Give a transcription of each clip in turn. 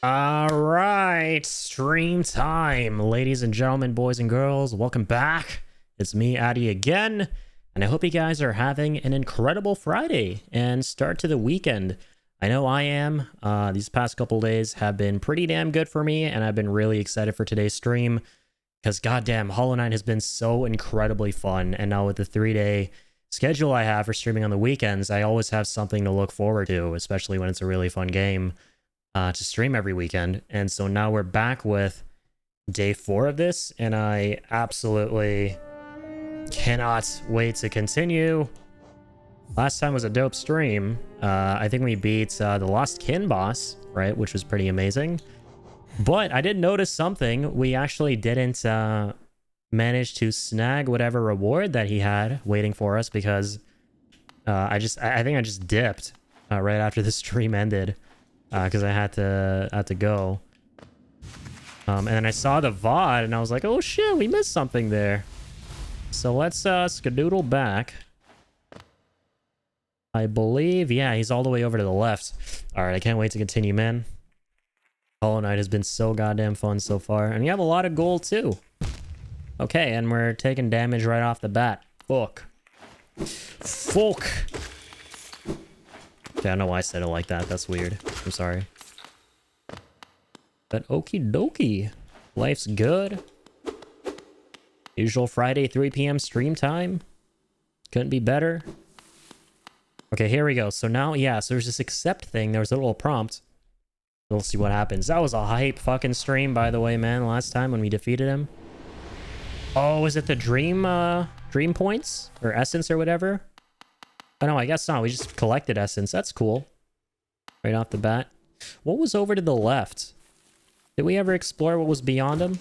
All right, stream time, ladies and gentlemen, boys and girls. Welcome back. It's me, Addy, again, and I hope you guys are having an incredible Friday and start to the weekend. I know I am. These past couple days have been pretty damn good for me, and I've been really excited for today's stream because goddamn, Hollow Knight has been so incredibly fun, and now with the 3-day schedule I have for streaming on the weekends, I always have something to look forward to, especially when it's a really fun game to stream every weekend. And so now we're back with day 4 of this, and I absolutely cannot wait to continue. Last time was a dope stream. I think we beat the Lost Kin boss, right, which was pretty amazing. But I did notice something. We actually didn't manage to snag whatever reward that he had waiting for us because I think I just dipped right after the stream ended. Because I had to go. And then I saw the VOD and I was like, oh shit, we missed something there. So let's skedoodle back. I believe, yeah, he's all the way over to the left. Alright, I can't wait to continue, man. Hollow Knight has been so goddamn fun so far. And you have a lot of gold too. Okay, and we're taking damage right off the bat. Fuck. Fuck. Okay, I don't know why I said it like that. That's weird. I'm sorry. But okie dokie. Life's good. Usual Friday 3 p.m. stream time. Couldn't be better. Okay, here we go. So now, yeah, so there's this accept thing. There was a little prompt. We'll see what happens. That was a hype fucking stream, by the way, man. Last time when we defeated him. Oh, is it the dream points? Or essence or whatever? Oh, no, I guess not. We just collected essence. That's cool. Right off the bat. What was over to the left? Did we ever explore what was beyond him?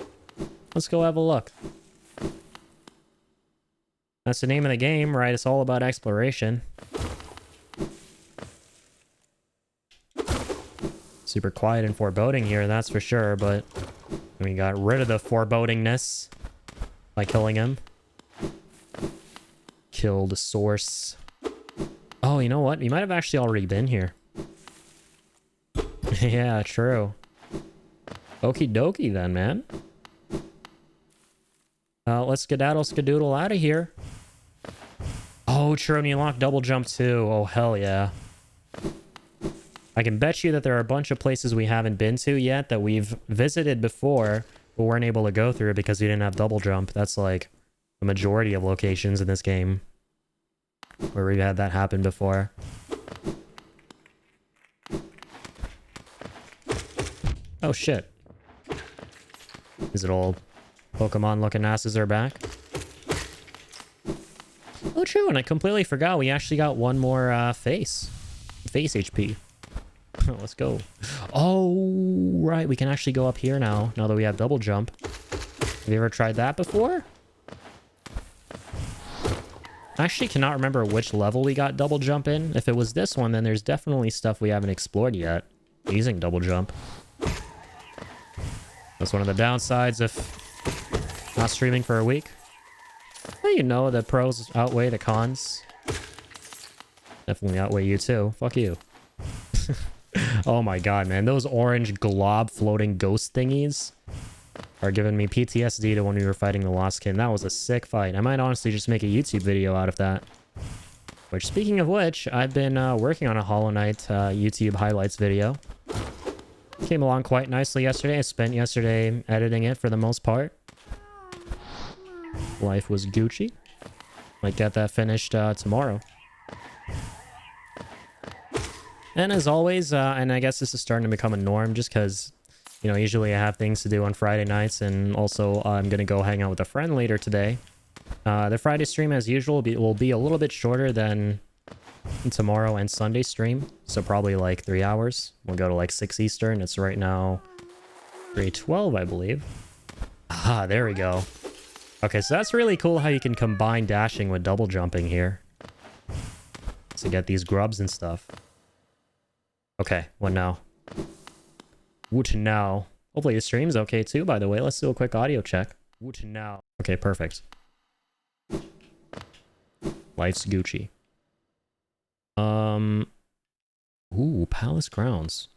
Let's go have a look. That's the name of the game, right? It's all about exploration. Super quiet and foreboding here, that's for sure, but we got rid of the forebodingness by killing him. Kill the source. Oh, you know what? You might have actually already been here. Yeah, true. Okie dokie then, man. Let's skedaddle out of here. Oh, true, and you unlock double jump too. Oh, hell yeah. I can bet you that there are a bunch of places we haven't been to yet that we've visited before, but weren't able to go through because we didn't have double jump. That's like the majority of locations in this game where we've had that happen before. Oh shit. Is it all Pokemon looking asses are back? Oh true, and I completely forgot we actually got one more face HP. Let's go. Oh right, we can actually go up here now that we have double jump. Have you ever tried that before? I actually cannot remember which level we got double jump in. If it was this one, then there's definitely stuff we haven't explored yet using double jump. That's one of the downsides of not streaming for a week. Well, you know, the pros outweigh the cons. Definitely outweigh you too. Fuck you. Oh my god, man. Those orange glob floating ghost thingies are giving me PTSD to when we were fighting the Lost Kin. That was a sick fight. I might honestly just make a YouTube video out of that. Which, speaking of which, I've been working on a Hollow Knight YouTube highlights video. Came along quite nicely yesterday. I spent yesterday editing it for the most part. Life was Gucci. Might get that finished tomorrow. And as always, and I guess this is starting to become a norm just because, you know, usually I have things to do on Friday nights, and also I'm going to go hang out with a friend later today. The Friday stream, as usual, will be a little bit shorter than tomorrow and Sunday stream. So probably like 3 hours. We'll go to like 6 Eastern. It's right now 3:12, I believe. Ah, there we go. Okay, so that's really cool how you can combine dashing with double jumping here to get these grubs and stuff. Okay, what now? What now? Hopefully the stream's okay too, by the way. Let's do a quick audio check. What now? Okay, perfect. Life's Gucci. Ooh, Palace Grounds.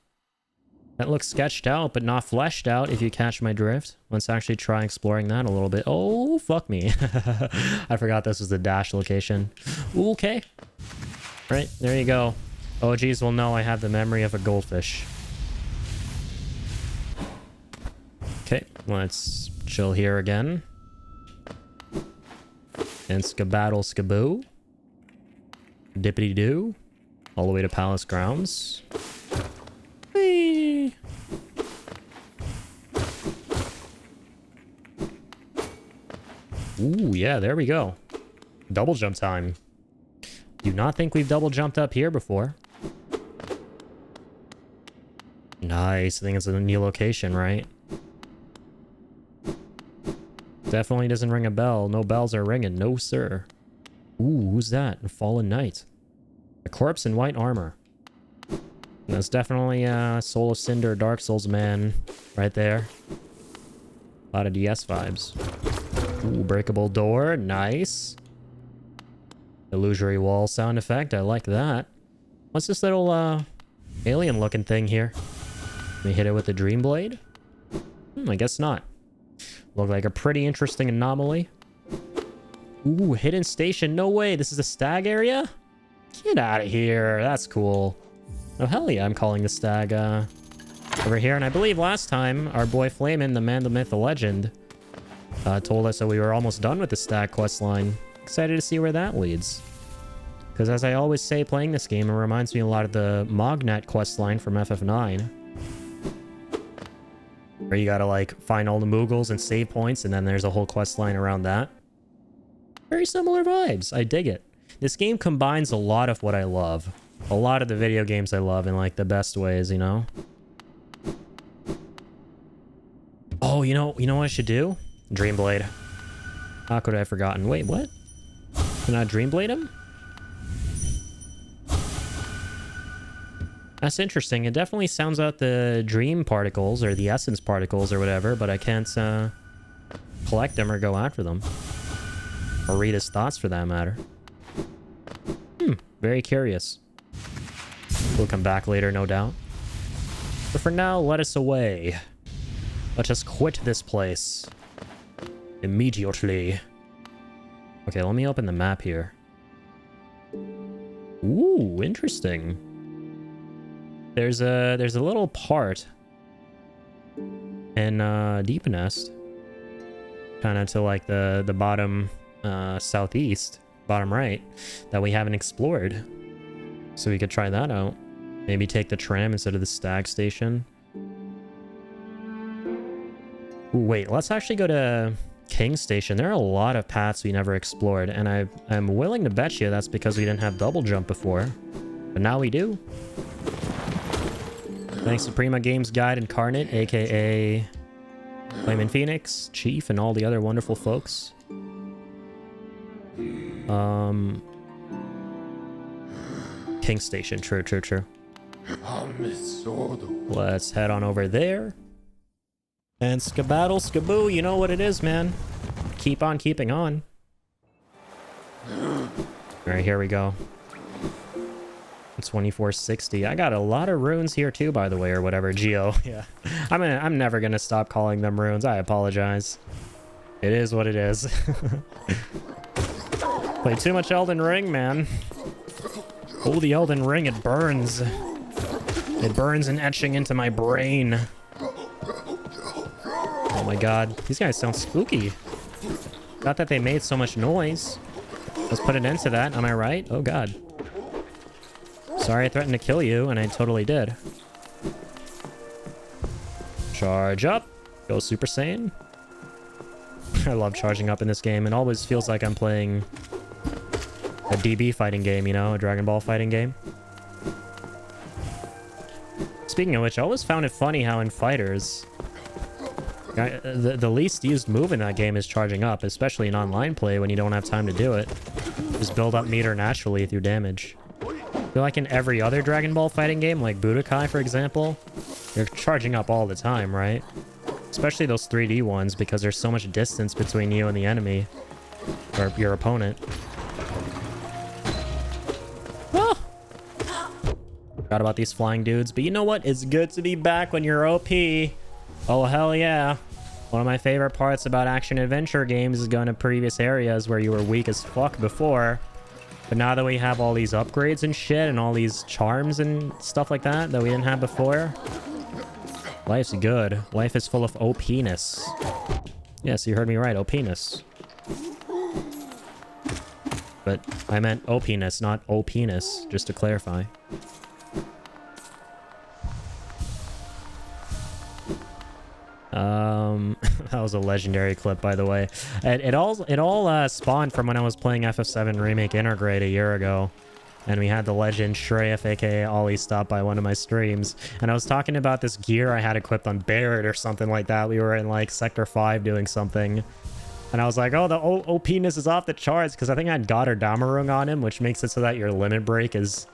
That looks sketched out, but not fleshed out, if you catch my drift. Let's actually try exploring that a little bit. Oh, fuck me. I forgot this was the dash location. Ooh, okay. Right, there you go. OGs will know I have the memory of a goldfish. Okay, let's chill here again. And skabattle skaboo. Dippity doo. All the way to Palace Grounds. Whee! Ooh, yeah, there we go. Double jump time. Do not think we've double jumped up here before. Nice. I think it's a new location, right? Definitely doesn't ring a bell. No bells are ringing. No, sir. Ooh, who's that? A fallen knight. A corpse in white armor. That's definitely Soul of Cinder, Dark Souls man right there. A lot of DS vibes. Ooh, breakable door. Nice. Illusory wall sound effect. I like that. What's this little alien looking thing here? Can we hit it with the Dream Blade? I guess not. Look like a pretty interesting anomaly. Ooh, hidden station. No way. This is a stag area? Get out of here. That's cool. Oh, hell yeah. I'm calling the stag over here. And I believe last time our boy Flamin, the man, the myth, the legend, told us that we were almost done with the stag quest line. Excited to see where that leads. Because as I always say playing this game, it reminds me a lot of the Mognet quest line from FF9. Where you gotta like find all the Moogles and save points, and then there's a whole quest line around that. Very similar vibes. I dig it. This game combines a lot of what I love. A lot of the video games I love in like the best ways, you know? Oh, you know what I should do? Dreamblade. How could I have forgotten? Wait, what? Can I Dreamblade him? That's interesting. It definitely sounds out the dream particles or the essence particles or whatever, but I can't collect them or go after them. Or read his thoughts for that matter. Very curious. We'll come back later, no doubt. But for now, let us away. Let us quit this place. Immediately. Okay, let me open the map here. Ooh, interesting. There's a little part in Deepnest, kind of to like the bottom southeast, bottom right, that we haven't explored. So we could try that out. Maybe take the tram instead of the stag station. Ooh, wait, let's actually go to King Station. There are a lot of paths we never explored, and I'm willing to bet you that's because we didn't have double jump before. But now we do. Thanks to Prima Games Guide Incarnate, aka Flamin' Phoenix, Chief, and all the other wonderful folks. King Station, true. Let's head on over there. And skabattle skaboo, you know what it is, man. Keep on keeping on. Alright, here we go. 2460. I got a lot of runes here too, by the way, or whatever. Geo, yeah. I'm never gonna stop calling them runes. I apologize. It is what it is. Play too much Elden Ring, man. Oh, the Elden Ring, it burns. It burns and etching into my brain. Oh my god. These guys sound spooky. Not that they made so much noise. Let's put an end to that, am I right? Oh god. Sorry I threatened to kill you, and I totally did. Charge up. Go Super Saiyan. I love charging up in this game. It always feels like I'm playing a DB fighting game, you know? A Dragon Ball fighting game. Speaking of which, I always found it funny how in Fighters, the least used move in that game is charging up, especially in online play when you don't have time to do it. Just build up meter naturally through damage. I feel like in every other Dragon Ball fighting game, like Budokai for example, you're charging up all the time, right? Especially those 3D ones, because there's so much distance between you and the enemy, or your opponent. Ah! Forgot about these flying dudes. But you know what? It's good to be back when you're OP. Oh, hell yeah. One of my favorite parts about action-adventure games is going to previous areas where you were weak as fuck before. But now that we have all these upgrades and shit and all these charms and stuff like that we didn't have before, life's good. Life is full of OP-ness. Yes, you heard me right. OP-ness. But I meant OP-ness, not OP-ness, just to clarify. That was a legendary clip, by the way. It all spawned from when I was playing FF7 Remake Intergrade a year ago. And we had the legend Shreyef, aka Ollie, stop by one of my streams. And I was talking about this gear I had equipped on Barrett or something like that. We were in like Sector 5 doing something. And I was like, oh, the OP-ness is off the charts, because I think I had Goddard Damarung on him, which makes it so that your limit break is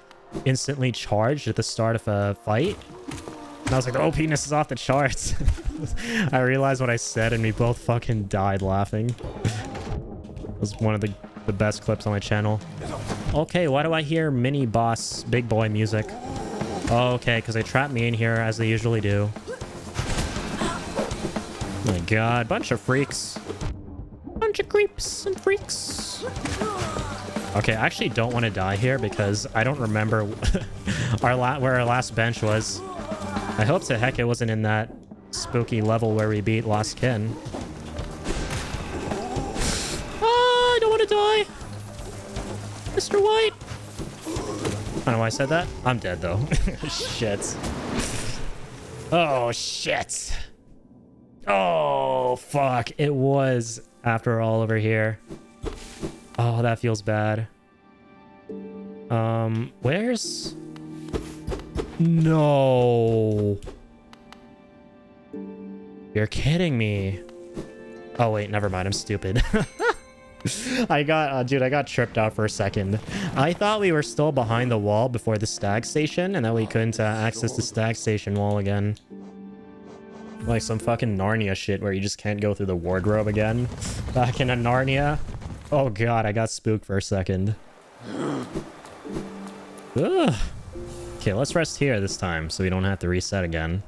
instantly charged at the start of a fight. And I was like, the OP-ness is off the charts. I realized what I said, and we both fucking died laughing. It was one of the best clips on my channel. Okay, why do I hear mini boss big boy music? Oh, okay, because they trapped me in here as they usually do. Oh my god, bunch of freaks. Bunch of creeps and freaks. Okay, I actually don't want to die here because I don't remember where our last bench was. I hope to heck it wasn't in that spooky level where we beat Lost Kin. I don't want to die. Mr. White. I don't know why I said that. I'm dead though. Shit. Oh, shit. Oh, fuck. It was after all over here. Oh, that feels bad. Where's... No. You're kidding me. Oh, wait, never mind. I'm stupid. I got tripped out for a second. I thought we were still behind the wall before the stag station and that we couldn't access the stag station wall again. Like some fucking Narnia shit where you just can't go through the wardrobe again. Back in a Narnia. Oh god, I got spooked for a second. Ugh. Okay, let's rest here this time so we don't have to reset again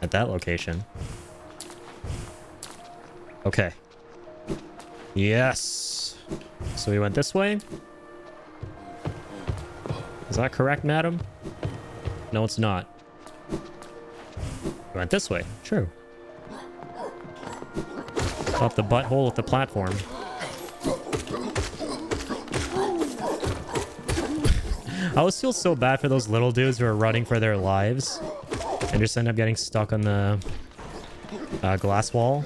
at that location. Okay. Yes. So we went this way. Is that correct, madam? No, it's not. We went this way. True. Up the butthole of the platform. I always feel so bad for those little dudes who are running for their lives and just end up getting stuck on the glass wall.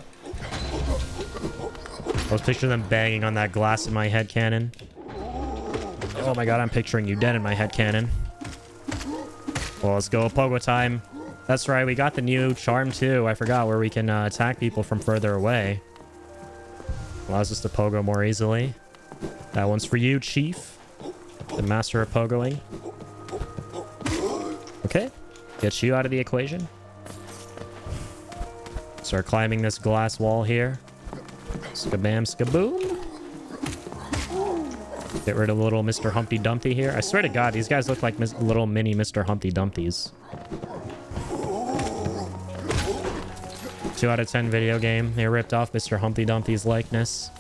I was picturing them banging on that glass in my head cannon. Oh my god, I'm picturing you dead in my head cannon. Well, let's go Pogo time. That's right, we got the new charm too. I forgot, where we can attack people from further away. Allows us to Pogo more easily. That one's for you, Chief. The master of Pogoing. Okay, get you out of the equation. Start climbing this glass wall here. Skabam, skaboom. Get rid of little Mr. Humpty Dumpty here. I swear to God, these guys look like little mini Mr. Humpty Dumpties. 2 out of 10 video game. They ripped off Mr. Humpty Dumpty's likeness.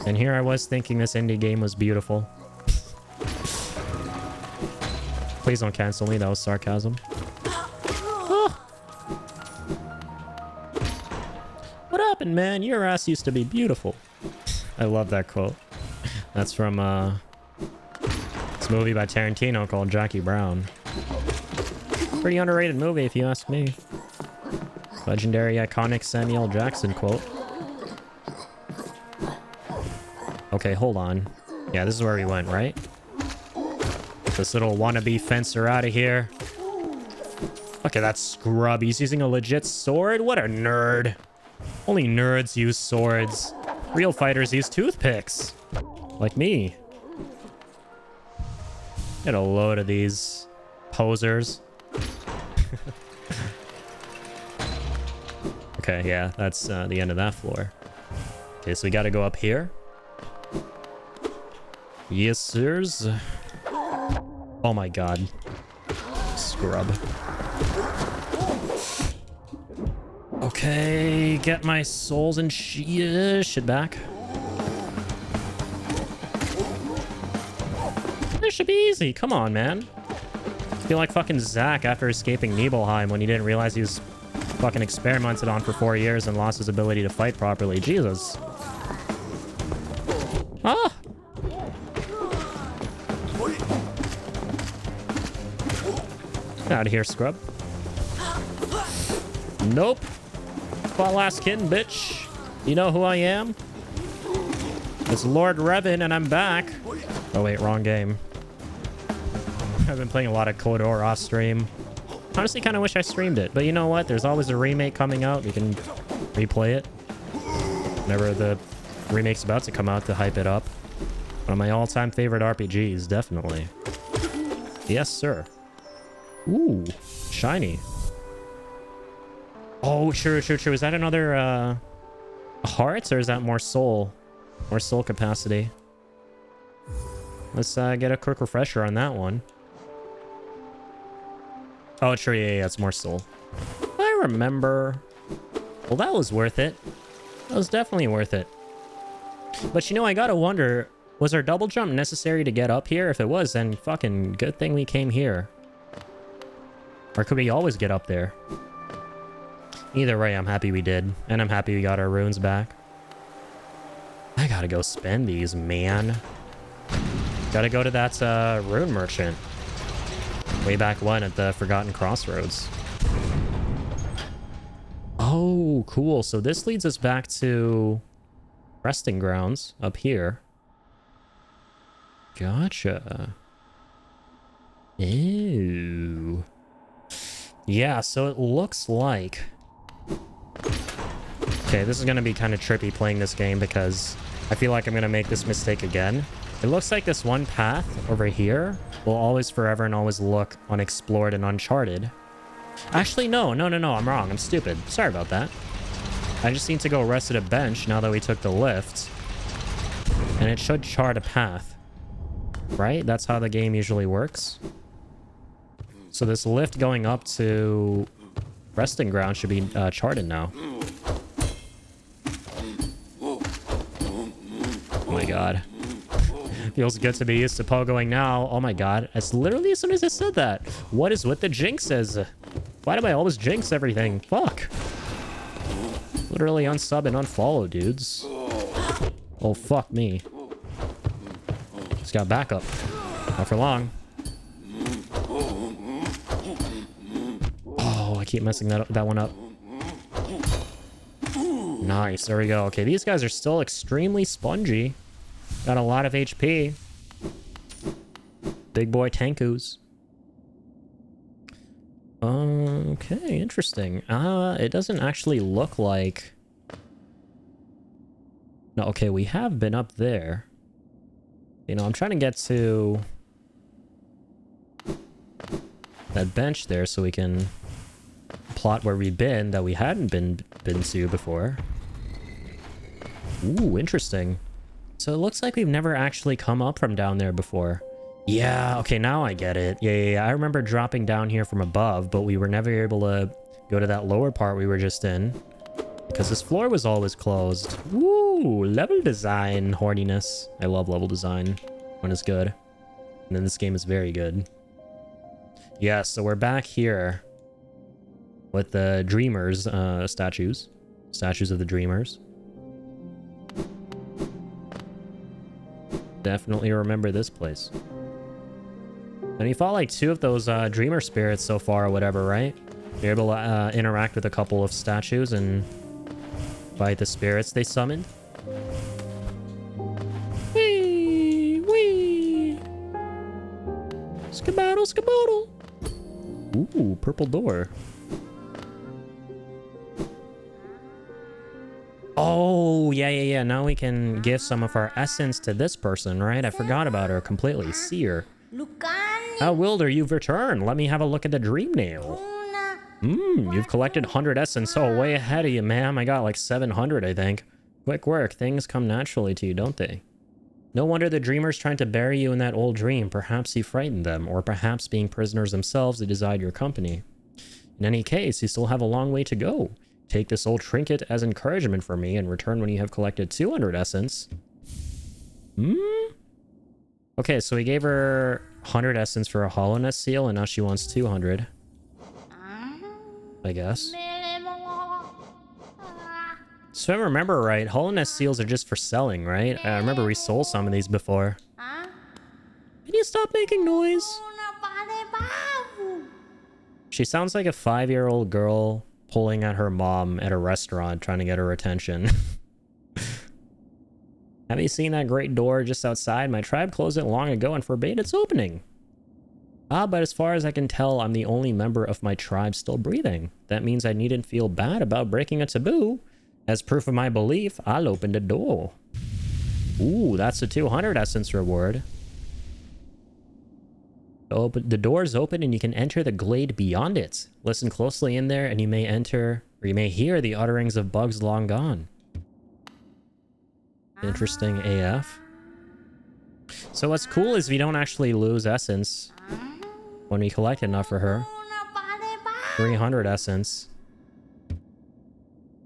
And here I was thinking this indie game was beautiful. Please don't cancel me. That was sarcasm. Oh. What happened, man? Your ass used to be beautiful. I love that quote. That's from this movie by Tarantino called Jackie Brown. Pretty underrated movie if you ask me. Legendary, iconic Samuel Jackson quote. Okay, hold on. Yeah, this is where we went, right? Get this little wannabe fencer out of here. Look at that scrub. He's using a legit sword? What a nerd. Only nerds use swords. Real fighters use toothpicks. Like me. Get a load of these posers. Okay, yeah, that's the end of that floor. Okay, so we gotta go up here. Yes, sirs. Oh my god. scrub. Okay, get my souls and shit back. This should be easy. Come on, man. I feel like fucking Zack after escaping Nibelheim when he didn't realize he was fucking experimented on for 4 years and lost his ability to fight properly. Jesus. Ah! Out of here, scrub. Nope. Spot last kitten, bitch. You know who I am? It's Lord Revan, and I'm back. Oh wait, wrong game. I've been playing a lot of KOTOR off stream. Honestly, kind of wish I streamed it, but you know what? There's always a remake coming out. You can replay it whenever the remake's about to come out to hype it up. One of my all-time favorite RPGs, definitely. Yes, sir. Ooh, shiny. Oh, true. Is that another hearts, or is that more soul? More soul capacity. Let's get a quick refresher on that one. Oh, true. Yeah, it's more soul. I remember. Well, that was worth it. That was definitely worth it. But you know, I gotta wonder, was our double jump necessary to get up here? If it was, then fucking good thing we came here. Or could we always get up there? Either way, I'm happy we did. And I'm happy we got our runes back. I gotta go spend these, man. Gotta go to that rune merchant. Way back when at the Forgotten Crossroads. Oh, cool. So this leads us back to resting grounds up here. Gotcha. Ew. Yeah, so it looks like... Okay, this is going to be kind of trippy playing this game because I feel like I'm going to make this mistake again. It looks like this one path over here will always forever and always look unexplored and uncharted. Actually, no, I'm wrong. I'm stupid. Sorry about that. I just need to go rest at a bench now that we took the lift. And it should chart a path. Right? That's how the game usually works. So this lift going up to resting ground should be charted now. Oh my god. Feels good to be used to pogoing now. Oh my god. It's literally as soon as I said that. What is with the jinxes? Why do I always jinx everything? Fuck. Literally unsub and unfollow, dudes. Oh, fuck me. Just got backup. Not for long. Oh, I keep messing that one up. Nice. There we go. Okay, these guys are still extremely spongy. Got a lot of HP. Big boy Tankus. Okay, interesting. It doesn't actually look like... No, okay, we have been up there. You know, I'm trying to get to that bench there so we can plot where we've been that we hadn't been to before. Ooh, interesting. So it looks like we've never actually come up from down there before. Yeah, okay, now I get it. Yeah. I remember dropping down here from above, but we were never able to go to that lower part we were just in. Because this floor was always closed. Woo! Level design horniness. I love level design when it's good. And then this game is very good. Yeah, so we're back here with the Dreamers statues. Statues of the Dreamers. Definitely remember this place. And you fought like 2 of those Dreamer spirits so far or whatever, right? You're able to interact with a couple of statues and fight the spirits they summoned. Wee! Wee! Skaboodle, skaboodle! Ooh, purple door. Oh, yeah. Now we can give some of our essence to this person, right? I forgot about her completely. Seer. How Wilder, you've returned. Let me have a look at the dream nail. You've collected 100 essence. Oh, way ahead of you, ma'am. I got like 700, I think. Quick work. Things come naturally to you, don't they? No wonder the dreamer's trying to bury you in that old dream. Perhaps he frightened them, or perhaps being prisoners themselves they desired your company. In any case, you still have a long way to go. Take this old trinket as encouragement for me and return when you have collected 200 essence. Okay, so we gave her 100 essence for a hollowness seal, and now she wants 200. I guess. So if I remember right, hollowness seals are just for selling, right? I remember we sold some of these before. Can you stop making noise? She sounds like a 5-year-old girl pulling at her mom at a restaurant trying to get her attention. Have you seen that great door just outside? My tribe closed it long ago and forbade its opening. Ah, but as far as I can tell, I'm the only member of my tribe still breathing. That means I needn't feel bad about breaking a taboo. As proof of my belief, I'll open the door. Ooh, that's a 200 essence reward. The door's open and you can enter the glade beyond it. Listen closely in there and you may enter, or you may hear the utterings of bugs long gone. Interesting AF. So what's cool is we don't actually lose essence when we collect enough for her. 300 essence.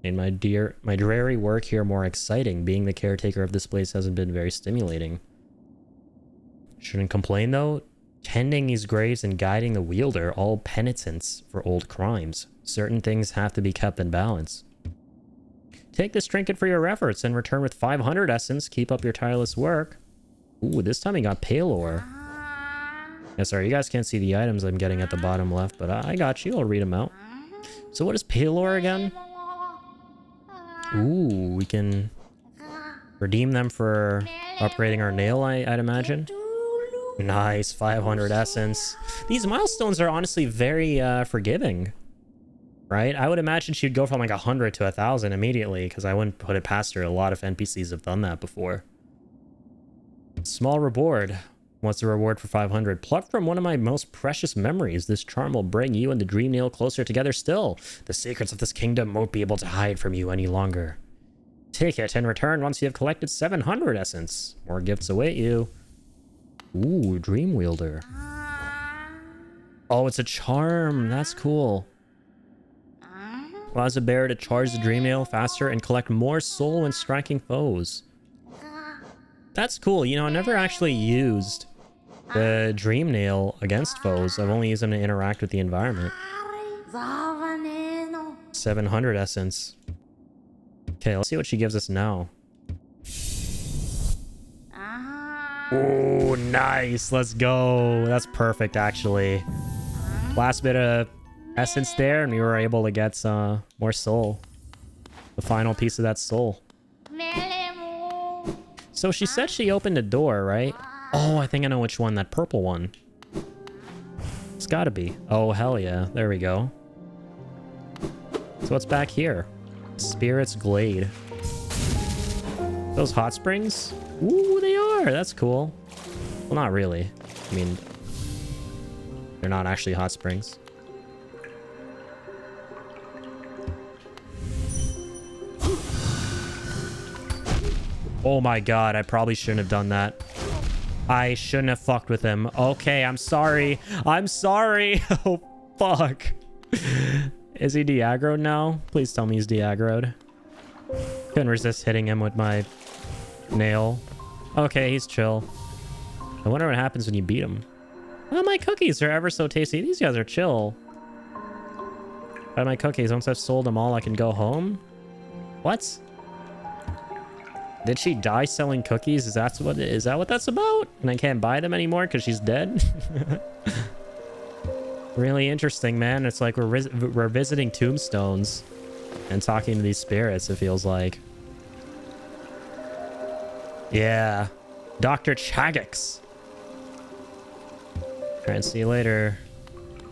And my dreary work here more exciting. Being the caretaker of this place hasn't been very stimulating. Shouldn't complain though. Tending these graves and guiding the wielder, all penitence for old crimes. Certain things have to be kept in balance. Take this trinket for your efforts and return with 500 essence. Keep up your tireless work. Ooh, this time he got Palor. Yeah, sorry, you guys can't see the items I'm getting at the bottom left, but I got you. I'll read them out. So what is Palor again? Ooh, we can redeem them for upgrading our nail, I'd imagine. Nice, 500 essence. These milestones are honestly very forgiving. Right? I would imagine she'd go from like 100 to 1,000 immediately, because I wouldn't put it past her. A lot of NPCs have done that before. Small reward. What's the reward for 500? Plucked from one of my most precious memories. This charm will bring you and the dream nail closer together still. The secrets of this kingdom won't be able to hide from you any longer. Take it and return once you have collected 700 essence. More gifts await you. Ooh, dream wielder. Oh, it's a charm. That's cool. Allows a bearer to charge the dream nail faster and collect more soul when striking foes. That's cool. You know, I never actually used the dream nail against foes. I've only used them to interact with the environment. 700 essence. Okay, let's see what she gives us now. Oh, nice. Let's go. That's perfect, actually. Last bit of essence there, and we were able to get some more soul. The final piece of that soul. So she said she opened a door, right? Oh, I think I know which one. That purple one. It's gotta be. Oh, hell yeah. There we go. So what's back here? Spirit's Glade. Those hot springs? Ooh, they are. That's cool. Well, not really. I mean, they're not actually hot springs. Oh my god, I probably shouldn't have done that. I shouldn't have fucked with him. Okay, I'm sorry. I'm sorry. Oh, fuck. Is he de-aggroed now? Please tell me he's de-aggroed. Couldn't resist hitting him with my nail. Okay, he's chill. I wonder what happens when you beat him. Oh, my cookies are ever so tasty. These guys are chill. Buy my cookies. Once I've sold them all, I can go home? What? Did she die selling cookies? Is that what that's about? And I can't buy them anymore because she's dead? Really interesting, man. It's like we're visiting tombstones and talking to these spirits, it feels like. Yeah. Dr. Chagix. Alright, see you later,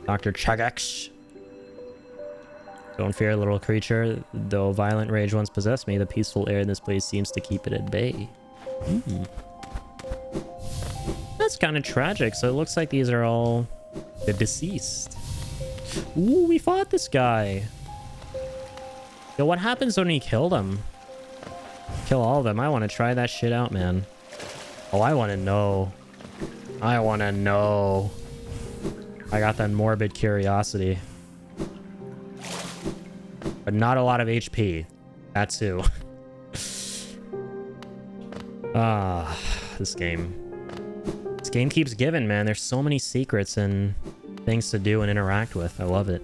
Dr. Chagix. Don't fear, little creature. Though violent rage once possessed me, the peaceful air in this place seems to keep it at bay. That's kind of tragic. So it looks like these are all the deceased. Ooh, we fought this guy. Yo, what happens when we kill them? Kill all of them. I want to try that shit out, man. Oh, I want to know. I want to know. I got that morbid curiosity. But not a lot of HP. That too. Ah, this game. This game keeps giving, man. There's so many secrets and things to do and interact with. I love it.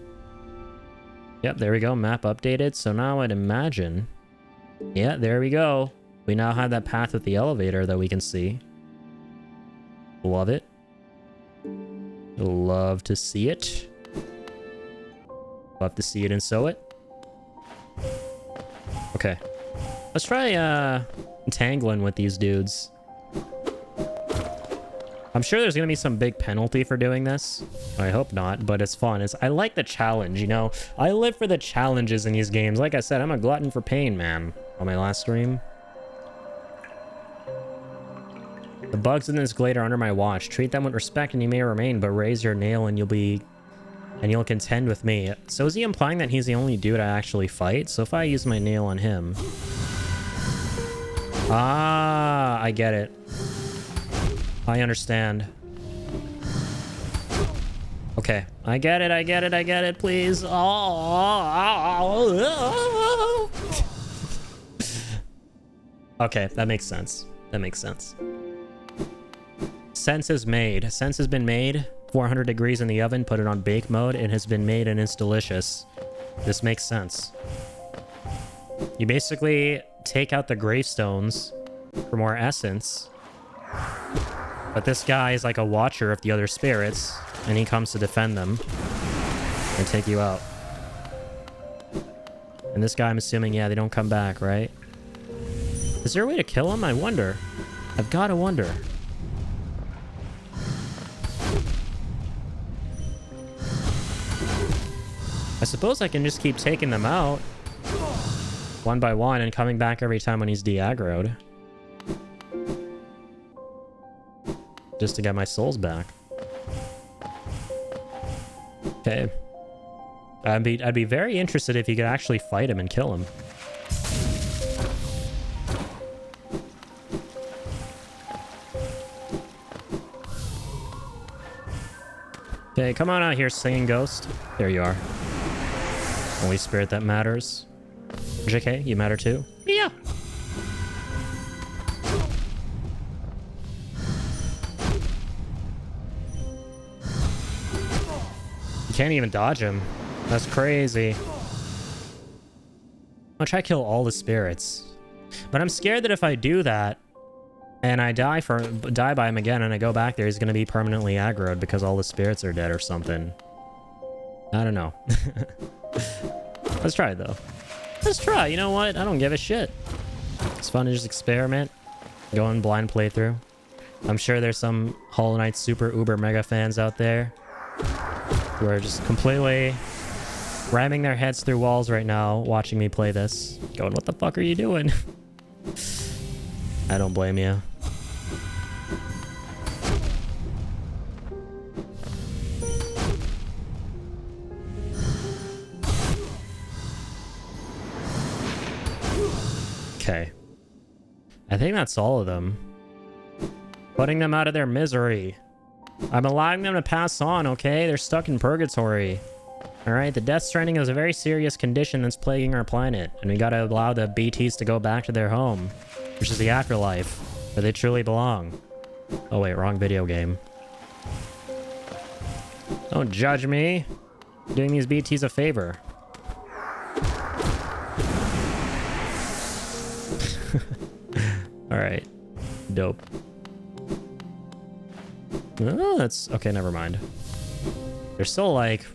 Yep, there we go. Map updated. So now I'd imagine... Yeah, there we go. We now have that path with the elevator that we can see. Love it. Love to see it. Love to see it and sew it. Okay. Let's try entangling with these dudes. I'm sure there's gonna be some big penalty for doing this. I hope not, but it's fun. I like the challenge, you know? I live for the challenges in these games. Like I said, I'm a glutton for pain, man. On my last stream. The bugs in this glade are under my watch. Treat them with respect and you may remain, but raise your nail and you'll contend with me. So is he implying that he's the only dude I actually fight? So if I use my nail on him... Ah, I get it. I understand. Okay, I get it, please. Oh. Okay, that makes sense. That makes sense. Sense is made. Sense has been made. 400 degrees in the oven, put it on bake mode. It has been made and it's delicious. This makes sense. You basically take out the gravestones for more essence. But this guy is like a watcher of the other spirits, and he comes to defend them and take you out. And this guy, I'm assuming, yeah, they don't come back, right? Is there a way to kill him? I wonder. I've got to wonder. I suppose I can just keep taking them out one by one and coming back every time when he's de-aggroed. Just to get my souls back. Okay. I'd be very interested if you could actually fight him and kill him. Okay, come on out here, singing ghost. There you are. Only spirit that matters. JK, you matter too? Yeah. You can't even dodge him. That's crazy. I'll try to kill all the spirits. But I'm scared that if I do that, and I die by him again, and I go back there, he's going to be permanently aggroed because all the spirits are dead or something. I don't know. Let's try it, though. Let's try. You know what? I don't give a shit. It's fun to just experiment. Go on blind playthrough. I'm sure there's some Hollow Knight super uber mega fans out there who are just completely ramming their heads through walls right now watching me play this. Going, what the fuck are you doing? I don't blame you. Okay. I think that's all of them. Putting them out of their misery. I'm allowing them to pass on, okay? They're stuck in purgatory. Alright, the Death Stranding is a very serious condition that's plaguing our planet. And we gotta allow the BTs to go back to their home. Which is the afterlife. Where they truly belong. Oh wait, wrong video game. Don't judge me. I'm doing these BTs a favor. Alright. Dope. Oh, that's... Okay, never mind. There's still like...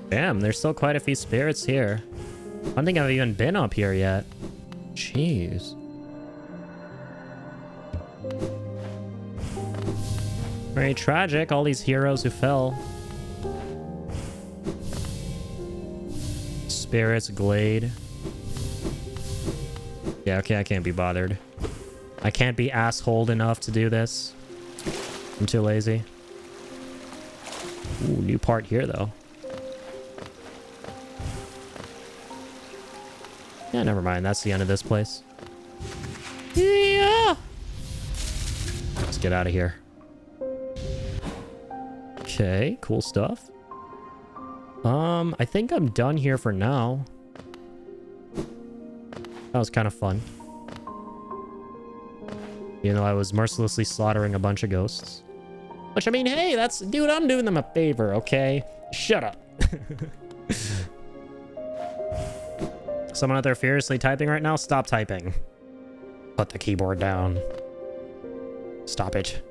Damn, there's still quite a few spirits here. I don't think I've even been up here yet. Jeez. Very tragic, all these heroes who fell. Spirits Glade. Yeah, okay, I can't be bothered. I can't be assholed enough to do this. I'm too lazy. Ooh, new part here, though. Yeah, never mind. That's the end of this place. Yeah! Let's get out of here. Okay, cool stuff. I think I'm done here for now. That was kind of fun. You know, I was mercilessly slaughtering a bunch of ghosts. Which, I mean, hey, that's... Dude, I'm doing them a favor, okay? Shut up. Someone out there furiously typing right now? Stop typing. Put the keyboard down. Stop it.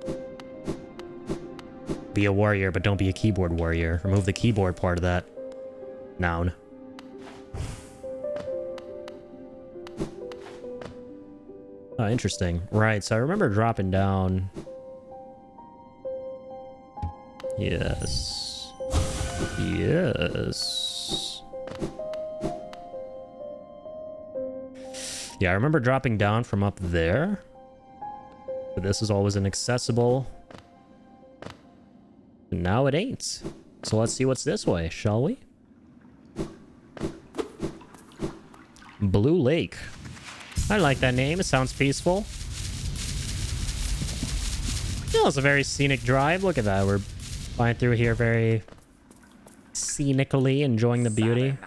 Be a warrior, but don't be a keyboard warrior. Remove the keyboard part of that. Noun. Oh, interesting. Right, so I remember dropping down... Yes. Yes. Yeah, I remember dropping down from up there. But this is always inaccessible. And now it ain't. So let's see what's this way, shall we? Blue Lake. I like that name. It sounds peaceful. Oh, it's a very scenic drive. Look at that. We're flying through here very scenically, enjoying the beauty.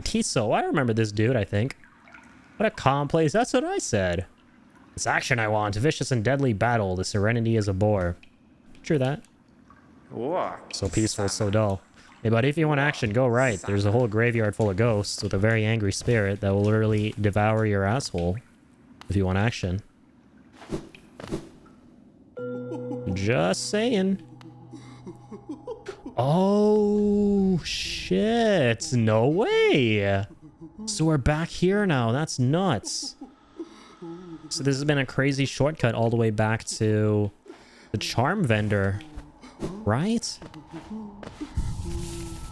Tiso. I remember this dude, I think. What a calm place. That's what I said. It's action I want. Vicious and deadly battle. The serenity is a bore. True that. So peaceful, so dull. Hey, buddy, if you want action, go right. There's a whole graveyard full of ghosts with a very angry spirit that will literally devour your asshole if you want action. Just saying. Oh, shit. No way. So we're back here now. That's nuts. So this has been a crazy shortcut all the way back to the charm vendor, right?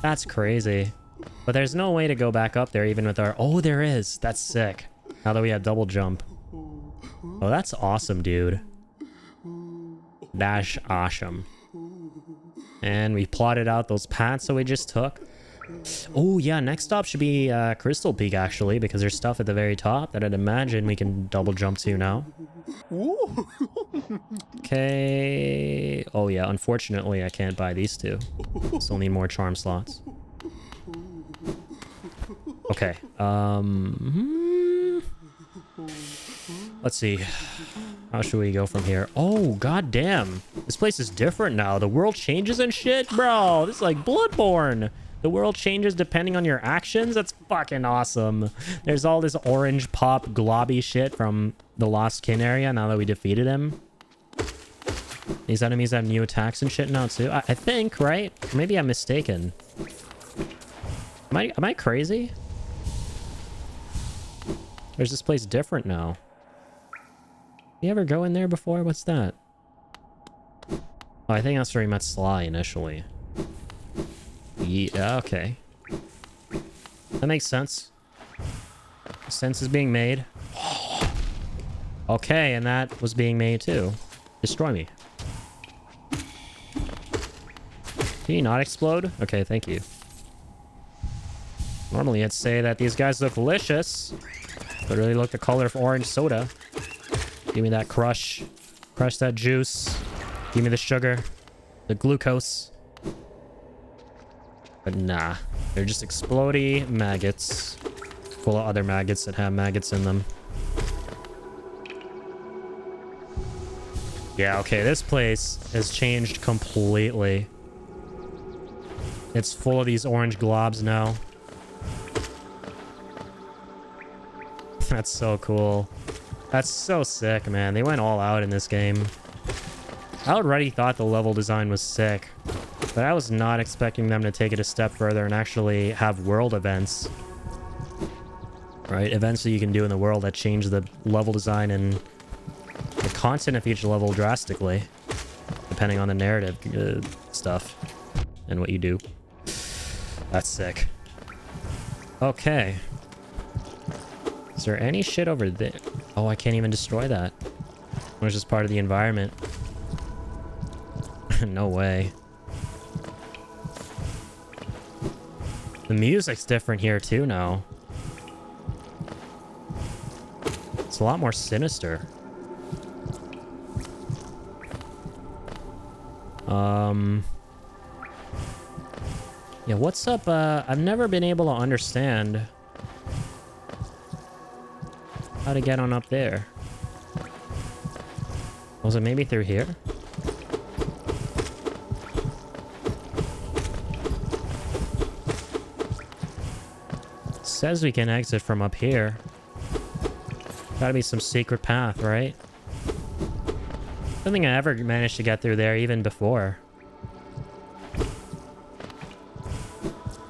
That's crazy. But there's no way to go back up there even with our... Oh, there is. That's sick. Now that we have double jump. Oh, that's awesome, dude. Dash awesome. And we plotted out those paths that we just took. Oh, yeah. Next stop should be Crystal Peak, actually, because there's stuff at the very top that I'd imagine we can double jump to now. Okay. Oh, yeah. Unfortunately, I can't buy these two. Still need more charm slots. Okay. Let's see. How should we go from here? Oh, goddamn. This place is different now. The world changes and shit? Bro, this is like Bloodborne. The world changes depending on your actions? That's fucking awesome. There's all this orange pop globby shit from the Lost Kin area now that we defeated him. These enemies have new attacks and shit now too. I think, right? Maybe I'm mistaken. Am I crazy? Or is this place different now? You ever go in there before? What's that? Oh, I think that's where we met Sly initially. Yeah, okay. That makes sense. Sense is being made. Okay, and that was being made too. Destroy me. Can you not explode? Okay, thank you. Normally I'd say that these guys look delicious, but really look the color of orange soda. Give me that crush. Crush that juice. Give me the sugar. The glucose. But nah. They're just explodey maggots. Full of other maggots that have maggots in them. Yeah, okay. This place has changed completely. It's full of these orange globs now. That's so cool. That's so sick, man. They went all out in this game. I already thought the level design was sick, but I was not expecting them to take it a step further and actually have world events. Right? Events that you can do in the world that change the level design and the content of each level drastically, depending on the narrative stuff and what you do. That's sick. Okay. Is there any shit over there? Oh, I can't even destroy that. It was just part of the environment. No way. The music's different here too now. It's a lot more sinister. Yeah, what's up? I've never been able to understand how to get on up there. Was it maybe through here? It says we can exit from up here. Gotta be some secret path, right? I don't think I ever managed to get through there even before.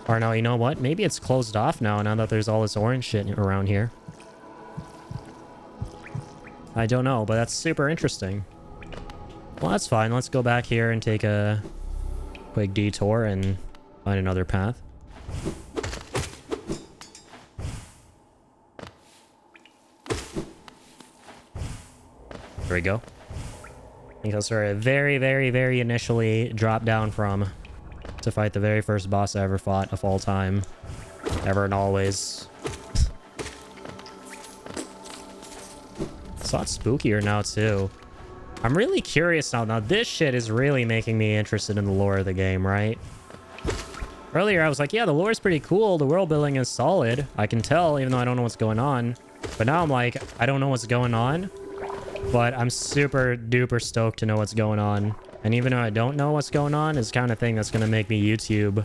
Or no, you know what? Maybe it's closed off now that there's all this orange shit around here. I don't know, but that's super interesting. Well, that's fine. Let's go back here and take a quick detour and find another path. There we go. I think that's where I very initially dropped down from to fight the very first boss I ever fought of all time. Ever and always. It's a lot spookier now, too. I'm really curious now. Now, this shit is really making me interested in the lore of the game, right? Earlier, I was like, yeah, the lore is pretty cool. The world building is solid. I can tell, even though I don't know what's going on. But now I'm like, I don't know what's going on. But I'm super duper stoked to know what's going on. And even though I don't know what's going on, it's the kind of thing that's going to make me YouTube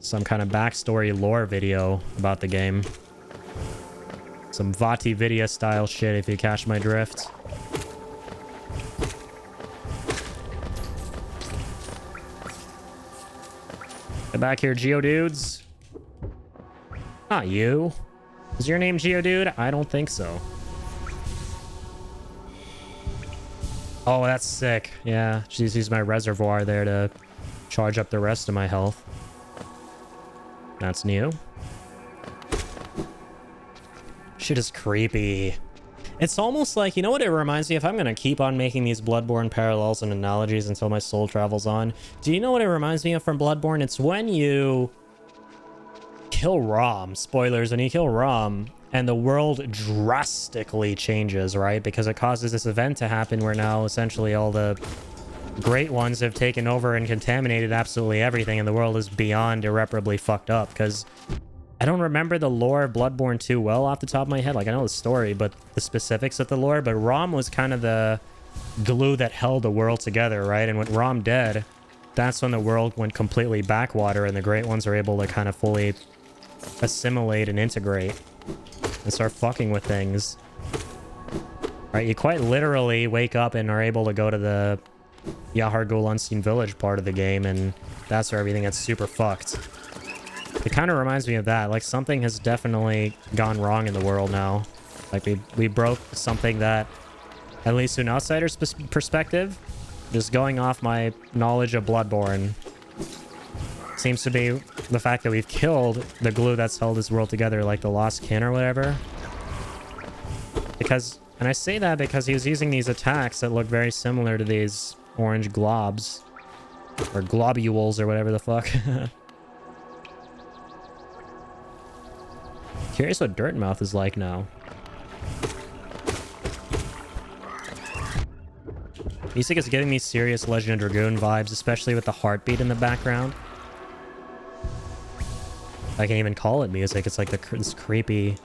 some kind of backstory lore video about the game. Some VaatiVidya style shit, if you catch my drift. Get back here, Geodudes. Not you. Is your name Geodude? I don't think so. Oh, that's sick. Yeah, just use my reservoir there to charge up the rest of my health. That's new. Shit is creepy. It's almost like, you know what it reminds me of? I'm going to keep on making these Bloodborne parallels and analogies until my soul travels on. Do you know what it reminds me of from Bloodborne? It's when you kill Rom. Spoilers, when you kill Rom, and the world drastically changes, right? Because it causes this event to happen where now essentially all the great ones have taken over and contaminated absolutely everything, and the world is beyond irreparably fucked up. Because I don't remember the lore of Bloodborne too well off the top of my head. Like, I know the story, but the specifics of the lore. But Rom was kind of the glue that held the world together, right? And when Rom dead, that's when the world went completely backwater, and the great ones are able to kind of fully assimilate and integrate and start fucking with things. Right? You quite literally wake up and are able to go to the Yahar'gul Unseen Village part of the game, and that's where everything gets super fucked. It kind of reminds me of that. Like, something has definitely gone wrong in the world now. Like, we broke something that, at least to an outsider's perspective, just going off my knowledge of Bloodborne, seems to be the fact that we've killed the glue that's held this world together, like the Lost Kin or whatever. Because, and I say that because he was using these attacks that look very similar to these orange globs. Or globules or whatever the fuck. Curious what Dirtmouth is like now. Music is giving me serious Legend of Dragoon vibes, especially with the heartbeat in the background. I can't even call it music. It's like this creepy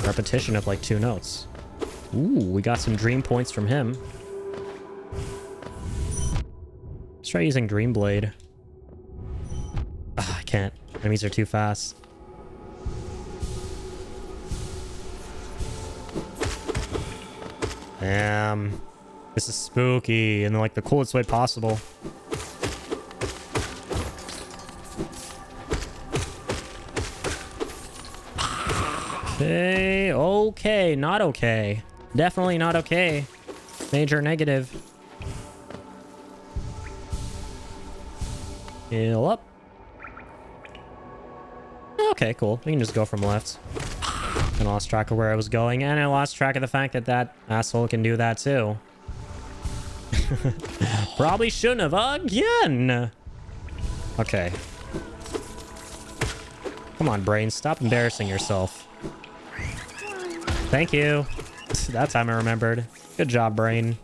repetition of like 2 notes. Ooh, we got some dream points from him. Let's try using Dream Blade. I can't. Enemies are too fast. Damn. This is spooky in like the coolest way possible. Okay, okay, not okay. Definitely not okay. Major negative. Heal up. Okay, cool. We can just go from left. I lost track of where I was going, and I lost track of the fact that that asshole can do that too. Probably shouldn't have again. Okay. Come on, brain. Stop embarrassing yourself. Thank you. That time I remembered. Good job, brain.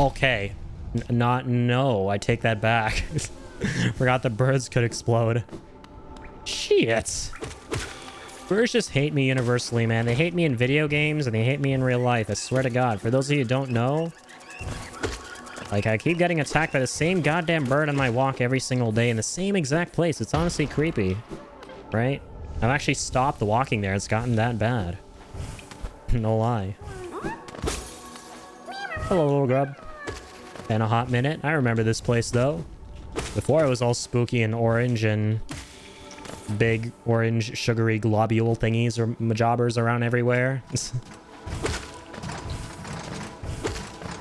Okay. No, I take that back. Forgot the birds could explode. Shit. Birds just hate me universally, man. They hate me in video games and they hate me in real life. I swear to God. For those of you who don't know, like, I keep getting attacked by the same goddamn bird on my walk every single day in the same exact place. It's honestly creepy, right? I've actually stopped walking there. It's gotten that bad. No lie. Hello, little grub. Been a hot minute. I remember this place, though. Before it was all spooky and orange and big orange sugary globule thingies or majobbers around everywhere.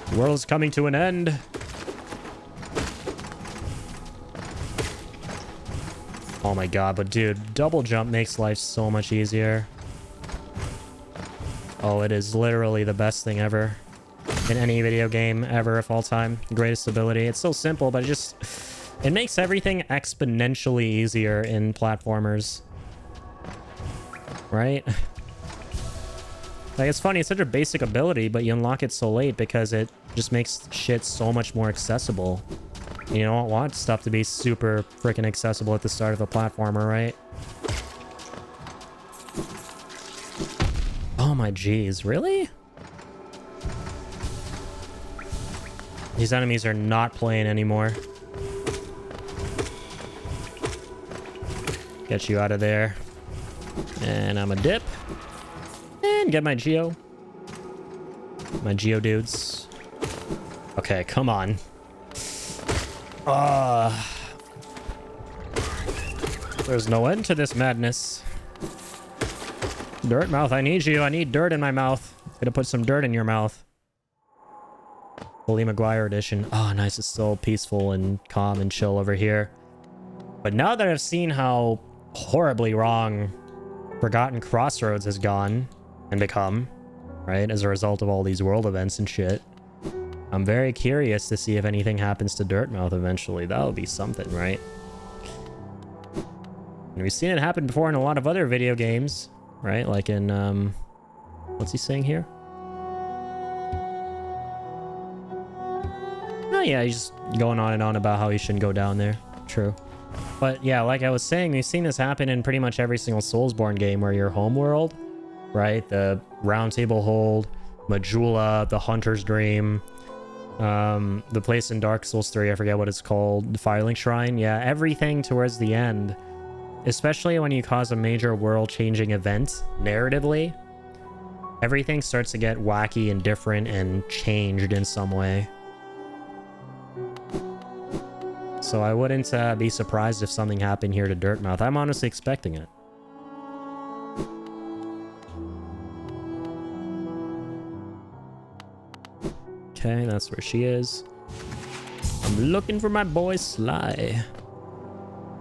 The world's coming to an end. Oh my god, but dude, double jump makes life so much easier. Oh, it is literally the best thing ever. In any video game ever of all time. Greatest ability. It's so simple, but it makes everything exponentially easier in platformers. Right? Like, it's funny, it's such a basic ability, but you unlock it so late because it just makes shit so much more accessible. You don't want stuff to be super freaking accessible at the start of a platformer, right? Oh my jeez, really? These enemies are not playing anymore. Get you out of there. And I'm a dip. And get my Geo. My Geo dudes. Okay, come on. There's no end to this madness. Dirt mouth, I need you. I need dirt in my mouth. Gonna put some dirt in your mouth. Bully Maguire edition. Oh, nice. It's so peaceful and calm and chill over here. But now that I've seen how horribly wrong Forgotten Crossroads has gone and become, right, as a result of all these world events and shit, I'm very curious to see if anything happens to Dirtmouth eventually. That would be something, right? And we've seen it happen before in a lot of other video games, right? Like in, what's he saying here? Oh yeah, he's just going on and on about how he shouldn't go down there. True. But yeah, like I was saying, we've seen this happen in pretty much every single Soulsborne game where your homeworld, right? The Round Table Hold, Majula, the Hunter's Dream, the place in Dark Souls 3, I forget what it's called, the Firelink Shrine. Yeah, everything towards the end, especially when you cause a major world-changing event, narratively, everything starts to get wacky and different and changed in some way. So I wouldn't be surprised if something happened here to Dirtmouth. I'm honestly expecting it. Okay, that's where she is. I'm looking for my boy Sly.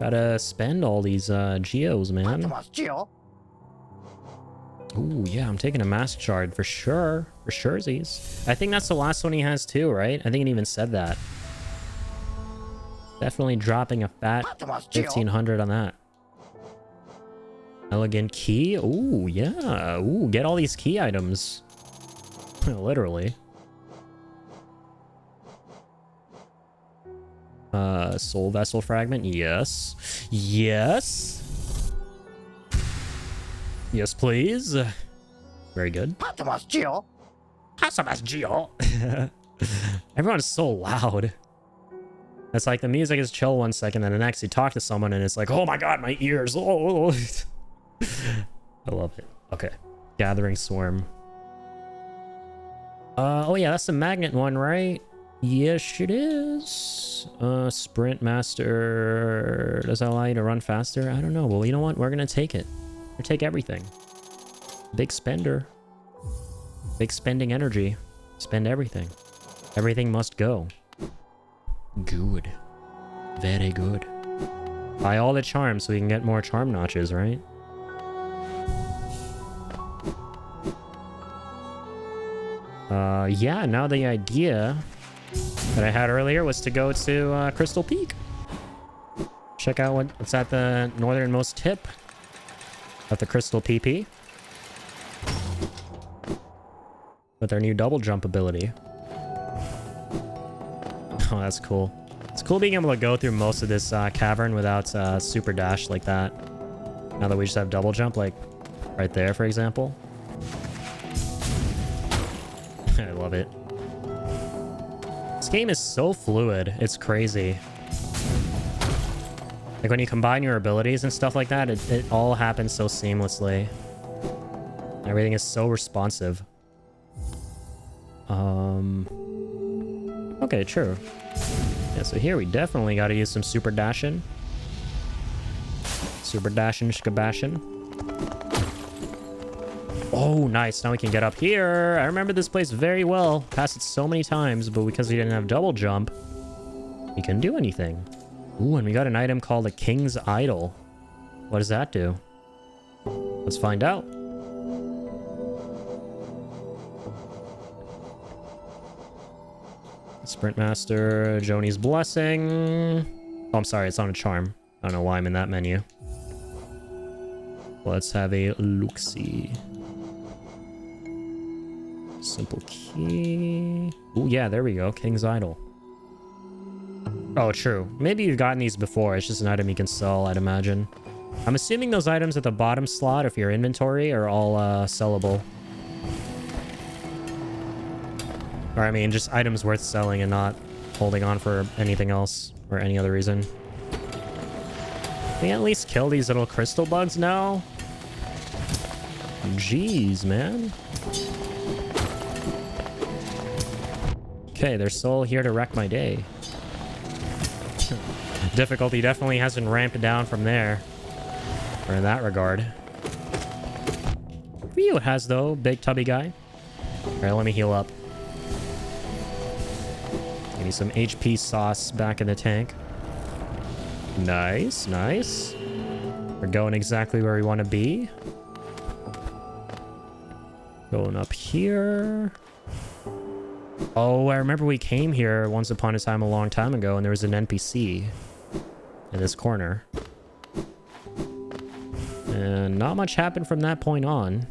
Gotta spend all these geos, man. Ooh, yeah, I'm taking a mask shard for sure. For surezies. I think that's the last one he has too, right? I think it even said that. Definitely dropping a fat 1500 on that. Elegant key. Ooh, yeah. Ooh, get all these key items. Literally. Soul vessel fragment. Yes. Yes. Yes, please. Very good. Everyone's so loud. It's like the music is chill one second, then the next you talk to someone and it's like, oh my god, my ears. Oh. I love it. Okay. Gathering Swarm. Oh yeah, that's the magnet one, right? Yes, it is. Sprint Master. Does that allow you to run faster? I don't know. Well, you know what? We're gonna take it. We're gonna take everything. Big spender. Big spending energy. Spend everything. Everything must go. Good. Very good. Buy all the charms so we can get more charm notches, right? Yeah, now the idea that I had earlier was to go to Crystal Peak. Check out what's at the northernmost tip of the Crystal PP. With their new double jump ability. Oh, that's cool. It's cool being able to go through most of this cavern without super dash like that. Now that we just have double jump, like right there, for example. I love it. This game is so fluid. It's crazy. Like when you combine your abilities and stuff like that, it all happens so seamlessly. Everything is so responsive. Okay, true. Yeah, so here we definitely got to use some super dashing. Super dashing, shkabashing. Oh, nice. Now we can get up here. I remember this place very well. Passed it so many times, but because we didn't have double jump, we couldn't do anything. Ooh, and we got an item called a King's Idol. What does that do? Let's find out. Sprint Master, Joni's Blessing. Oh, I'm sorry, it's on a charm. I don't know why I'm in that menu. Let's have a look-see. Simple key. Ooh, yeah, there we go. King's Idol. Oh, true. Maybe you've gotten these before. It's just an item you can sell, I'd imagine. I'm assuming those items at the bottom slot of your inventory are all sellable. Or, I mean, just items worth selling and not holding on for anything else or any other reason. Can we at least kill these little crystal bugs now? Jeez, man. Okay, they're still here to wreck my day. Difficulty definitely hasn't ramped down from there. Or in that regard. Ryu has, though. Big tubby guy. Alright, let me heal up. Give me some HP sauce back in the tank. Nice, nice. We're going exactly where we want to be. Going up here. Oh, I remember we came here once upon a time a long time ago, and there was an NPC in this corner. And not much happened from that point on.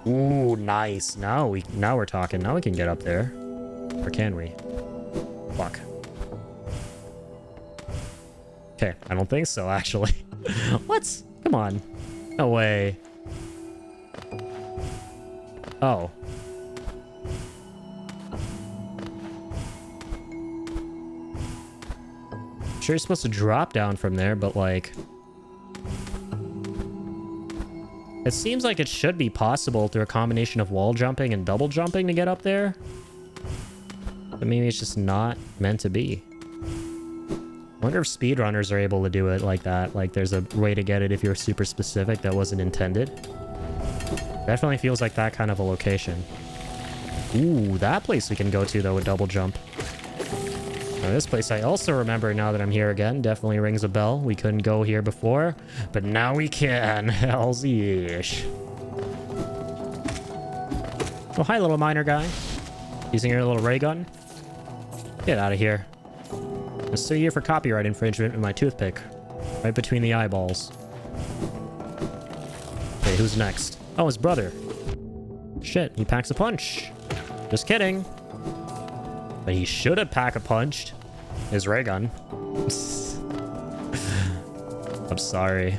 Ooh, nice. Now we're talking. Now we can get up there. Or can we? Fuck. Okay, I don't think so, actually. What? Come on. No way. Oh. Sure, you're supposed to drop down from there, but like... It seems like it should be possible through a combination of wall jumping and double jumping to get up there. But maybe it's just not meant to be. I wonder if speedrunners are able to do it like that. Like there's a way to get it if you're super specific that wasn't intended. Definitely feels like that kind of a location. Ooh, that place we can go to though with double jump. Now, this place I also remember now that I'm here again. Definitely rings a bell. We couldn't go here before, but now we can. Hells yeesh. Oh, hi, little miner guy. Using your little ray gun. Get out of here. I'll sue you for copyright infringement with my toothpick. Right between the eyeballs. Okay, who's next? Oh, his brother. Shit, he packs a punch. Just kidding. But he should have pack-a-punched his ray gun. I'm sorry.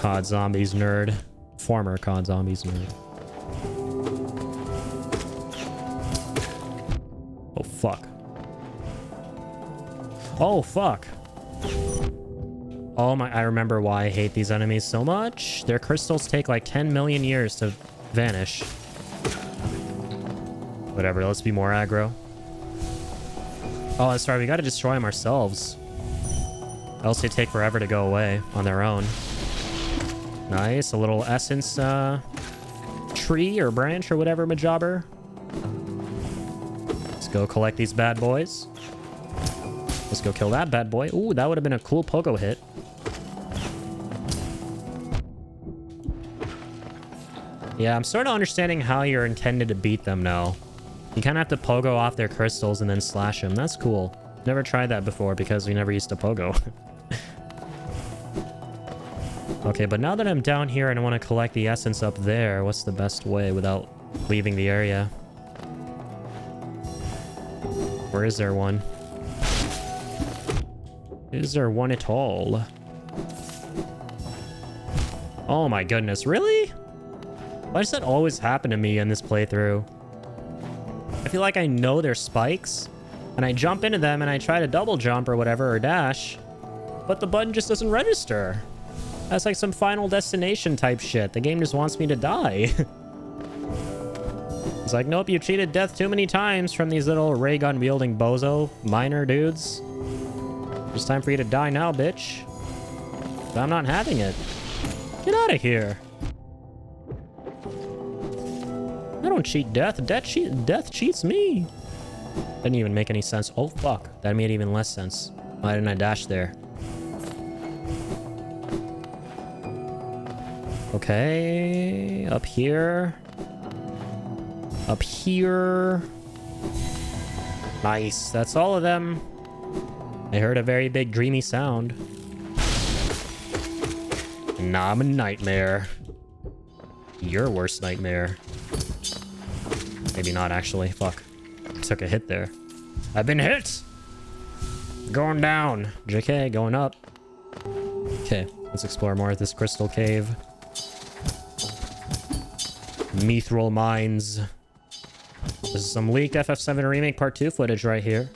COD Zombies nerd. Former COD Zombies nerd. Oh, fuck. Oh, fuck. Oh my, I remember why I hate these enemies so much. Their crystals take like 10 million years to vanish. Whatever, let's be more aggro. Oh, that's right, we gotta destroy them ourselves. Else they take forever to go away on their own. Nice, a little essence tree or branch or whatever, Majobber. Let's go collect these bad boys. Let's go kill that bad boy. Ooh, that would have been a cool pogo hit. Yeah, I'm sort of understanding how you're intended to beat them now. You kind of have to pogo off their crystals and then slash them. That's cool. Never tried that before because we never used to pogo. Okay, but now that I'm down here and I want to collect the essence up there, what's the best way without leaving the area? Or is there one? Is there one at all? Oh my goodness, really? Why does that always happen to me in this playthrough? I feel like I know there's spikes, and I jump into them and I try to double jump or whatever, or dash, but the button just doesn't register. That's like some Final Destination type shit. The game just wants me to die. It's like, nope, you cheated death too many times from these little ray gun wielding bozo miner dudes. It's time for you to die now, bitch. But I'm not having it. Get out of here. I don't cheat death. Death cheats me. Didn't even make any sense. Oh, fuck. That made even less sense. Why didn't I dash there? Okay. Up here. Up here. Nice. That's all of them. I heard a very big dreamy sound. Nah, I'm a nightmare. Your worst nightmare. Maybe not, actually. Fuck. I took a hit there. I've been hit! Going down. JK, going up. Okay, let's explore more of this crystal cave. Mithril mines. This is some leaked FF7 Remake Part 2 footage right here.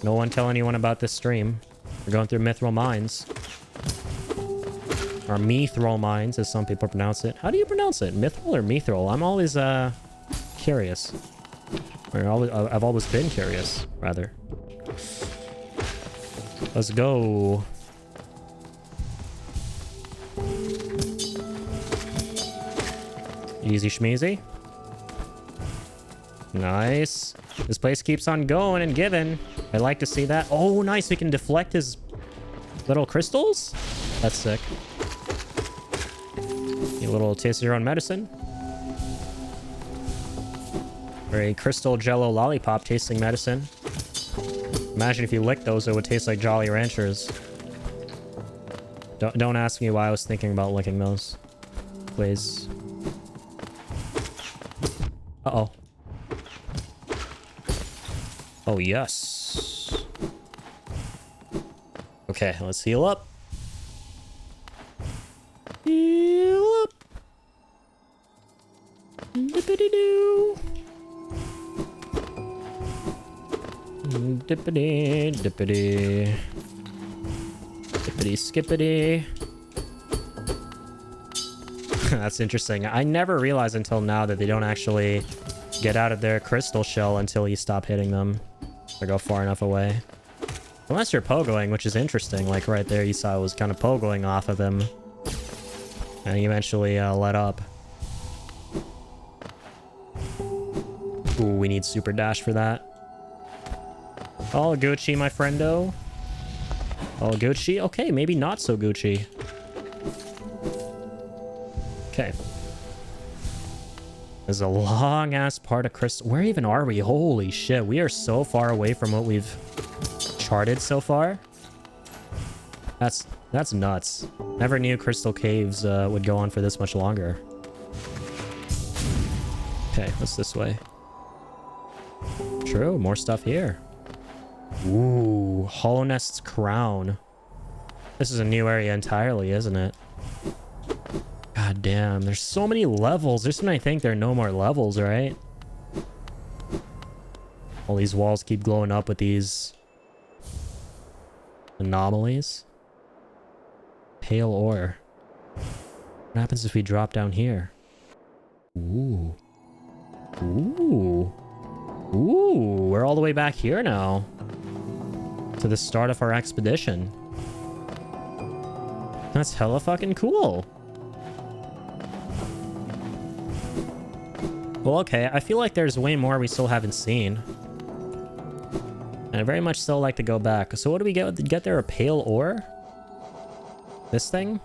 No one tell anyone about this stream. We're going through Mithril mines. Or Mithril mines, as some people pronounce it. How do you pronounce it? Mithril or Mithril? I'm always, curious. I've always been curious, rather. Let's go. Easy schmeezy. Nice. This place keeps on going and giving. I like to see that. Oh, nice. We can deflect his little crystals. That's sick. A little taste of your own medicine. Or a crystal jello lollipop tasting medicine. Imagine if you licked those, it would taste like Jolly Ranchers. Don't ask me why I was thinking about licking those. Please. Uh-oh. Oh, yes. Okay, let's heal up. Heal up. Dippity-doo. Dippity, dippity. Dippity, skippity. That's interesting. I never realized until now that they don't actually get out of their crystal shell until you stop hitting them or go far enough away. Unless you're pogoing, which is interesting. Like right there, you saw it was kind of pogoing off of him. And he eventually let up. Ooh, we need super dash for that. All Gucci, my friendo. All Gucci? Okay, maybe not so Gucci. Okay. There's a long-ass part of crystal. Where even are we? Holy shit, we are so far away from what we've charted so far. That's nuts. Never knew crystal caves would go on for this much longer. Okay, what's this way? True, more stuff here. Ooh, Hollow Nest's crown. This is a new area entirely, isn't it? God damn, there's so many levels. There's when I think there are no more levels, right? All these walls keep glowing up with these anomalies. Pale ore. What happens if we drop down here? Ooh. Ooh. Ooh, we're all the way back here now. To the start of our expedition. That's hella fucking cool. Well, okay, I feel like there's way more we still haven't seen. And I very much still like to go back. So what do we get there? A pale ore? This thing?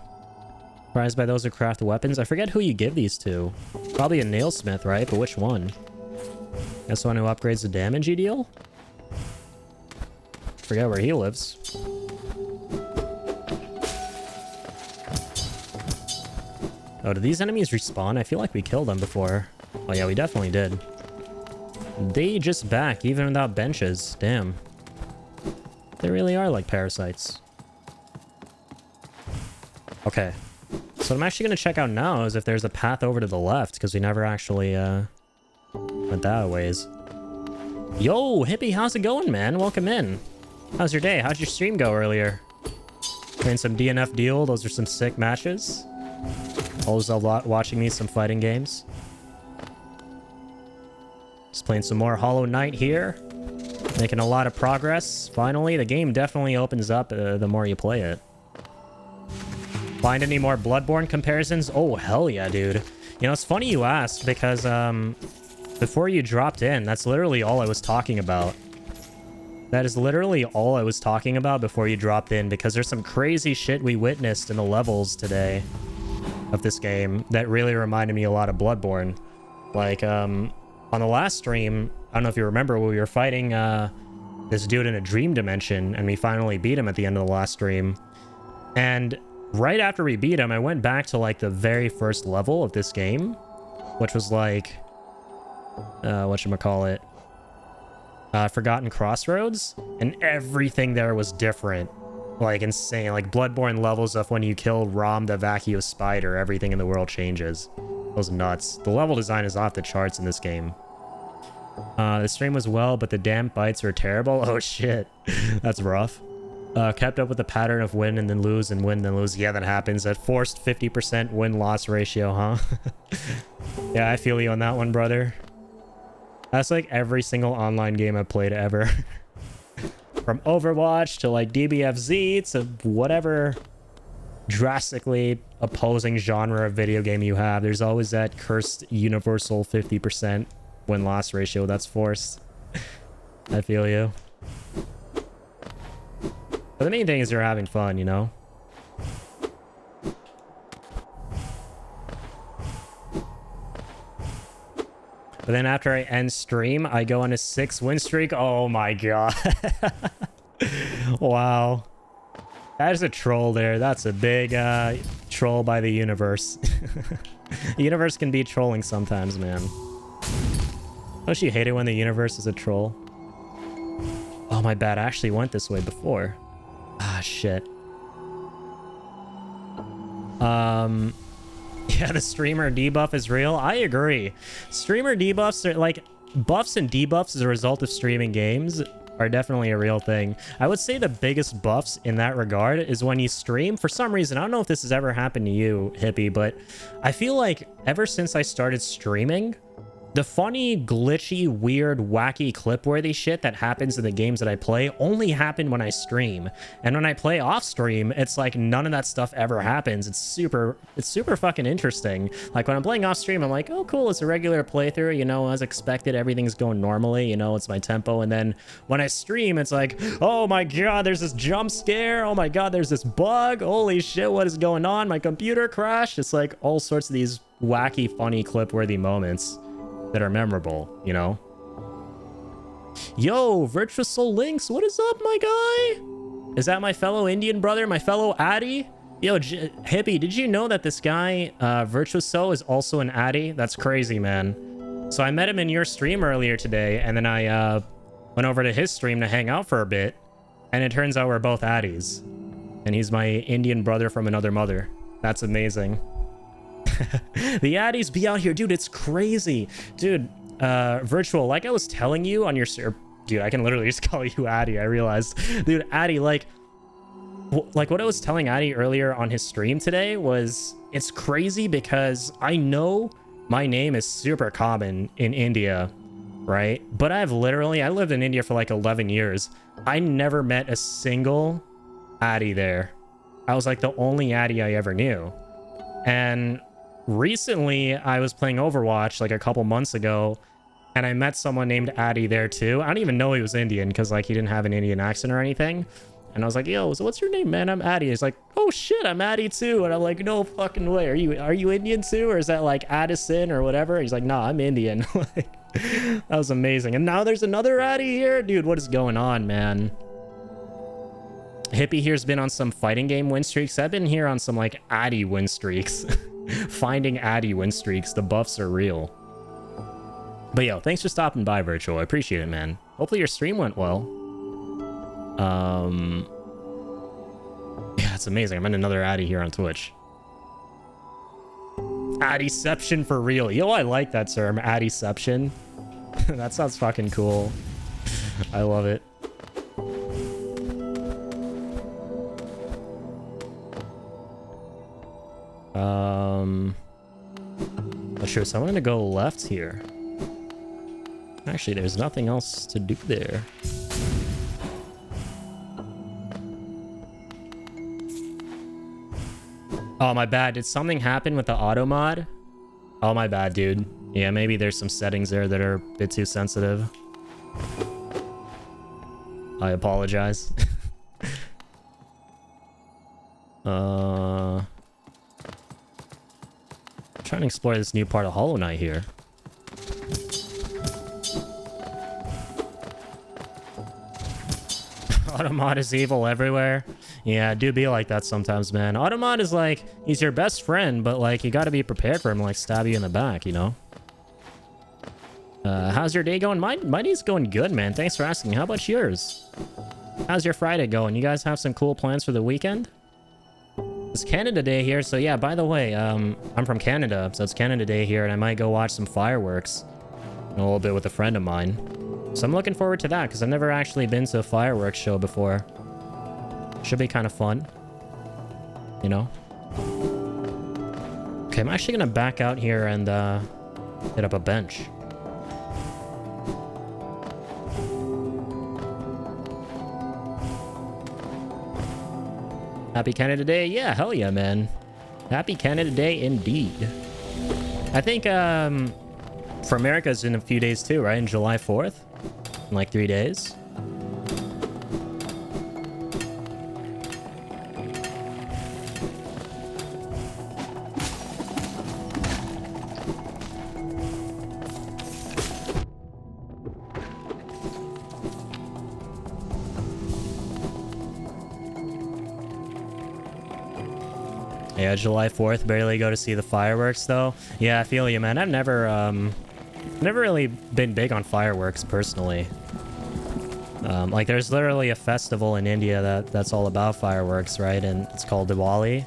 Prized by those who craft weapons? I forget who you give these to. Probably a nailsmith, right? But which one? That's one who upgrades the damage you deal? Forget where he lives. Oh, do these enemies respawn? I feel like we killed them before. Oh yeah, we definitely did. They just back, even without benches. Damn. They really are like parasites. Okay. So what I'm actually going to check out now is if there's a path over to the left, because we never actually went that ways. Yo, Hippie, how's it going, man? Welcome in. How's your day? How'd your stream go earlier? Playing some DNF Duel. Those are some sick matches. Always love watching me some fighting games. Just playing some more Hollow Knight here. Making a lot of progress. Finally, the game definitely opens up the more you play it. Find any more Bloodborne comparisons? Oh, hell yeah, dude. You know, it's funny you asked because before you dropped in, that's literally all I was talking about. That is literally all I was talking about before you dropped in, because there's some crazy shit we witnessed in the levels today of this game that really reminded me a lot of Bloodborne. Like, on the last stream, I don't know if you remember, we were fighting this dude in a dream dimension, and we finally beat him at the end of the last stream. And right after we beat him, I went back to, like, the very first level of this game, which was, like, whatchamacallit? Forgotten Crossroads, and everything there was different. Like, insane. Like, Bloodborne levels of when you kill Rom the Vacuous Spider, everything in the world changes. It was nuts. The level design is off the charts in this game. The stream was well, but the damn bites were terrible. Oh, shit. That's rough. Kept up with the pattern of win and then lose and win and then lose. Yeah, that happens. That forced 50% win-loss ratio, huh? Yeah, I feel you on that one, brother. That's like every single online game I've played ever. From Overwatch to like DBFZ to whatever drastically opposing genre of video game you have, there's always that cursed universal 50% win-loss ratio that's forced. I feel you. But the main thing is you're having fun, you know? But then after I end stream, I go on a 6 win streak. Oh my god. Wow. That is a troll there. That's a big troll by the universe. The universe can be trolling sometimes, man. Don't you hate it when the universe is a troll? Oh, my bad. I actually went this way before. Ah, shit. Yeah, the streamer debuff is real. I agree. Streamer debuffs are like buffs and debuffs as a result of streaming games are definitely a real thing. I would say the biggest buffs in that regard is when you stream. For some reason, I don't know if this has ever happened to you, Hippie, but I feel like ever since I started streaming, the funny, glitchy, weird, wacky, clip-worthy shit that happens in the games that I play only happen when I stream. And when I play off-stream, it's like none of that stuff ever happens. It's super fucking interesting. Like when I'm playing off-stream, I'm like, oh cool, it's a regular playthrough, you know, as expected, everything's going normally, you know, it's my tempo. And then when I stream, it's like, oh my god, there's this jump scare, oh my god, there's this bug, holy shit, what is going on? My computer crashed. It's like all sorts of these wacky, funny, clip-worthy moments that are memorable, you know? Yo, Virtuous Soul Links, what is up, my guy? Is that my fellow Indian brother, my fellow Addy? Yo, Hippie, did you know that this guy, Virtuous Soul, is also an Addy? That's crazy, man. So I met him in your stream earlier today, and then I went over to his stream to hang out for a bit, and it turns out we're both Addies. And he's my Indian brother from another mother. That's amazing. The Addies be out here, dude. It's crazy, dude. Virtual, like I was telling you on your dude, I can literally just call you Addy. I realized, dude, Addy, like what I was telling Addy earlier on his stream today was, it's crazy because I know my name is super common in India, right? But I lived in India for like 11 years. I never met a single Addy there. I was like the only Addy I ever knew. And recently, I was playing Overwatch like a couple months ago, and I met someone named Addy there too. I don't even know he was Indian because like he didn't have an Indian accent or anything. And I was like, yo, so what's your name, man? I'm Addy. He's like, oh shit, I'm Addy too. And I'm like, no fucking way. Are you Indian too? Or is that like Addison or whatever? He's like, nah, I'm Indian. Like, that was amazing. And now there's another Addy here? Dude, what is going on, man? Hippie here's been on some fighting game win streaks. I've been here on some like Addy win streaks. Finding Addy win streaks. The buffs are real. But yo, thanks for stopping by, Virtual. I appreciate it, man. Hopefully your stream went well. Yeah, it's amazing. I'm in another Addy here on Twitch. Addyception for real. Yo, I like that term, Addyception. That sounds fucking cool. I love it. Not sure, so I'm gonna go left here. Actually, there's nothing else to do there. Oh, my bad. Did something happen with the auto mod? Oh, my bad, dude. Yeah, maybe there's some settings there that are a bit too sensitive. I apologize. Trying to explore this new part of Hollow Knight here. Automod is evil everywhere. Yeah, do be like that sometimes, man. Automod is like, he's your best friend, but like, you gotta be prepared for him to like stab you in the back, you know? How's your day going? My day's going good, man. Thanks for asking. How about yours? How's your Friday going? You guys have some cool plans for the weekend? It's Canada Day here, so yeah, by the way, I'm from Canada, so it's Canada Day here, and I might go watch some fireworks in a little bit with a friend of mine. So I'm looking forward to that, because I've never actually been to a fireworks show before. Should be kind of fun. You know? Okay, I'm actually going to back out here and hit up a bench. Happy Canada Day? Yeah, hell yeah, man. Happy Canada Day indeed. I think for America's in a few days too, right? In July 4th? In like 3 days. Yeah, July 4th, barely go to see the fireworks though. Yeah, I feel you, man. I've never really been big on fireworks personally. Like there's literally a festival in India that's all about fireworks, right? And it's called Diwali.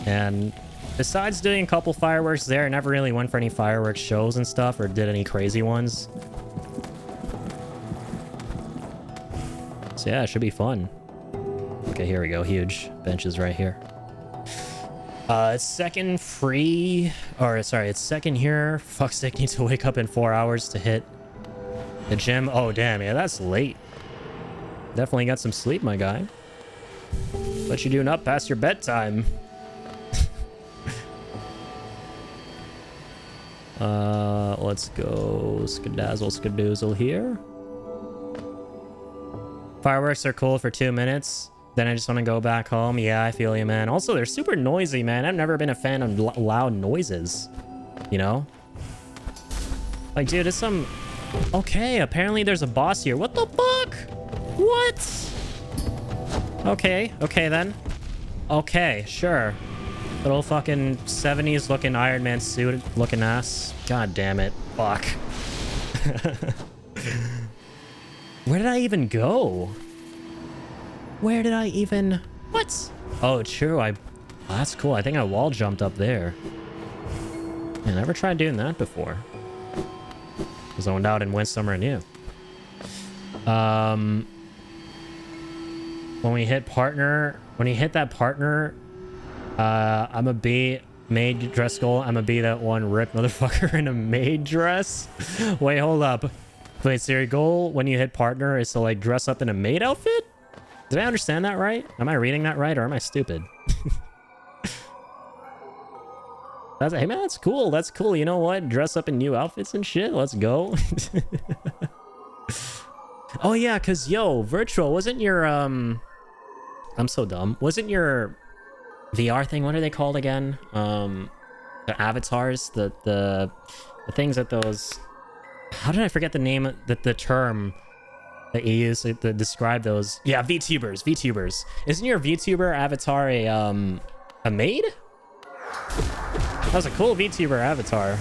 And besides doing a couple fireworks there, I never really went for any fireworks shows and stuff or did any crazy ones. So yeah, it should be fun. Okay, here we go. Huge benches right here. It's second here. Fuck's sake, need to wake up in 4 hours to hit the gym. Oh, damn. Yeah, that's late. Definitely got some sleep, my guy. What you doing up past your bedtime? Let's go skedazzle skadoozle here. Fireworks are cool for 2 minutes. Then I just want to go back home. Yeah, I feel you, man. Also, they're super noisy, man. I've never been a fan of loud noises. You know? Like, dude, it's some... Okay, apparently there's a boss here. What the fuck? What? Okay, okay then. Okay, sure. Little fucking 70s looking Iron Man suit looking ass. God damn it. Fuck. Where did I even go? Where did I even... What? Oh, true. Oh, that's cool. I think I wall jumped up there. I never tried doing that before. Zoned out and went somewhere new. When we hit that partner, I'm a B maid dress goal. I'm a B that one ripped motherfucker in a maid dress. Wait, hold up. Wait, so your goal when you hit partner is to like dress up in a maid outfit? Did I understand that right? Am I reading that right or am I stupid? Hey man, that's cool. That's cool. You know what? Dress up in new outfits and shit. Let's go. Oh yeah, cause yo, Virtual, wasn't your I'm so dumb. Wasn't your VR thing, what are they called again? The avatars, the things that those... How did I forget the name, the term that you use to describe those? Yeah, VTubers. Isn't your VTuber avatar a maid? That was a cool VTuber avatar.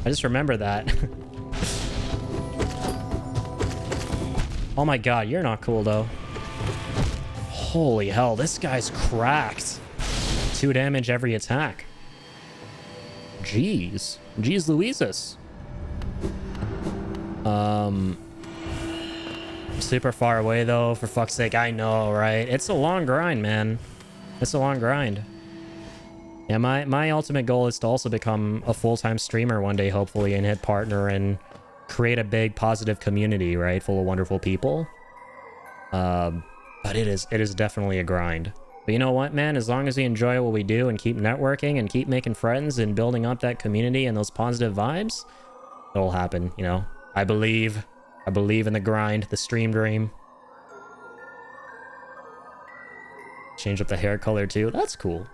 I just remember that. Oh my god, you're not cool though. Holy hell, this guy's cracked. 2 damage every attack. Jeez. Jeez Louises. Super far away though, for fuck's sake. I know, right? It's a long grind, man. It's a long grind. Yeah, my ultimate goal is to also become a full-time streamer one day, hopefully, and hit partner and create a big positive community, right? Full of wonderful people. But it is definitely a grind. But you know what, man? As long as we enjoy what we do and keep networking and keep making friends and building up that community and those positive vibes, it'll happen, you know? I believe in the grind, the stream dream. Change up the hair color too. That's cool.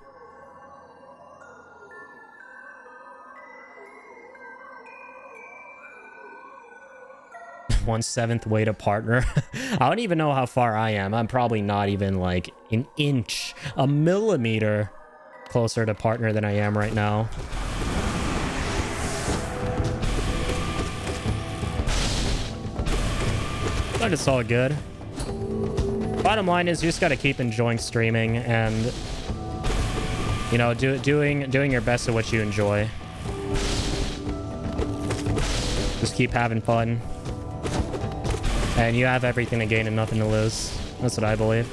One-seventh way to partner. I don't even know how far I am. I'm probably not even like an inch, a millimeter closer to partner than I am right now. But it's all good. Bottom line is you just got to keep enjoying streaming and, you know, doing your best at what you enjoy. Just keep having fun. And you have everything to gain and nothing to lose. That's what I believe.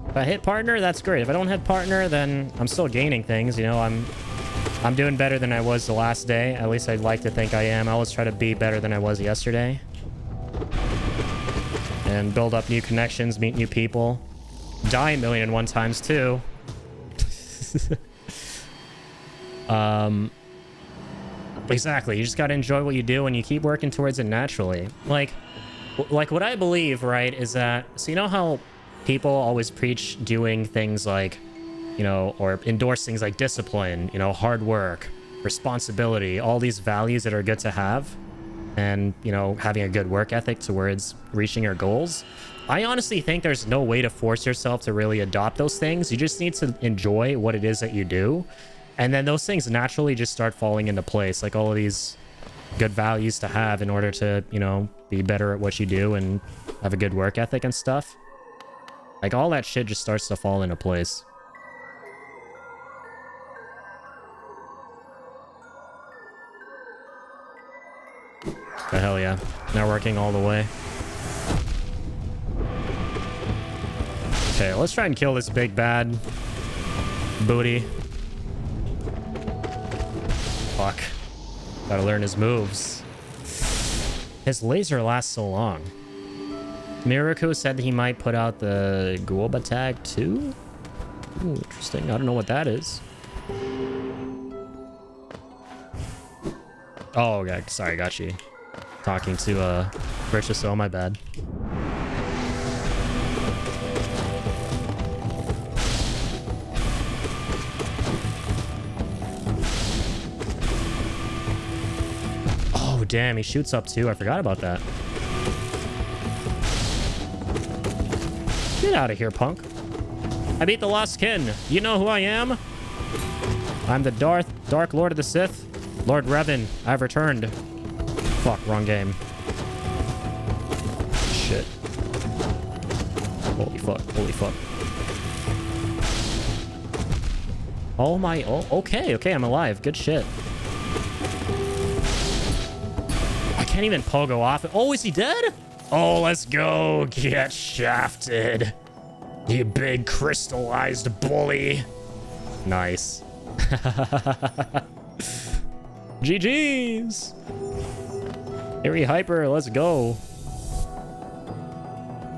If I hit partner, that's great. If I don't hit partner, then I'm still gaining things. You know, I'm doing better than I was the last day. At least I'd like to think I am. I always try to be better than I was yesterday. And build up new connections, meet new people. Die 1,000,001 times too. Exactly. You just got to enjoy what you do and you keep working towards it naturally. Like what I believe, right, is that, so you know how people always preach doing things like, you know, or endorse things like discipline, you know, hard work, responsibility, all these values that are good to have, and, you know, having a good work ethic towards reaching your goals. I honestly think there's no way to force yourself to really adopt those things. You just need to enjoy what it is that you do. And then those things naturally just start falling into place, like all of these good values to have in order to, you know, be better at what you do and have a good work ethic and stuff. Like all that shit just starts to fall into place. But hell yeah, networking all the way. Okay, let's try and kill this big bad booty. Fuck. Gotta learn his moves. His laser lasts so long. Miraku said that he might put out the Guoba tag too? Ooh, interesting. I don't know what that is. Oh, okay. Sorry, got you. Talking to Virtuoso, my bad. Oh, damn, he shoots up too. I forgot about that. Get out of here, punk. I beat the Lost Kin. You know who I am? I'm the Dark Lord of the Sith. Lord Revan. I've returned. Fuck, wrong game. Shit. Holy fuck, holy fuck. Oh my, oh, okay, I'm alive. Good shit. I can't even pogo off. Oh, is he dead? Oh, let's go. Get shafted. You big crystallized bully. Nice. GG's. Harry Hyper, let's go.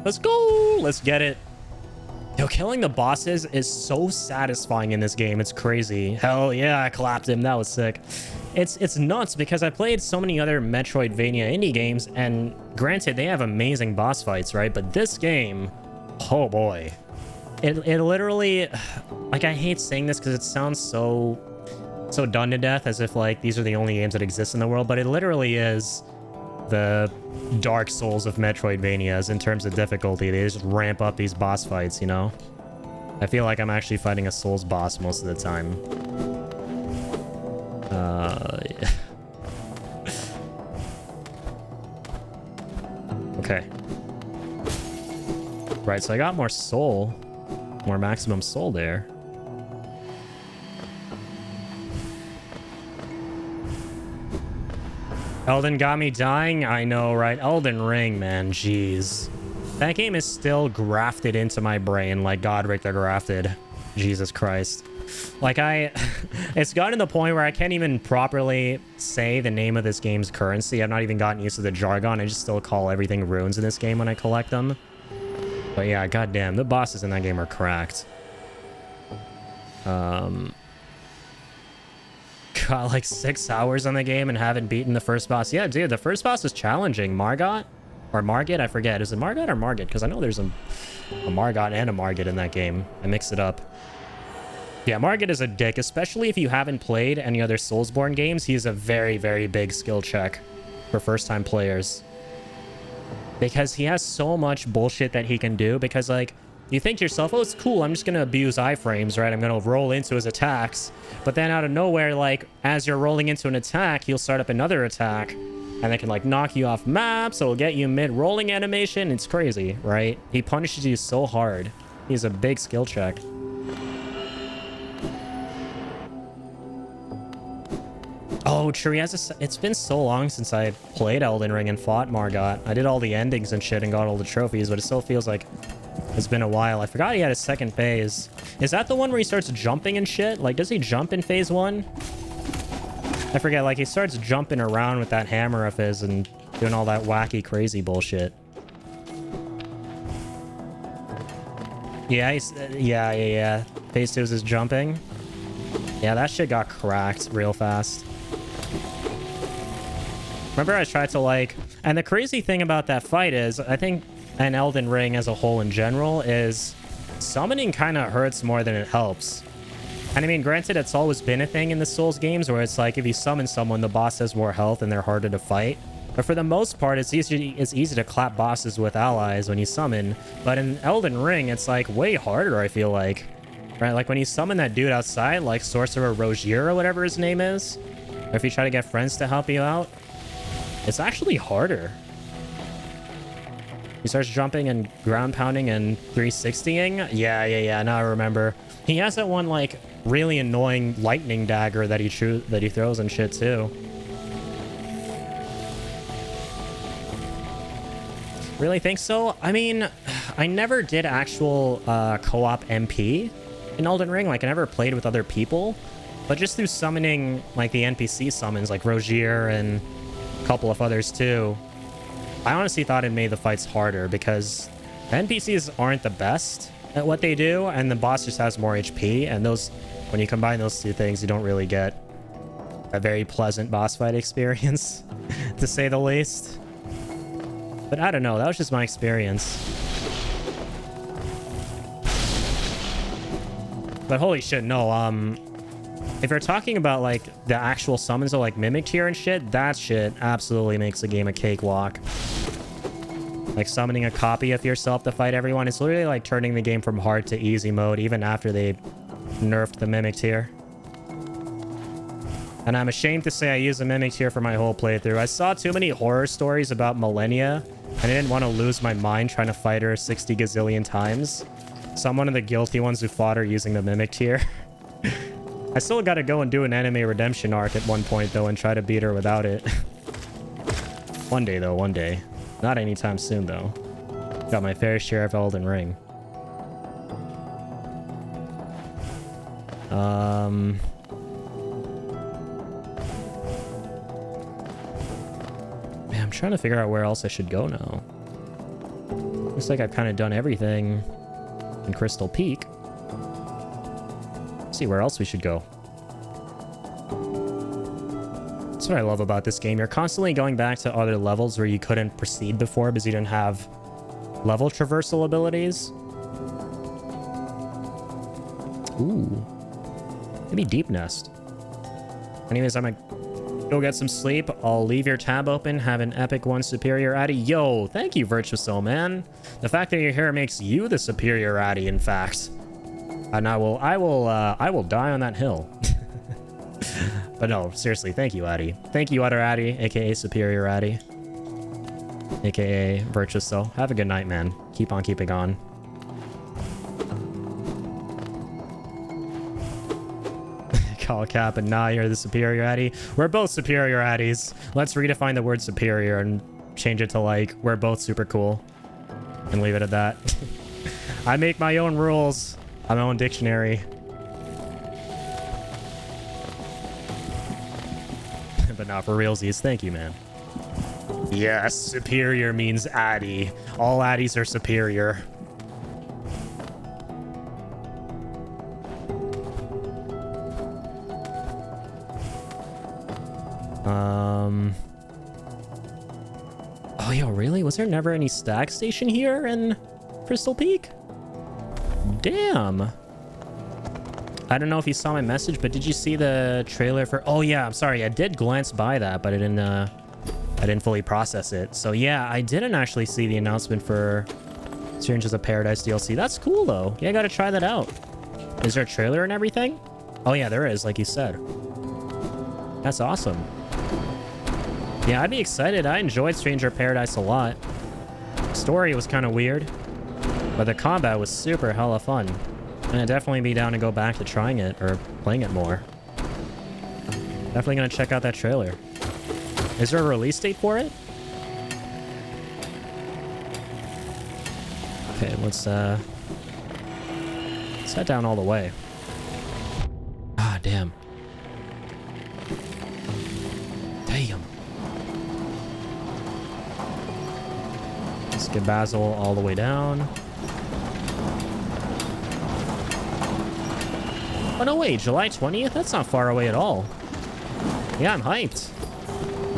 Let's go. Let's get it. Yo, killing the bosses is so satisfying in this game. It's crazy. Hell yeah, I clapped him. That was sick. It's nuts because I played so many other Metroidvania indie games, and granted, they have amazing boss fights, right? But this game, oh boy. It literally, like, I hate saying this because it sounds so done to death, as if, like, these are the only games that exist in the world, but it literally is the Dark Souls of Metroidvanias in terms of difficulty. They just ramp up these boss fights, you know? I feel like I'm actually fighting a Souls boss most of the time. Yeah. Okay. Right, so I got more soul. More maximum soul there. Elden got me dying? I know, right? Elden Ring, man. Jeez. That game is still grafted into my brain like God Richter grafted. Jesus Christ. Like, it's gotten to the point where I can't even properly say the name of this game's currency. I've not even gotten used to the jargon. I just still call everything runes in this game when I collect them. But yeah, goddamn, the bosses in that game are cracked. Got like 6 hours on the game and haven't beaten the first boss. Yeah, dude, the first boss is challenging. Margot? Or Margit? I forget. Is it Margot or Margit? Because I know there's a Margot and a Margit in that game. I mix it up. Yeah, Margit is a dick, especially if you haven't played any other Soulsborne games. He's a very, very big skill check for first-time players. Because he has so much bullshit that he can do. Because, like, you think to yourself, oh, it's cool, I'm just going to abuse iframes, right? I'm going to roll into his attacks. But then out of nowhere, like, as you're rolling into an attack, he'll start up another attack. And they can, like, knock you off map, so it'll get you mid-rolling animation. It's crazy, right? He punishes you so hard. He's a big skill check. Oh, true. He has a, it's been so long since I played Elden Ring and fought Margot. I did all the endings and shit and got all the trophies, but it still feels like it's been a while. I forgot he had a second phase. Is that the one where he starts jumping and shit? Like, does he jump in phase 1? I forget. Like, he starts jumping around with that hammer of his and doing all that wacky, crazy bullshit. Yeah, yeah. Phase 2 is his jumping. Yeah, that shit got cracked real fast. Remember I tried to, like... And the crazy thing about that fight is, I think, and Elden Ring as a whole in general, is summoning kind of hurts more than it helps. And I mean, granted, it's always been a thing in the Souls games where it's like, if you summon someone, the boss has more health and they're harder to fight. But for the most part, it's easy to clap bosses with allies when you summon. But in Elden Ring, it's like way harder, I feel like. Right? Like when you summon that dude outside, like Sorcerer Rogier or whatever his name is, or if you try to get friends to help you out, it's actually harder. He starts jumping and ground pounding and 360ing. Yeah. Now I remember. He has that one like really annoying lightning dagger that he throws and shit too. Really think so? I mean, I never did actual co-op MP in Elden Ring. Like I never played with other people, but just through summoning like the NPC summons like Rogier and a couple of others too, I honestly thought it made the fights harder because the NPCs aren't the best at what they do, and the boss just has more HP, and those, when you combine those two things, you don't really get a very pleasant boss fight experience, to say the least. But I don't know, that was just my experience. But holy shit, no, if you're talking about like the actual summons of like Mimic Tier and shit, that shit absolutely makes the game a cakewalk. Like summoning a copy of yourself to fight everyone, it's literally like turning the game from hard to easy mode, even after they nerfed the Mimic Tier. And I'm ashamed to say I used the Mimic Tier for my whole playthrough. I saw too many horror stories about Millennia, and I didn't want to lose my mind trying to fight her 60 gazillion times. So I'm one of the guilty ones who fought her using the Mimic Tier. I still gotta go and do an anime redemption arc at one point, though, and try to beat her without it. One day, though, one day. Not anytime soon, though. Got my fair share of Elden Ring. Man, I'm trying to figure out where else I should go now. Looks like I've kind of done everything in Crystal Peak. Let's see where else we should go. That's what I love about this game. You're constantly going back to other levels where you couldn't proceed before because you didn't have level traversal abilities. Ooh. Maybe Deep Nest. Anyways, I'm gonna go get some sleep. I'll leave your tab open. Have an epic one, Superior Addy. Yo, thank you, Virtuoso, man. The fact that you're here makes you the Superior Addy, in fact. And I will die on that hill. But no, seriously, thank you, Addy. Thank you, Utter Addy, aka Superior Addy. aka Virtuoso. Have a good night, man. Keep on keeping on. Call Cap and nah, you're the superior Addy. We're both superior Addies. Let's redefine the word superior and change it to like, we're both super cool. And leave it at that. I make my own rules. My own dictionary. But not for realsies. Thank you, man. Yes, superior means Addy. All Addies are superior. Oh, yo, really? Was there never any stack station here in Crystal Peak? Damn. I don't know if you saw my message, but did you see the trailer for... Oh, yeah, I'm sorry. I did glance by that, but I didn't fully process it. So, yeah, I didn't actually see the announcement for Strangers of Paradise DLC. That's cool, though. Yeah, I gotta try that out. Is there a trailer and everything? Oh, yeah, there is, like you said. That's awesome. Yeah, I'd be excited. I enjoyed Stranger of Paradise a lot. Story was kind of weird, but the combat was super hella fun. And I'd definitely be down to go back to trying it or playing it more. Definitely gonna check out that trailer. Is there a release date for it? Okay, let's head down all the way. Ah, damn. Damn. Let's get Basil all the way down. Oh, no, wait. July 20th? That's not far away at all. Yeah, I'm hyped.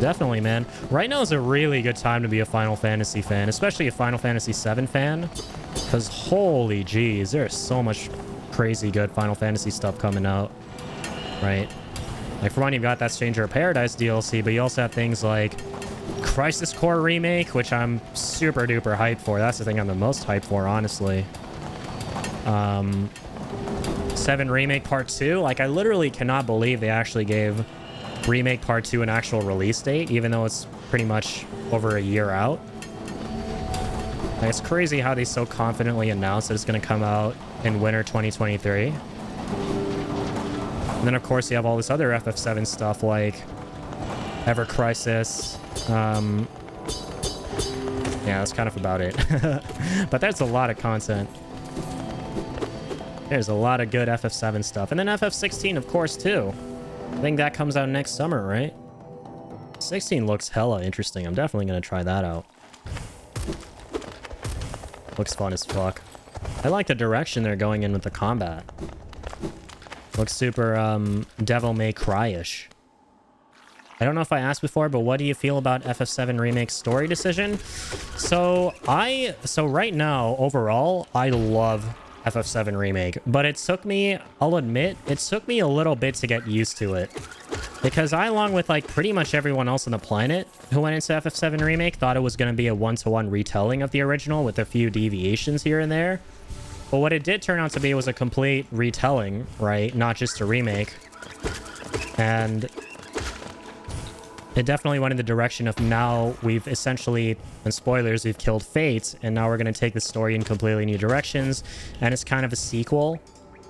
Definitely, man. Right now is a really good time to be a Final Fantasy fan, especially a Final Fantasy VII fan. Because holy jeez, there's so much crazy good Final Fantasy stuff coming out. Right? Like, for one, you've got that Stranger of Paradise DLC, but you also have things like Crisis Core Remake, which I'm super duper hyped for. That's the thing I'm the most hyped for, honestly. 7 Remake Part 2. Like, I literally cannot believe they actually gave Remake Part 2 an actual release date, even though it's pretty much over a year out. Like, it's crazy how they so confidently announced that it's going to come out in winter 2023. And then, of course, you have all this other FF7 stuff like Ever Crisis. Yeah, that's kind of about it. But that's a lot of content. There's a lot of good FF7 stuff. And then FF16, of course, too. I think that comes out next summer, right? 16 looks hella interesting. I'm definitely going to try that out. Looks fun as fuck. I like the direction they're going in with the combat. Looks super Devil May Cry-ish. I don't know if I asked before, but what do you feel about FF7 Remake's story decision? So right now, overall, I love FF7 Remake, but it took me, I'll admit, it took me a little bit to get used to it. Because I, along with like pretty much everyone else on the planet who went into FF7 Remake, thought it was going to be a one-to-one retelling of the original with a few deviations here and there. But what it did turn out to be was a complete retelling, right? Not just a remake. And it definitely went in the direction of now we've essentially, and spoilers, we've killed Fate, and now we're going to take the story in completely new directions. And it's kind of a sequel,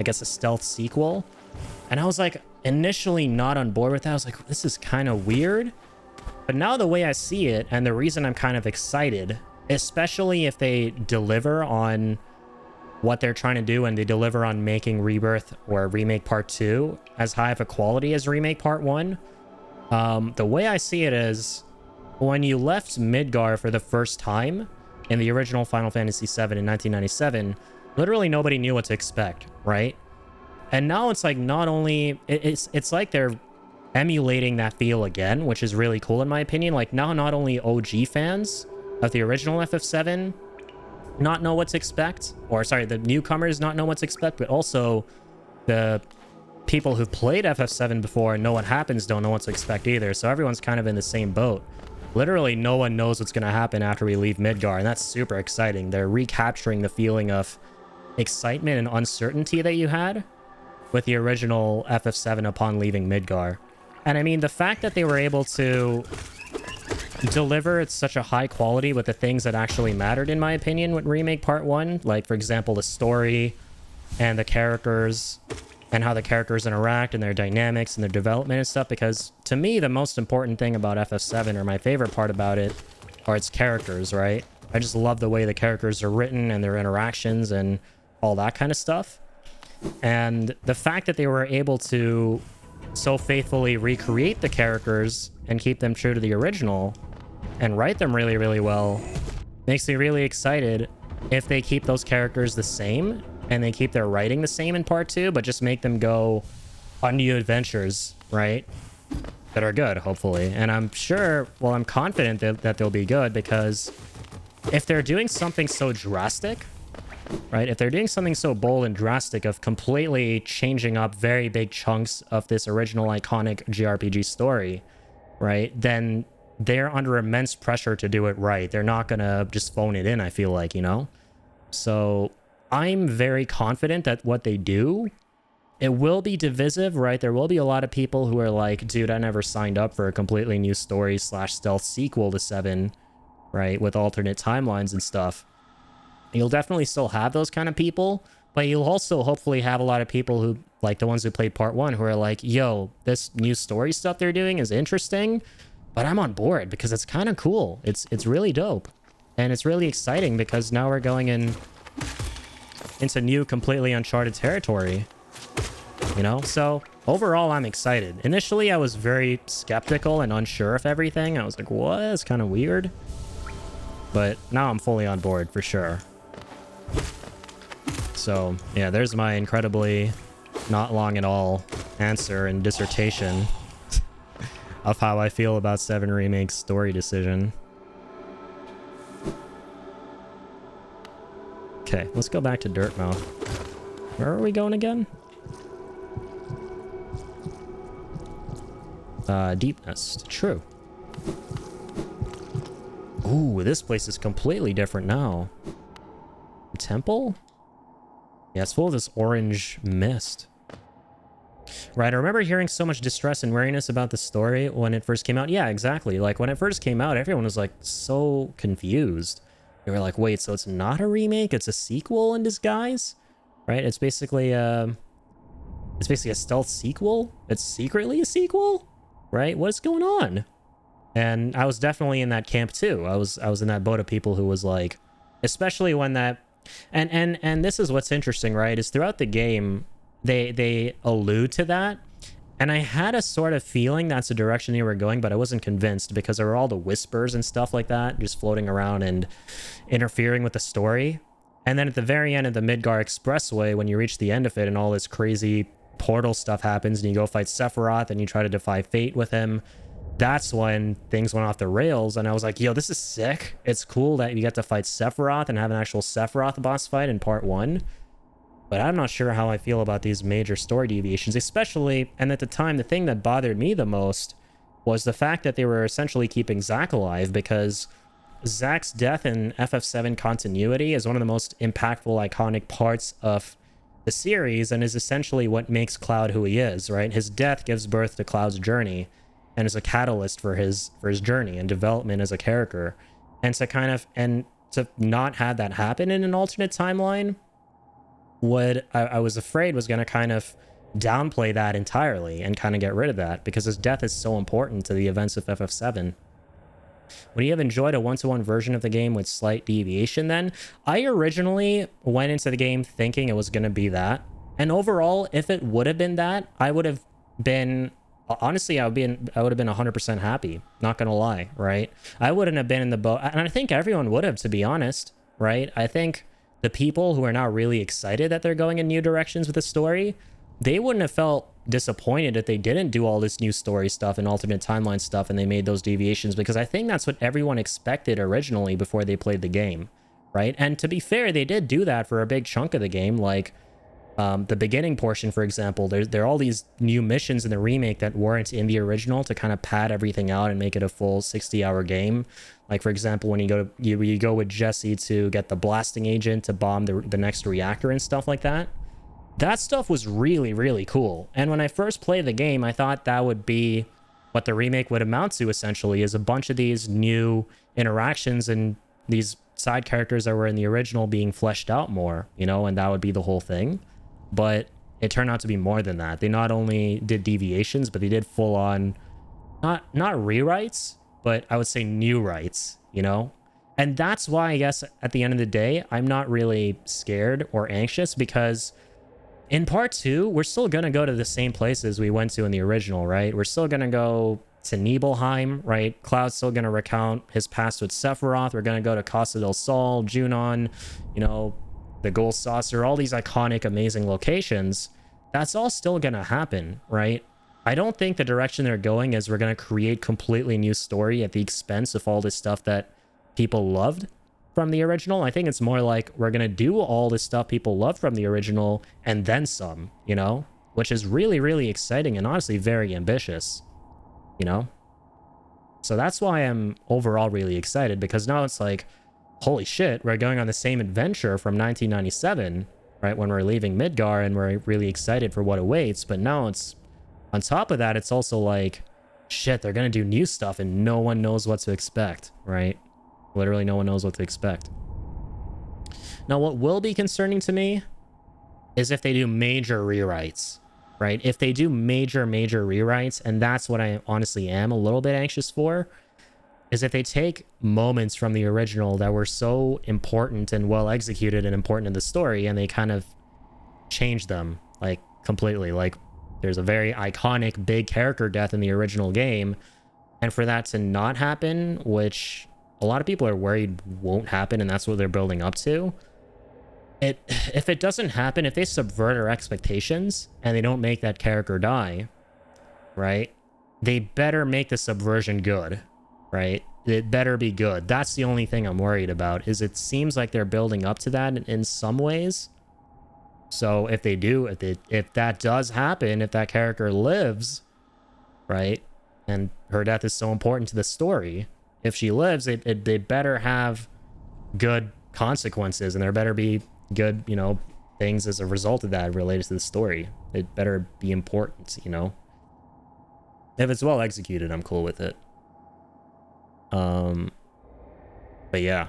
I guess a stealth sequel. And I was like, initially not on board with that. I was like, this is kind of weird. But now the way I see it, and the reason I'm kind of excited, especially if they deliver on what they're trying to do and they deliver on making Rebirth or Remake Part 2 as high of a quality as Remake Part 1, the way I see it is when you left Midgar for the first time in the original Final Fantasy VII in 1997, literally nobody knew what to expect, right? And now it's like not only... It's like they're emulating that feel again, which is really cool in my opinion. Like now not only OG fans of the original FF7 not know what to expect, or sorry, the newcomers not know what to expect, but also the people who've played FF7 before and know what happens don't know what to expect either. So everyone's kind of in the same boat. Literally no one knows what's going to happen after we leave Midgar, and that's super exciting. They're recapturing the feeling of excitement and uncertainty that you had with the original FF7 upon leaving Midgar. And I mean, the fact that they were able to deliver at such a high quality with the things that actually mattered, in my opinion, with Remake Part 1. Like, for example, the story and the characters and how the characters interact and their dynamics and their development and stuff. Because to me, the most important thing about FF7, or my favorite part about it, are its characters, right? I just love the way the characters are written and their interactions and all that kind of stuff. And the fact that they were able to so faithfully recreate the characters and keep them true to the original and write them really, really well makes me really excited if they keep those characters the same and they keep their writing the same in part 2, but just make them go on new adventures, right? That are good, hopefully. And I'm sure, well, I'm confident that they'll be good, because if they're doing something so drastic, right? If they're doing something so bold and drastic of completely changing up very big chunks of this original iconic JRPG story, right? Then they're under immense pressure to do it right. They're not going to just phone it in, I feel like, you know? So I'm very confident that what they do, it will be divisive, right? There will be a lot of people who are like, dude, I never signed up for a completely new story / stealth sequel to 7, right? With alternate timelines and stuff. You'll definitely still have those kind of people, but you'll also hopefully have a lot of people who, like the ones who played part 1, who are like, yo, this new story stuff they're doing is interesting, but I'm on board because it's kind of cool. It's really dope. And it's really exciting because now we're going into new, completely uncharted territory, you know? So overall, I'm excited. Initially, I was very skeptical and unsure of everything. I was like, what? It's kind of weird. But now I'm fully on board for sure. So yeah, there's my incredibly not long at all answer and dissertation of how I feel about 7 Remake's story decision. Okay, let's go back to Dirtmouth. Where are we going again? Deep Nest. True. Ooh, this place is completely different now. Temple? Yeah, it's full of this orange mist. Right, I remember hearing so much distress and wariness about the story when it first came out. Yeah, exactly. Like, when it first came out, everyone was, like, so confused. They were like, wait, so it's not a remake? It's a sequel in disguise? Right? It's basically a stealth sequel? It's secretly a sequel? Right? What's going on? And I was definitely in that camp, too. I was in that boat of people who was like... Especially when that... And this is what's interesting, right? Is throughout the game... They allude to that, and I had a sort of feeling that's the direction they were going, but I wasn't convinced because there were all the whispers and stuff like that just floating around and interfering with the story. And then at the very end of the Midgar Expressway, when you reach the end of it and all this crazy portal stuff happens and you go fight Sephiroth and you try to defy fate with him, that's when things went off the rails. And I was like, yo, this is sick. It's cool that you get to fight Sephiroth and have an actual Sephiroth boss fight in part 1. But I'm not sure how I feel about these major story deviations, especially, and at the time, the thing that bothered me the most was the fact that they were essentially keeping Zack alive, because Zack's death in FF7 continuity is one of the most impactful, iconic parts of the series, and is essentially what makes Cloud who he is, right? His death gives birth to Cloud's journey, and is a catalyst for his journey and development as a character. And to not have that happen in an alternate timeline, what I was afraid was going to kind of downplay that entirely and kind of get rid of that, because his death is so important to the events of FF7. Would you have enjoyed a one-to-one version of the game with slight deviation then? I originally went into the game thinking it was going to be that. And overall, if it would have been that, I would have been... Honestly, I would have been 100% happy. Not going to lie, right? I wouldn't have been in the boat. And I think everyone would have, to be honest, right? I think... the people who are now really excited that they're going in new directions with the story, they wouldn't have felt disappointed if they didn't do all this new story stuff and alternate timeline stuff and they made those deviations, because I think that's what everyone expected originally before they played the game, right? And to be fair, they did do that for a big chunk of the game. Like the beginning portion, for example, there are all these new missions in the remake that weren't in the original to kind of pad everything out and make it a full 60-hour game. Like, for example, when you go with Jesse to get the blasting agent to bomb the next reactor and stuff like that. That stuff was really, really cool. And when I first played the game, I thought that would be what the remake would amount to essentially is a bunch of these new interactions and these side characters that were in the original being fleshed out more, you know, and that would be the whole thing. But it turned out to be more than that. They not only did deviations, but they did full on, not rewrites, but I would say new rights, you know? And that's why I guess at the end of the day, I'm not really scared or anxious, because in part 2, we're still going to go to the same places we went to in the original, right? We're still going to go to Nibelheim, right? Cloud's still going to recount his past with Sephiroth. We're going to go to Costa del Sol, Junon, you know, the Gold Saucer, all these iconic, amazing locations. That's all still going to happen, right? I don't think the direction they're going is we're going to create completely new story at the expense of all this stuff that people loved from the original. I think it's more like we're going to do all this stuff people loved from the original and then some, you know, which is really, really exciting and honestly very ambitious, you know? So that's why I'm overall really excited, because now it's like, holy shit, we're going on the same adventure from 1997, right? When we're leaving Midgar, and we're really excited for what awaits. But now it's, on top of that, it's also like, shit, they're going to do new stuff and no one knows what to expect, right? Literally no one knows what to expect. Now, what will be concerning to me is if they do major rewrites, right? If they do major rewrites, and that's what I honestly am a little bit anxious for, is if they take moments from the original that were so important and well executed and important in the story, and they kind of change them, like, completely. Like, there's a very iconic big character death in the original game, and for that to not happen, which a lot of people are worried won't happen, and that's what they're building up to. If it doesn't happen, if they subvert our expectations and they don't make that character die, right? They better make the subversion good, right? It better be good. That's the only thing I'm worried about, is it seems like they're building up to that in some ways. So if they do, if that does happen, if that character lives, right? And her death is so important to the story, if she lives, they better have good consequences, and there better be good, you know, things as a result of that related to the story. It better be important, you know? If it's well executed, I'm cool with it. But yeah.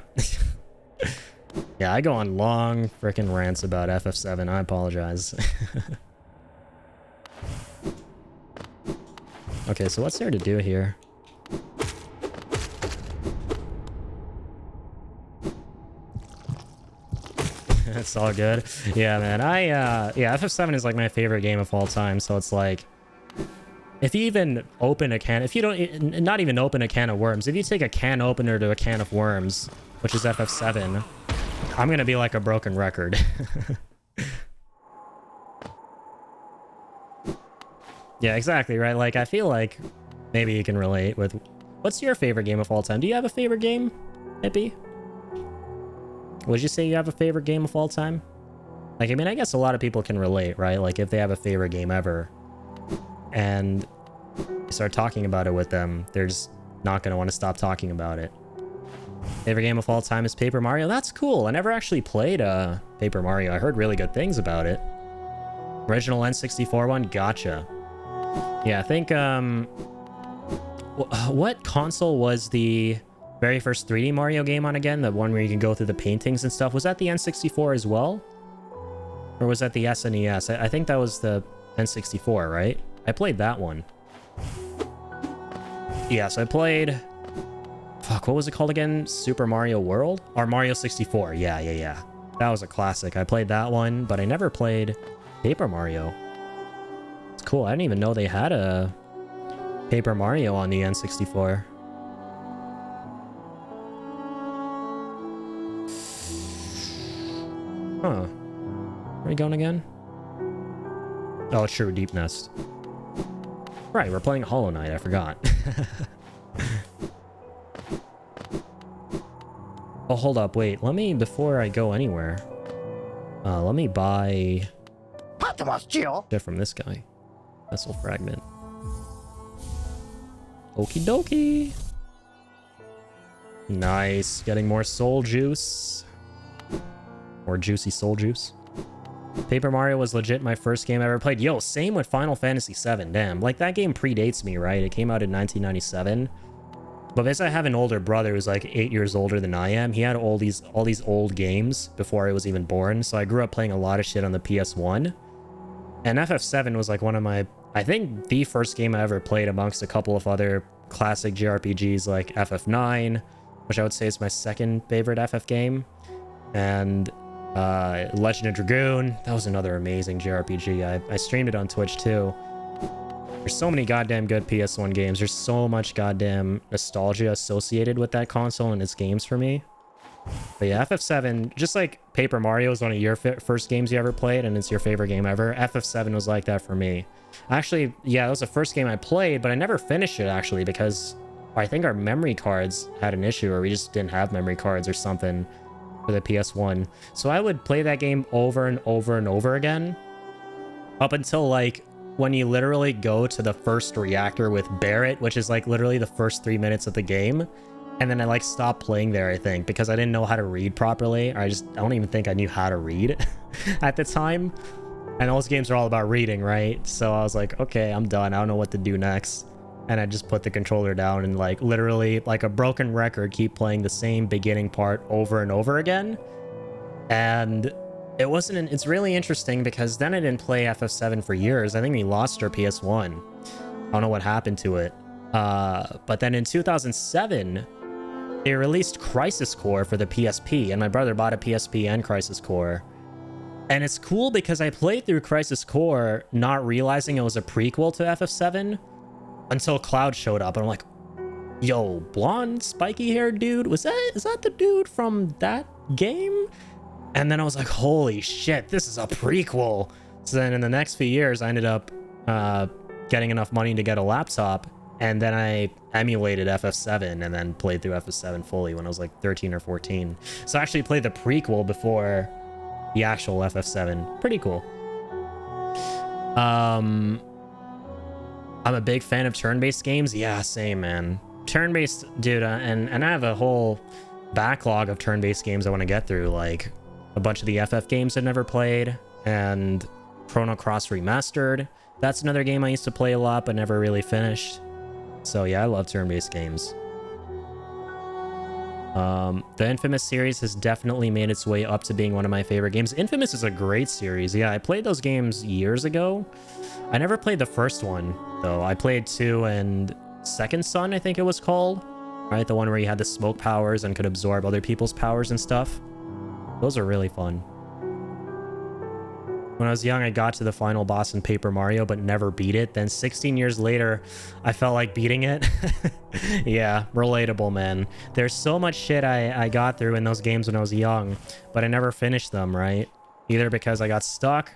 Yeah, I go on long freaking rants about FF7. I apologize. Okay, so what's there to do here? It's all good. Yeah, man. Yeah, FF7 is like my favorite game of all time. So it's like, if you even open a can, if you don't, not even open a can of worms, if you take a can opener to a can of worms, which is FF7, I'm gonna be like a broken record. Yeah, exactly, right? Like, I feel like maybe you can relate with, what's your favorite game of all time? Do you have a favorite game, Hippie? Would you say you have a favorite game of all time? Like, I mean, I guess a lot of people can relate, right? Like, if they have a favorite game ever, and you start talking about it with them, they're just not going to want to stop talking about it. Favorite game of all time is Paper Mario. That's cool. I never actually played Paper Mario. I heard really good things about it. Original N64 one? Gotcha. Yeah, I think, what console was the very first 3D Mario game on again? The one where you can go through the paintings and stuff. Was that the N64 as well? Or was that the SNES? I think that was the N64, right? I played that one. Yeah, so I played... Fuck, what was it called again? Super Mario World? Or Mario 64. Yeah. That was a classic. I played that one, but I never played Paper Mario. It's cool. I didn't even know they had a Paper Mario on the N64. Huh. Where are we going again? Oh, it's true, Deep Nest. Right, we're playing Hollow Knight, I forgot. Oh, hold up, wait. Let me, before I go anywhere, let me buy shit from this guy. Vessel Fragment. Okie dokie. Nice. Getting more soul juice. More juicy soul juice. Paper Mario was legit my first game I ever played. Yo, same with Final Fantasy VII. Damn, like that game predates me, right? It came out in 1997. But because I have an older brother who's like 8 years older than I am, he had all these old games before I was even born. So I grew up playing a lot of shit on the PS1. And FF7 was like one of my, I think the first game I ever played amongst a couple of other classic JRPGs like FF9, which I would say is my second favorite FF game. And Legend of Dragoon, that was another amazing JRPG. I streamed it on Twitch too. There's so many goddamn good PS1 games. There's so much goddamn nostalgia associated with that console and its games for me. But yeah, FF7, just like Paper Mario is one of your first games you ever played and it's your favorite game ever, FF7 was like that for me. Actually, yeah, that was the first game I played, but I never finished it actually because I think our memory cards had an issue or we just didn't have memory cards or something for the PS1. So I would play that game over and over and over again up until like when you literally go to the first reactor with Barret, which is like literally the first 3 minutes of the game. And then I like stopped playing there, I think, because I didn't know how to read properly. I don't even think I knew how to read at the time. And those games are all about reading, right? So I was like, okay, I'm done. I don't know what to do next. And I just put the controller down and like literally like a broken record, keep playing the same beginning part over and over again. And it's really interesting because then I didn't play FF7 for years. I think we lost our PS1. I don't know what happened to it. But then in 2007, they released Crisis Core for the PSP, and my brother bought a PSP and Crisis Core. And it's cool because I played through Crisis Core not realizing it was a prequel to FF7 until Cloud showed up, and I'm like, yo, blonde, spiky-haired dude? Is that the dude from that game? And then I was like, holy shit, this is a prequel. So then in the next few years, I ended up getting enough money to get a laptop. And then I emulated FF7 and then played through FF7 fully when I was like 13 or 14. So I actually played the prequel before the actual FF7. Pretty cool. I'm a big fan of turn-based games. Yeah, same, man. Turn-based, dude, and I have a whole backlog of turn-based games I want to get through, like a bunch of the FF games I've never played, and Chrono Cross Remastered. That's another game I used to play a lot but never really finished. So yeah, I love turn-based games. The Infamous series has definitely made its way up to being one of my favorite games. Infamous is a great series. Yeah, I played those games years ago. I never played the first one, though. I played 2 and Second Son, I think it was called. Right, the one where you had the smoke powers and could absorb other people's powers and stuff. Those are really fun. When I was young, I got to the final boss in Paper Mario, but never beat it. Then 16 years later, I felt like beating it. Yeah, relatable, man. There's so much shit I got through in those games when I was young, but I never finished them, right? Either because I got stuck,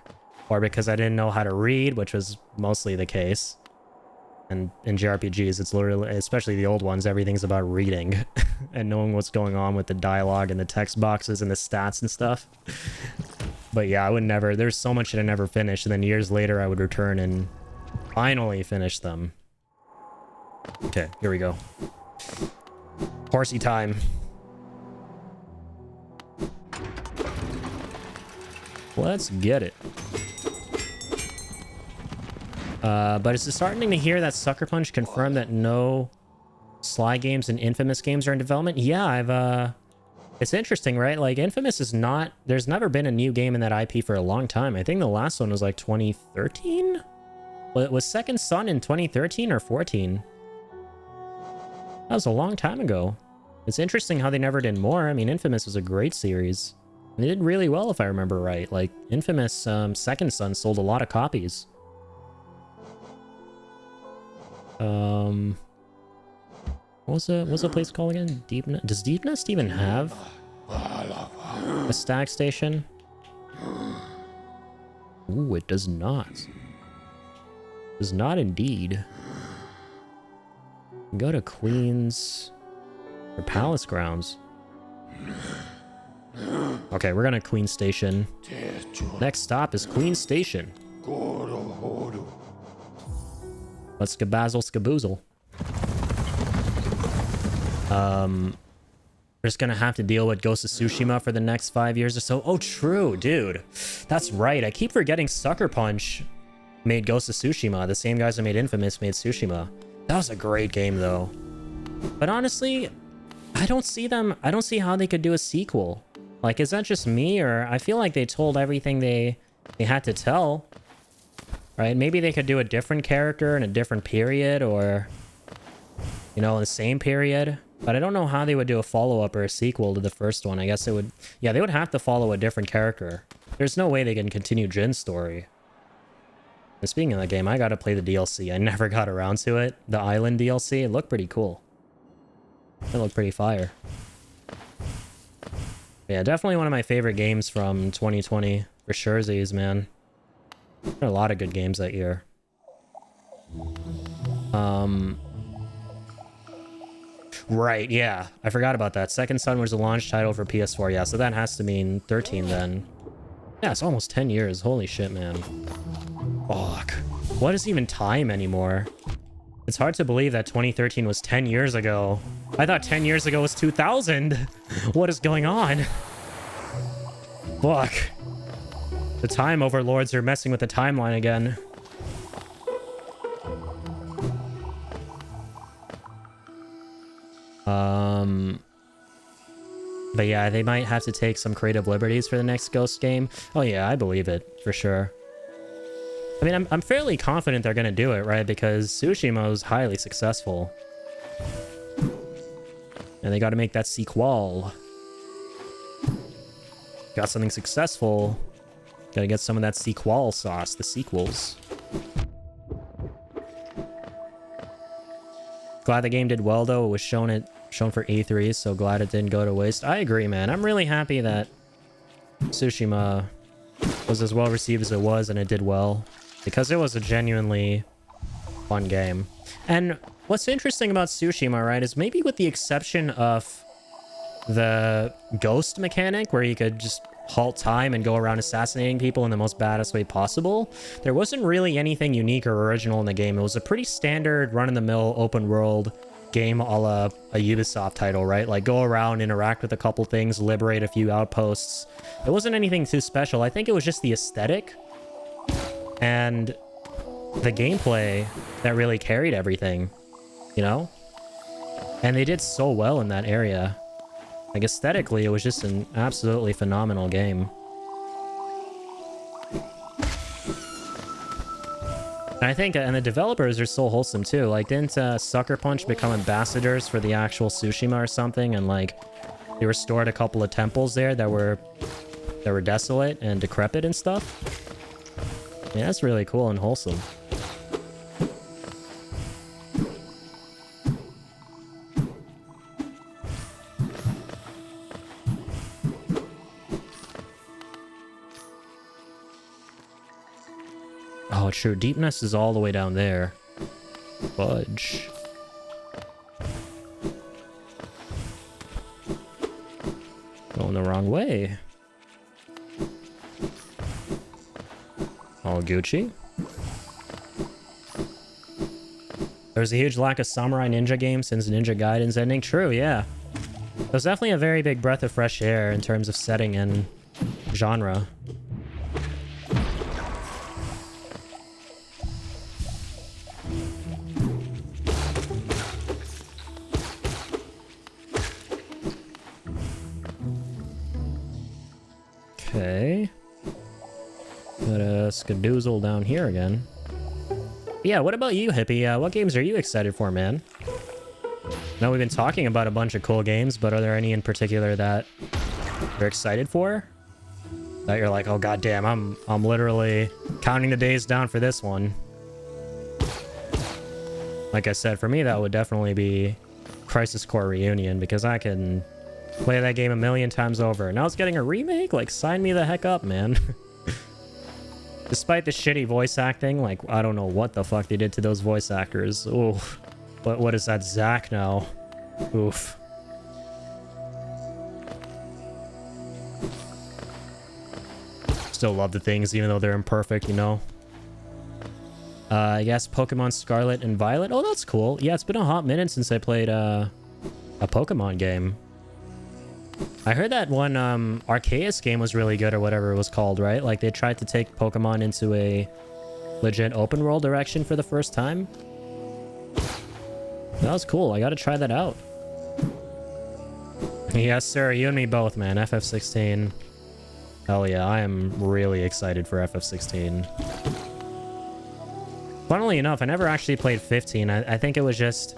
or because I didn't know how to read, which was mostly the case. And in JRPGs, it's literally, especially the old ones, everything's about reading and knowing what's going on with the dialogue and the text boxes and the stats and stuff. But yeah, I would never, there's so much that I never finished, and then years later I would return and finally finish them. Okay, here we go. Horsey time. Let's get it. But it's starting to hear that Sucker Punch confirmed that no Sly games and Infamous games are in development. Yeah, it's interesting, right? Like, Infamous is not... There's never been a new game in that IP for a long time. I think the last one was like 2013? Was Second Son in 2013 or 14? That was a long time ago. It's interesting how they never did more. I mean, Infamous was a great series. They did really well, if I remember right. Like, Infamous Second Son sold a lot of copies. What's the place called again? Deep Nest? Does Deep Nest even have a stag station? Ooh, it does not. Does not indeed. Go to Queens or Palace Grounds. Okay, we're gonna Queen Station. Next stop is Queen Station. Let's skabazzle skaboozle. We're just gonna have to deal with Ghost of Tsushima for the next 5 years or so. Oh, true, dude. That's right. I keep forgetting Sucker Punch made Ghost of Tsushima. The same guys that made Infamous made Tsushima. That was a great game, though. But honestly, I don't see how they could do a sequel. Like, is that just me, or I feel like they told everything they had to tell, right? Maybe they could do a different character in a different period, or, you know, the same period. But I don't know how they would do a follow-up or a sequel to the first one. I guess it would... Yeah, they would have to follow a different character. There's no way they can continue Jin's story. And speaking of that game, I gotta play the DLC. I never got around to it. The Island DLC, it looked pretty cool. It looked pretty fire. Yeah, definitely one of my favorite games from 2020. For sure, Z's, man. There are a lot of good games that year. Right, yeah. I forgot about that. Second Son was the launch title for PS4. Yeah, so that has to mean 13 then. Yeah, it's almost 10 years. Holy shit, man. Fuck. What is even time anymore? It's hard to believe that 2013 was 10 years ago. I thought 10 years ago was 2000. What is going on? Fuck. The time overlords are messing with the timeline again. But yeah, they might have to take some creative liberties for the next Ghost game. Oh yeah, I believe it, for sure. I mean, I'm fairly confident they're gonna do it, right? Because Tsushima was highly successful. And they gotta make that sequel. Got something successful. Gotta get some of that sequel sauce, the sequels. Glad the game did well, though. It was shown for E3, so glad it didn't go to waste. I agree, man. I'm really happy that Tsushima was as well received as it was, and it did well. Because it was a genuinely fun game. And what's interesting about Tsushima, right, is maybe with the exception of the ghost mechanic, where you could just halt time and go around assassinating people in the most badass way possible, there wasn't really anything unique or original in the game. It was a pretty standard run-of-the-mill open world game a la a Ubisoft title, right? Like, go around, interact with a couple things, liberate a few outposts. It wasn't anything too special. I think it was just the aesthetic and the gameplay that really carried everything, you know? And they did so well in that area. Like, aesthetically, it was just an absolutely phenomenal game. And I think, and the developers are so wholesome too. Like, didn't Sucker Punch become ambassadors for the actual Tsushima or something? And like, they restored a couple of temples there that were desolate and decrepit and stuff. Yeah, that's really cool and wholesome. Oh, true. Deepness is all the way down there. Fudge. Going the wrong way. All Gucci. There's a huge lack of Samurai Ninja games since Ninja Gaiden's ending. True, yeah. It was definitely a very big breath of fresh air in terms of setting and genre. Okay. Got a skadoozle down here again. Yeah, what about you, Hippie? What games are you excited for, man? Now, we've been talking about a bunch of cool games, but are there any in particular that you're excited for? That you're like, oh goddamn, I'm literally counting the days down for this one. Like I said, for me, that would definitely be Crisis Core Reunion, because I can play that game a million times over. Now it's getting a remake? Like, sign me the heck up, man. Despite the shitty voice acting, like, I don't know what the fuck they did to those voice actors. Oof. What is that, Zack now? Oof. Still love the things, even though they're imperfect, you know? I guess Pokemon Scarlet and Violet. Oh, that's cool. Yeah, it's been a hot minute since I played a Pokemon game. I heard that one Arceus game was really good or whatever it was called, right? Like they tried to take Pokemon into a legit open world direction for the first time. That was cool. I gotta try that out. Yes, sir. You and me both, man. FF16. Hell yeah. I am really excited for FF16. Funnily enough, I never actually played 15. I think it was just...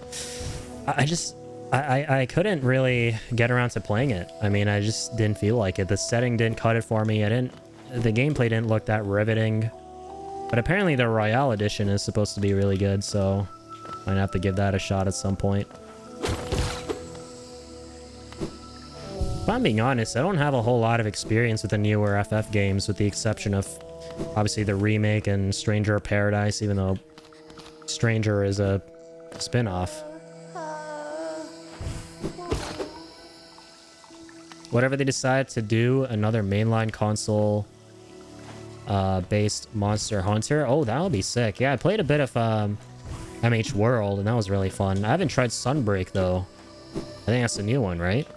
I couldn't really get around to playing it. I mean, I just didn't feel like it. The setting didn't cut it for me. The gameplay didn't look that riveting. But apparently the Royale Edition is supposed to be really good, so might have to give that a shot at some point. If I'm being honest, I don't have a whole lot of experience with the newer FF games, with the exception of obviously the remake and Stranger of Paradise, even though Stranger is a spin-off. Whatever they decide to do, another mainline console based Monster Hunter. Oh, that would be sick. Yeah, I played a bit of MH World, and that was really fun. I haven't tried Sunbreak, though. I think that's the new one, right?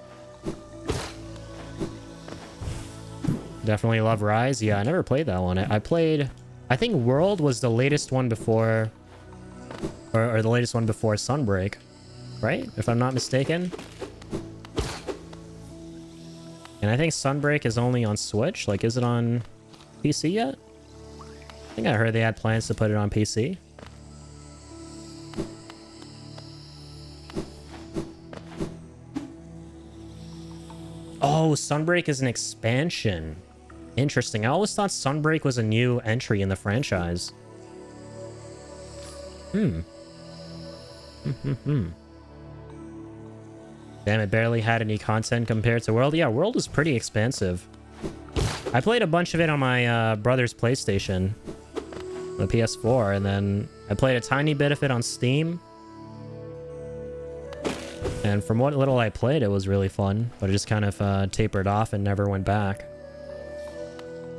Definitely love Rise. Yeah, I never played that one. I played... I think World was the latest one before... Or the latest one before Sunbreak, right? If I'm not mistaken. And I think Sunbreak is only on Switch. Like, is it on PC yet? I think I heard they had plans to put it on PC. Oh, Sunbreak is an expansion. Interesting. I always thought Sunbreak was a new entry in the franchise. Damn, it barely had any content compared to World. Yeah, World is pretty expansive. I played a bunch of it on my brother's PlayStation, the PS4, and then I played a tiny bit of it on Steam. And from what little I played, it was really fun, but it just kind of tapered off and never went back.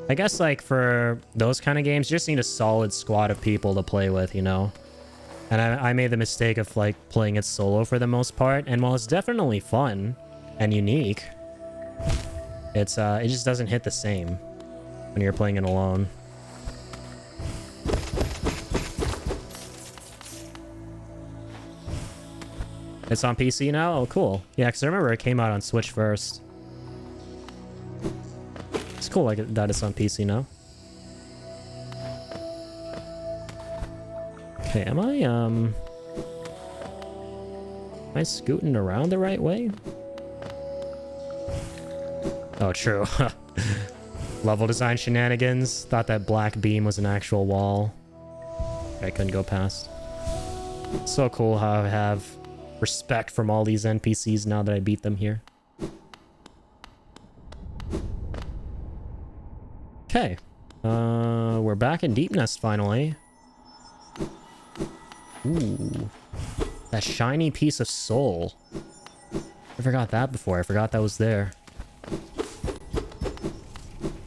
I guess, like, for those kind of games, you just need a solid squad of people to play with, you know? And I made the mistake of, like, playing it solo for the most part. And while it's definitely fun and unique, it just doesn't hit the same when you're playing it alone. It's on PC now? Oh, cool. Yeah, because I remember it came out on Switch first. It's cool like that it's on PC now. Okay, am I scooting around the right way? Oh, true. Level design shenanigans. Thought that black beam was an actual wall I couldn't go past. So cool how I have respect from all these NPCs now that I beat them here. Okay. We're back in Deep Nest finally. Ooh. That shiny piece of soul. I forgot that before. I forgot that was there.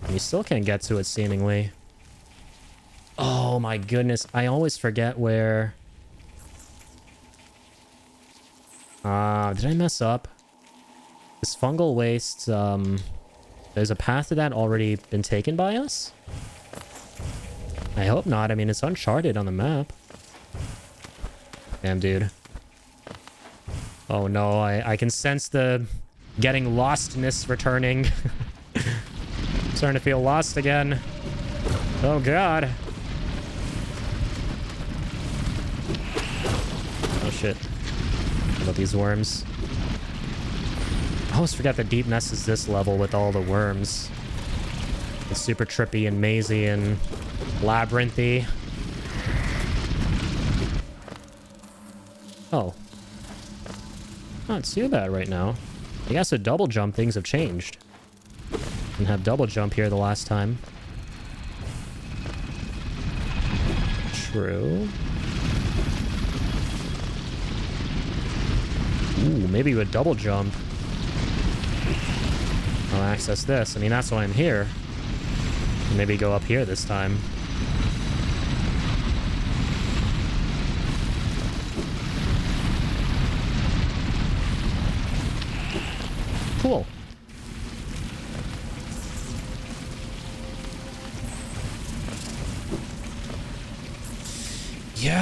And you still can't get to it, seemingly. Oh my goodness. I always forget where... did I mess up? This fungal waste, there's a path to that already been taken by us? I hope not. I mean, it's uncharted on the map. Damn, dude. Oh no, I can sense the getting lostness returning. Starting to feel lost again. Oh god. Oh shit. What about these worms? I always forget that Deep Nest is this level with all the worms. It's super trippy and mazy and labyrinthy. Oh. Not too bad right now. I guess with double jump, things have changed. Didn't have double jump here the last time. True. Ooh, maybe with double jump, I'll access this. I mean, that's why I'm here. Maybe go up here this time. Cool.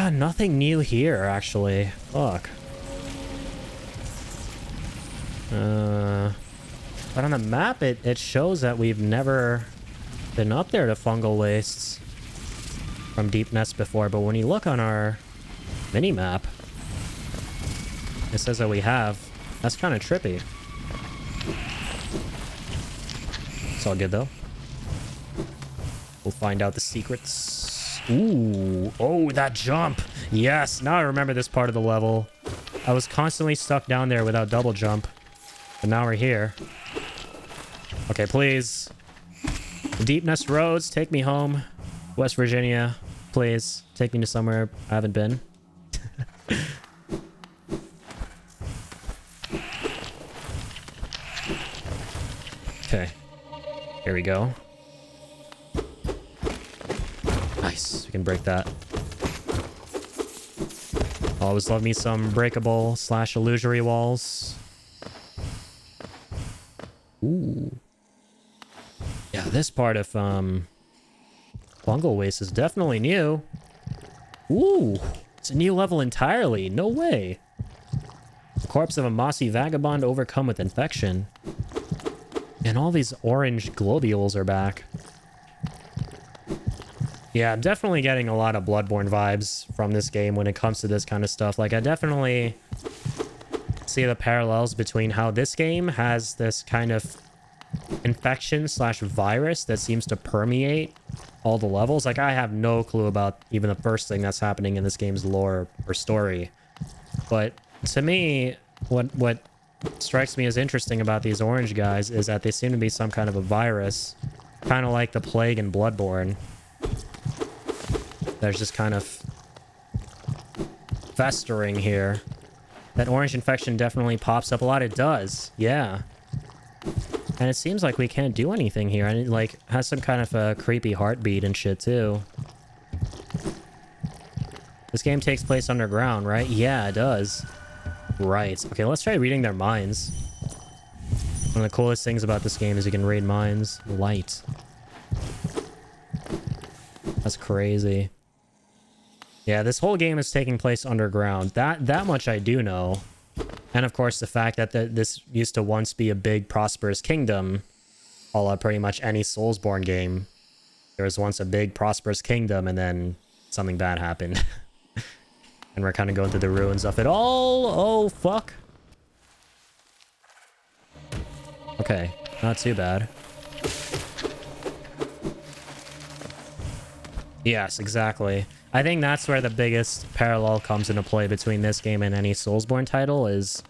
Yeah, nothing new here, actually. Fuck. But on the map, it shows that we've never been up there to Fungal Wastes from Deep Nest before, but when you look on our mini-map, it says that we have. That's kind of trippy. It's all good, though. We'll find out the secrets. Ooh. Oh, that jump. Yes. Now I remember this part of the level. I was constantly stuck down there without double jump. But now we're here. Okay, please. Deep Nest Roads, take me home. West Virginia, please. Take me to somewhere I haven't been. Okay. Here we go. Nice. We can break that. Always love me some breakable / illusory walls. Ooh. Yeah, this part of Fungal Waste is definitely new. Ooh. It's a new level entirely. No way. The corpse of a mossy vagabond overcome with infection. And all these orange globules are back. Yeah, I'm definitely getting a lot of Bloodborne vibes from this game when it comes to this kind of stuff. Like, I definitely see the parallels between how this game has this kind of infection / virus that seems to permeate all the levels. Like, I have no clue about even the first thing that's happening in this game's lore or story. But to me, what strikes me as interesting about these orange guys is that they seem to be some kind of a virus, kind of like the plague in Bloodborne. There's just kind of festering here. That orange infection definitely pops up a lot. It does, yeah. And it seems like we can't do anything here. And it, like, has some kind of a creepy heartbeat and shit, too. This game takes place underground, right? Yeah, it does. Right. Okay, let's try reading their minds. One of the coolest things about this game is you can read minds. Light. That's crazy. Yeah, this whole game is taking place underground. That much I do know. And of course, the fact that this used to once be a big, prosperous kingdom, a la pretty much any Soulsborne game. There was once a big, prosperous kingdom, and then something bad happened. And we're kind of going through the ruins of it all. Oh, fuck. Okay, not too bad. Yes, exactly. I think that's where the biggest parallel comes into play between this game and any Soulsborne title, is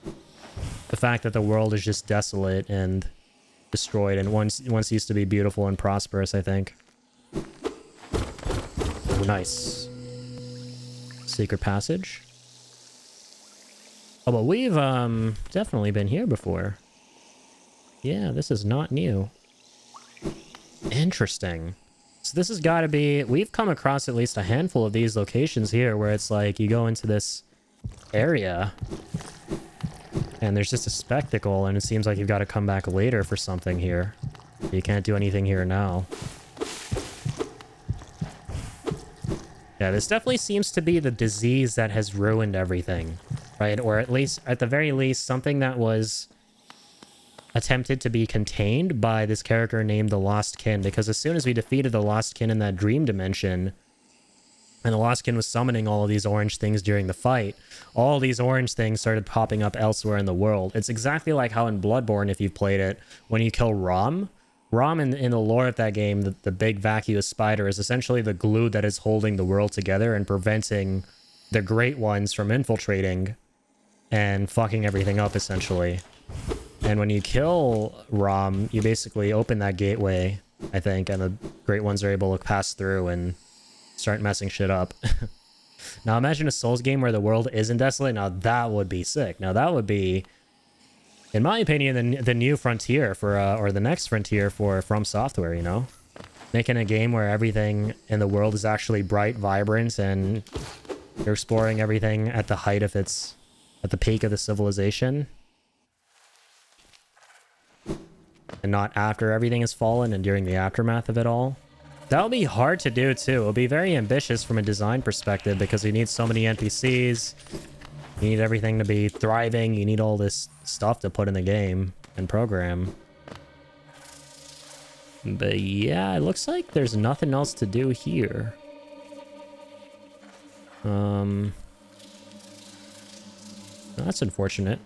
the fact that the world is just desolate and destroyed, and once used to be beautiful and prosperous, I think. Nice. Secret passage. Oh, but we've definitely been here before. Yeah, this is not new. Interesting. So this has got to be... We've come across at least a handful of these locations here where it's like you go into this area and there's just a spectacle, and it seems like you've got to come back later for something here. You can't do anything here now. Yeah, this definitely seems to be the disease that has ruined everything, right? Or at least, at the very least, something that was attempted to be contained by this character named the Lost Kin, because as soon as we defeated the Lost Kin in that dream dimension, and the Lost Kin was summoning all of these orange things during the fight, all these orange things started popping up elsewhere in the world. It's exactly like how in Bloodborne, if you've played it, when you kill Rom in the lore of that game, the big vacuous spider is essentially the glue that is holding the world together and preventing the Great Ones from infiltrating and fucking everything up, essentially. And when you kill Rom, you basically open that gateway, I think, and the Great Ones are able to pass through and start messing shit up. Now imagine a Souls game where the world isn't desolate. Now that would be sick. Now that would be, in my opinion, the new frontier for, or the next frontier for From Software, you know? Making a game where everything in the world is actually bright, vibrant, and you're exploring everything at the height of its, at the peak of the civilization. And not after everything has fallen and during the aftermath of it all. That'll be hard to do too. It'll be very ambitious from a design perspective because you need so many NPCs. You need everything to be thriving. You need all this stuff to put in the game and program. But yeah, it looks like there's nothing else to do here. That's unfortunate.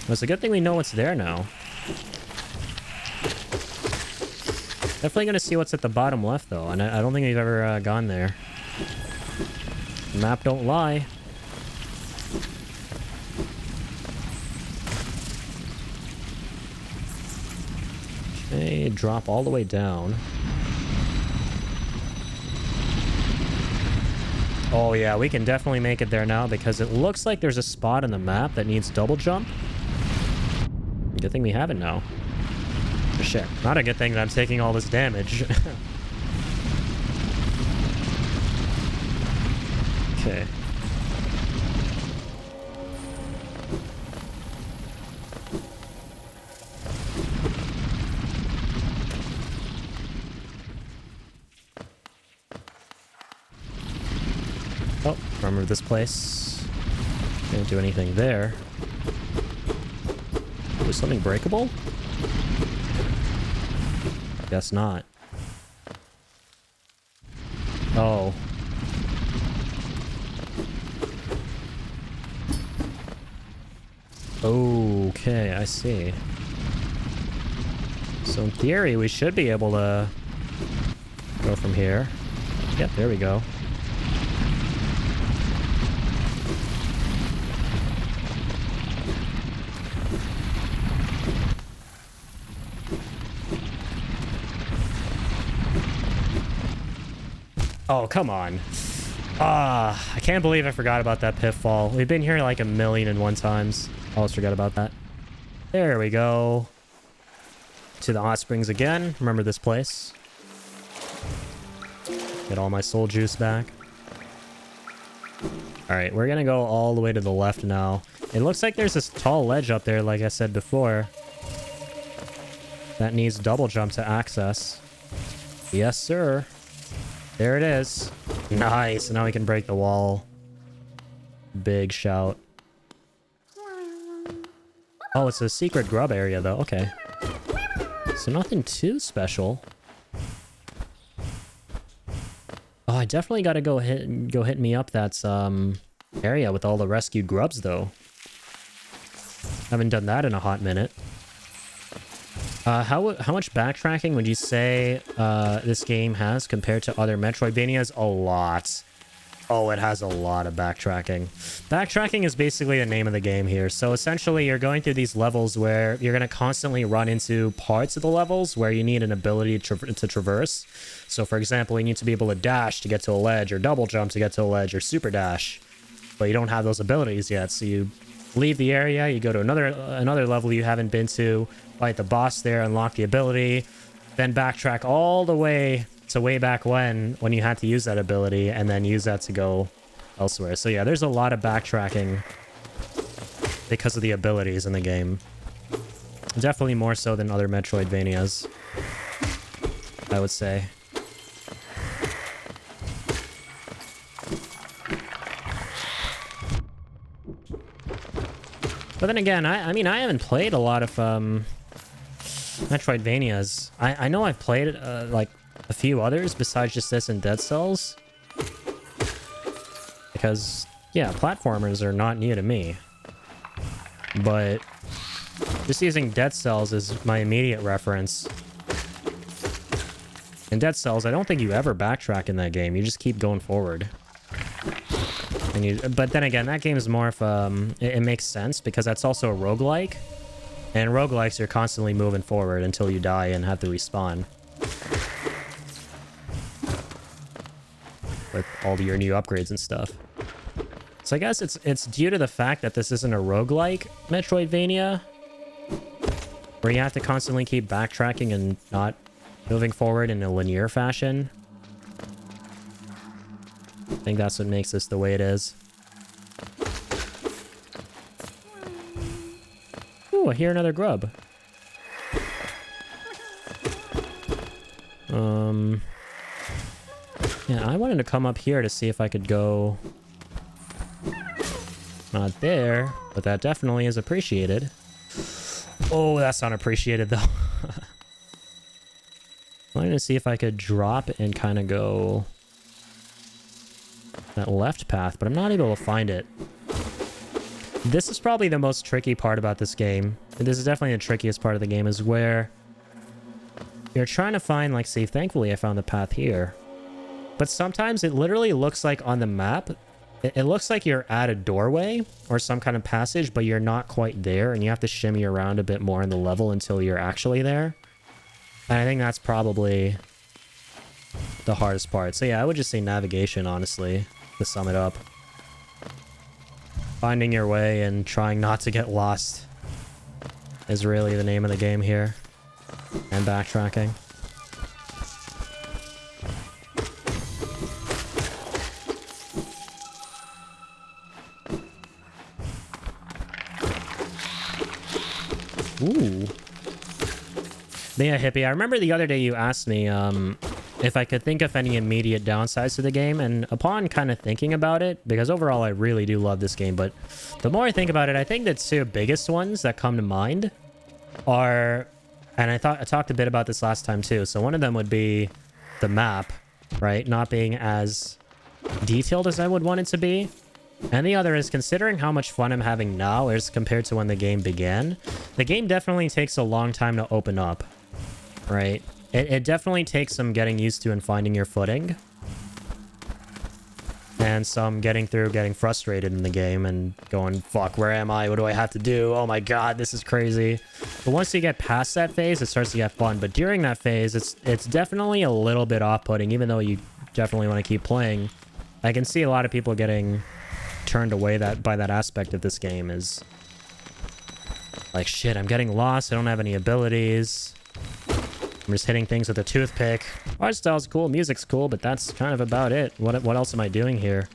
It's a good thing we know what's there now. Definitely gonna see what's at the bottom left though, and I don't think we've ever gone there. The map don't lie. Okay, drop all the way down. Oh yeah, we can definitely make it there now because it looks like there's a spot on the map that needs double jump. Good thing we have it now. Shit, not a good thing that I'm taking all this damage. Okay. Oh, remember this place. Can't do anything there. Was something breakable? Guess not. Oh. Okay, I see. So in theory, we should be able to go from here. Yep, there we go. Oh, come on. I can't believe I forgot about that pitfall. We've been here like 1,000,001 times. I always forgot about that. There we go. To the hot springs again. Remember this place. Get all my soul juice back. Alright, we're gonna go all the way to the left now. It looks like there's this tall ledge up there, like I said before. That needs double jump to access. Yes, sir. There it is. Nice. Now we can break the wall. Big shout. Oh, it's a secret grub area, though. Okay. So nothing too special. Oh, I definitely got to go hit me up that area with all the rescued grubs, though. Haven't done that in a hot minute. How much backtracking would you say this game has compared to other Metroidvanias? A lot. Oh, it has a lot of backtracking. Backtracking is basically the name of the game here. So essentially, you're going through these levels where you're going to constantly run into parts of the levels where you need an ability to traverse. So for example, you need to be able to dash to get to a ledge, or double jump to get to a ledge, or super dash. But you don't have those abilities yet, so you leave the area, you go to another level you haven't been to, fight the boss there, unlock the ability, then backtrack all the way to way back when you had to use that ability, and then use that to go elsewhere. So yeah, there's a lot of backtracking because of the abilities in the game. Definitely more so than other Metroidvanias, I would say. But then again, I mean, I haven't played a lot of Metroidvanias. I know I've played like a few others besides just this and Dead Cells. Because, yeah, platformers are not new to me. But just using Dead Cells is my immediate reference. In Dead Cells, I don't think you ever backtrack in that game. You just keep going forward. But then again, that game is more of it makes sense because that's also a roguelike. And roguelikes, you're constantly moving forward until you die and have to respawn. With all your new upgrades and stuff. So I guess it's due to the fact that this isn't a roguelike Metroidvania, where you have to constantly keep backtracking and not moving forward in a linear fashion. I think that's what makes this the way it is. Ooh, I hear another grub. Yeah, I wanted to come up here to see if I could go... Not there, but that definitely is appreciated. Oh, that's not appreciated, though. I wanted to see if I could drop and kind of go... that left path, but I'm not able to find it. This is probably the most tricky part about this game. This is definitely the trickiest part of the game, is where you're trying to find, like, see, thankfully I found the path here. But sometimes it literally looks like on the map, it looks like you're at a doorway or some kind of passage, but you're not quite there, and you have to shimmy around a bit more in the level until you're actually there. And I think that's probably the hardest part. So yeah, I would just say navigation, honestly, to sum it up. Finding your way and trying not to get lost is really the name of the game here. And backtracking. Ooh. Yeah, Hippie, I remember the other day you asked me if I could think of any immediate downsides to the game, and upon kind of thinking about it, because overall I really do love this game, but the more I think about it, I think the two biggest ones that come to mind are, and I talked a bit about this last time too, so one of them would be the map, right? Not being as detailed as I would want it to be. And the other is, considering how much fun I'm having now as compared to when the game began, the game definitely takes a long time to open up, right? It definitely takes some getting used to and finding your footing. And some getting frustrated in the game and going, fuck, where am I? What do I have to do? Oh my god, this is crazy. But once you get past that phase, it starts to get fun. But during that phase, it's definitely a little bit off-putting, even though you definitely want to keep playing. I can see a lot of people getting turned away by that aspect of this game, is like, shit, I'm getting lost, I don't have any abilities, I'm just hitting things with a toothpick. Art style's cool, music's cool, but that's kind of about it. What else am I doing here?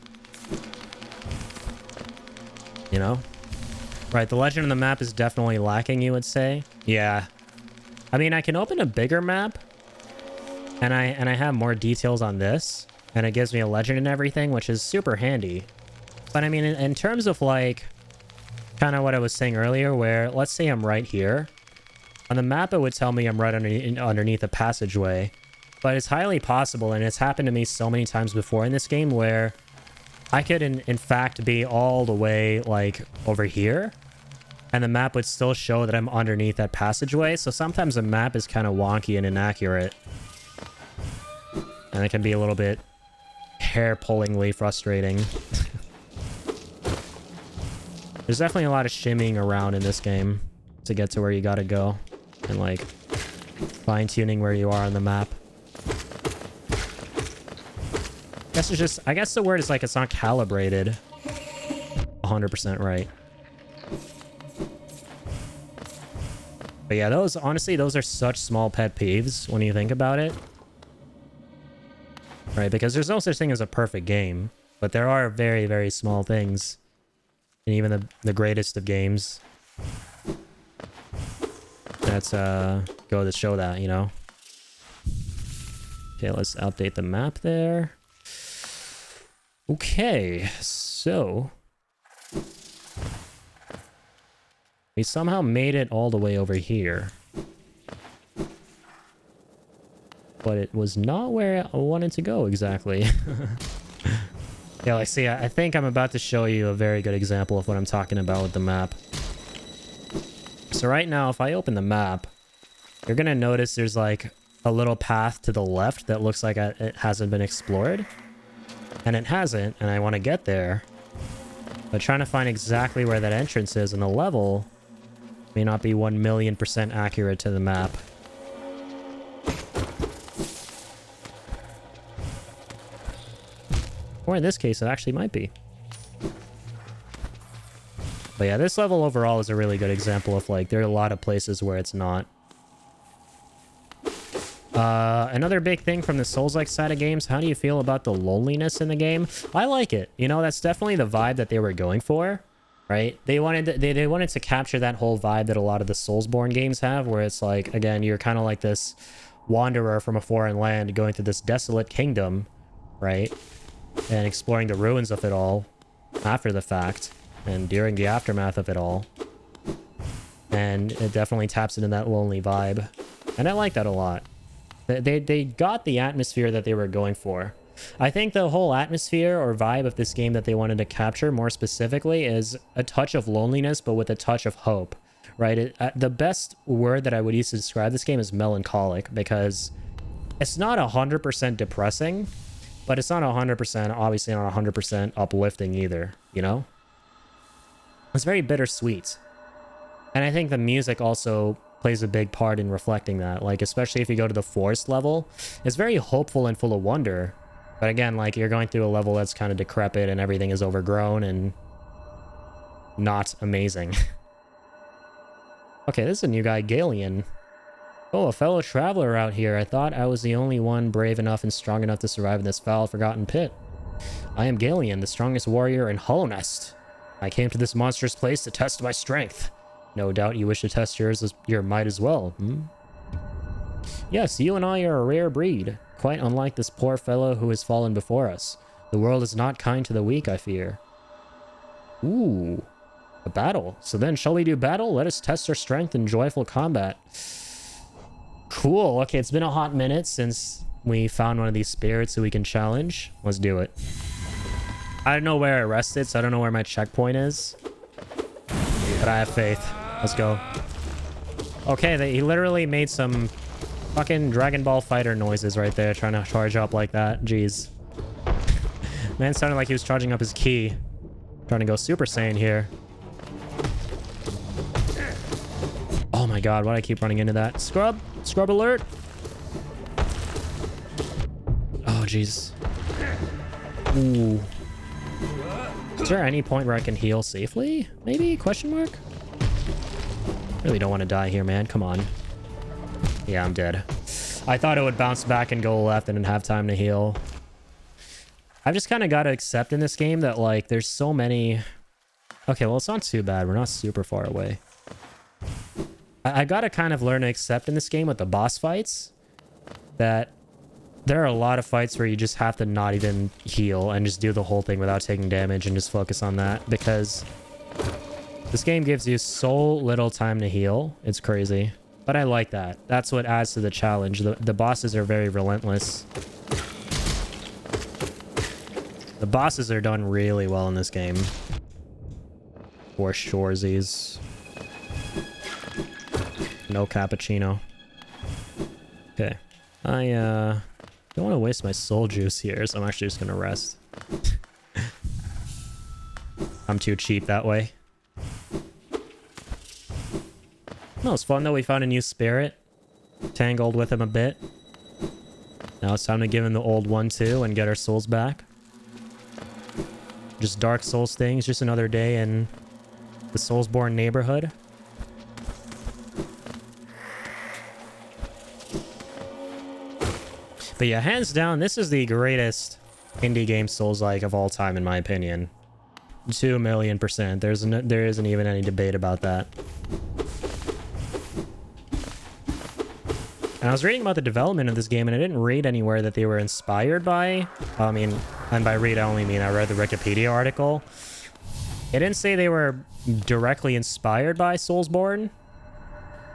You know? Right, the legend of the map is definitely lacking, you would say. Yeah. I mean, I can open a bigger map, and I have more details on this, and it gives me a legend and everything, which is super handy. But I mean, in terms of, like, kind of what I was saying earlier, where, let's say I'm right here. On the map, it would tell me I'm right underneath a passageway. But it's highly possible, and it's happened to me so many times before in this game, where I could, in fact, be all the way, like, over here. And the map would still show that I'm underneath that passageway. So sometimes the map is kind of wonky and inaccurate. And it can be a little bit hair-pullingly frustrating. There's definitely a lot of shimmying around in this game to get to where you gotta go. And, like, fine-tuning where you are on the map. I guess the word is, like, it's not calibrated 100% right. But yeah, honestly, those are such small pet peeves when you think about it. Right, because there's no such thing as a perfect game. But there are very, very small things. And even the greatest of games. That's go to show that, you know. Okay, let's update the map there. Okay, so we somehow made it all the way over here. But it was not where I wanted to go exactly. Yeah, like, see, I think I'm about to show you a very good example of what I'm talking about with the map. So right now, if I open the map, you're going to notice there's, like, a little path to the left that looks like it hasn't been explored. And it hasn't, and I want to get there. But trying to find exactly where that entrance is in the level may not be 1,000,000% accurate to the map. Or in this case, it actually might be. But yeah, this level overall is a really good example of, like, there are a lot of places where it's not. Another big thing from the Souls-like side of games, how do you feel about the loneliness in the game? I like it. You know, that's definitely the vibe that they were going for, right? They wanted to capture that whole vibe that a lot of the Soulsborne games have, where it's like, again, you're kind of like this wanderer from a foreign land going through this desolate kingdom, right? And exploring the ruins of it all after the fact and during the aftermath of it all. And it definitely taps into that lonely vibe. And I like that a lot. They got the atmosphere that they were going for. I think the whole atmosphere or vibe of this game that they wanted to capture more specifically is a touch of loneliness, but with a touch of hope, right? The best word that I would use to describe this game is melancholic, because it's not 100% depressing, but it's not 100%, obviously not 100% uplifting either, you know? It's very bittersweet. And I think the music also plays a big part in reflecting that. Like, especially if you go to the forest level, it's very hopeful and full of wonder. But again, like, you're going through a level that's kind of decrepit and everything is overgrown and not amazing. Okay, this is a new guy, Galeon. Oh, a fellow traveler out here. I thought I was the only one brave enough and strong enough to survive in this foul, forgotten pit. I am Galeon, the strongest warrior in Hallownest. I came to this monstrous place to test my strength. No doubt you wish to test your might as well, hmm? Yes, you and I are a rare breed, quite unlike this poor fellow who has fallen before us. The world is not kind to the weak, I fear. Ooh, a battle. So then, shall we do battle? Let us test our strength in joyful combat. Cool. Okay, it's been a hot minute since we found one of these spirits who we can challenge. Let's do it. I don't know where I rested, so I don't know where my checkpoint is. But I have faith. Let's go. Okay, he literally made some fucking Dragon Ball Fighter noises right there, trying to charge up like that. Jeez. Man sounded like he was charging up his ki. Trying to go Super Saiyan here. Oh my god, why do I keep running into that? Scrub! Scrub alert! Oh, jeez. Ooh. Is there any point where I can heal safely? Maybe? Question mark? Really don't want to die here, man. Come on. Yeah, I'm dead. I thought it would bounce back and go left and then have time to heal. I've just kind of got to accept in this game that, like, there's so many... Okay, well, it's not too bad. We're not super far away. I got to kind of learn to accept in this game with the boss fights that there are a lot of fights where you just have to not even heal and just do the whole thing without taking damage and just focus on that, because this game gives you so little time to heal. It's crazy. But I like that. That's what adds to the challenge. The bosses are very relentless. The bosses are done really well in this game. For shoresies. No cappuccino. Okay. I don't want to waste my soul juice here, so I'm actually just gonna rest. I'm too cheap that way. No, it's fun though. We found a new spirit. Tangled with him a bit. Now it's time to give him the old one too and get our souls back. Just Dark Souls things. Just another day in the Soulsborne neighborhood. But yeah, hands down, this is the greatest indie game Souls-like of all time, in my opinion. 2,000,000%. There isn't even any debate about that. And I was reading about the development of this game, and I didn't read anywhere that they were inspired by... I mean, and by read, I only mean I read the Wikipedia article. It didn't say they were directly inspired by Soulsborne.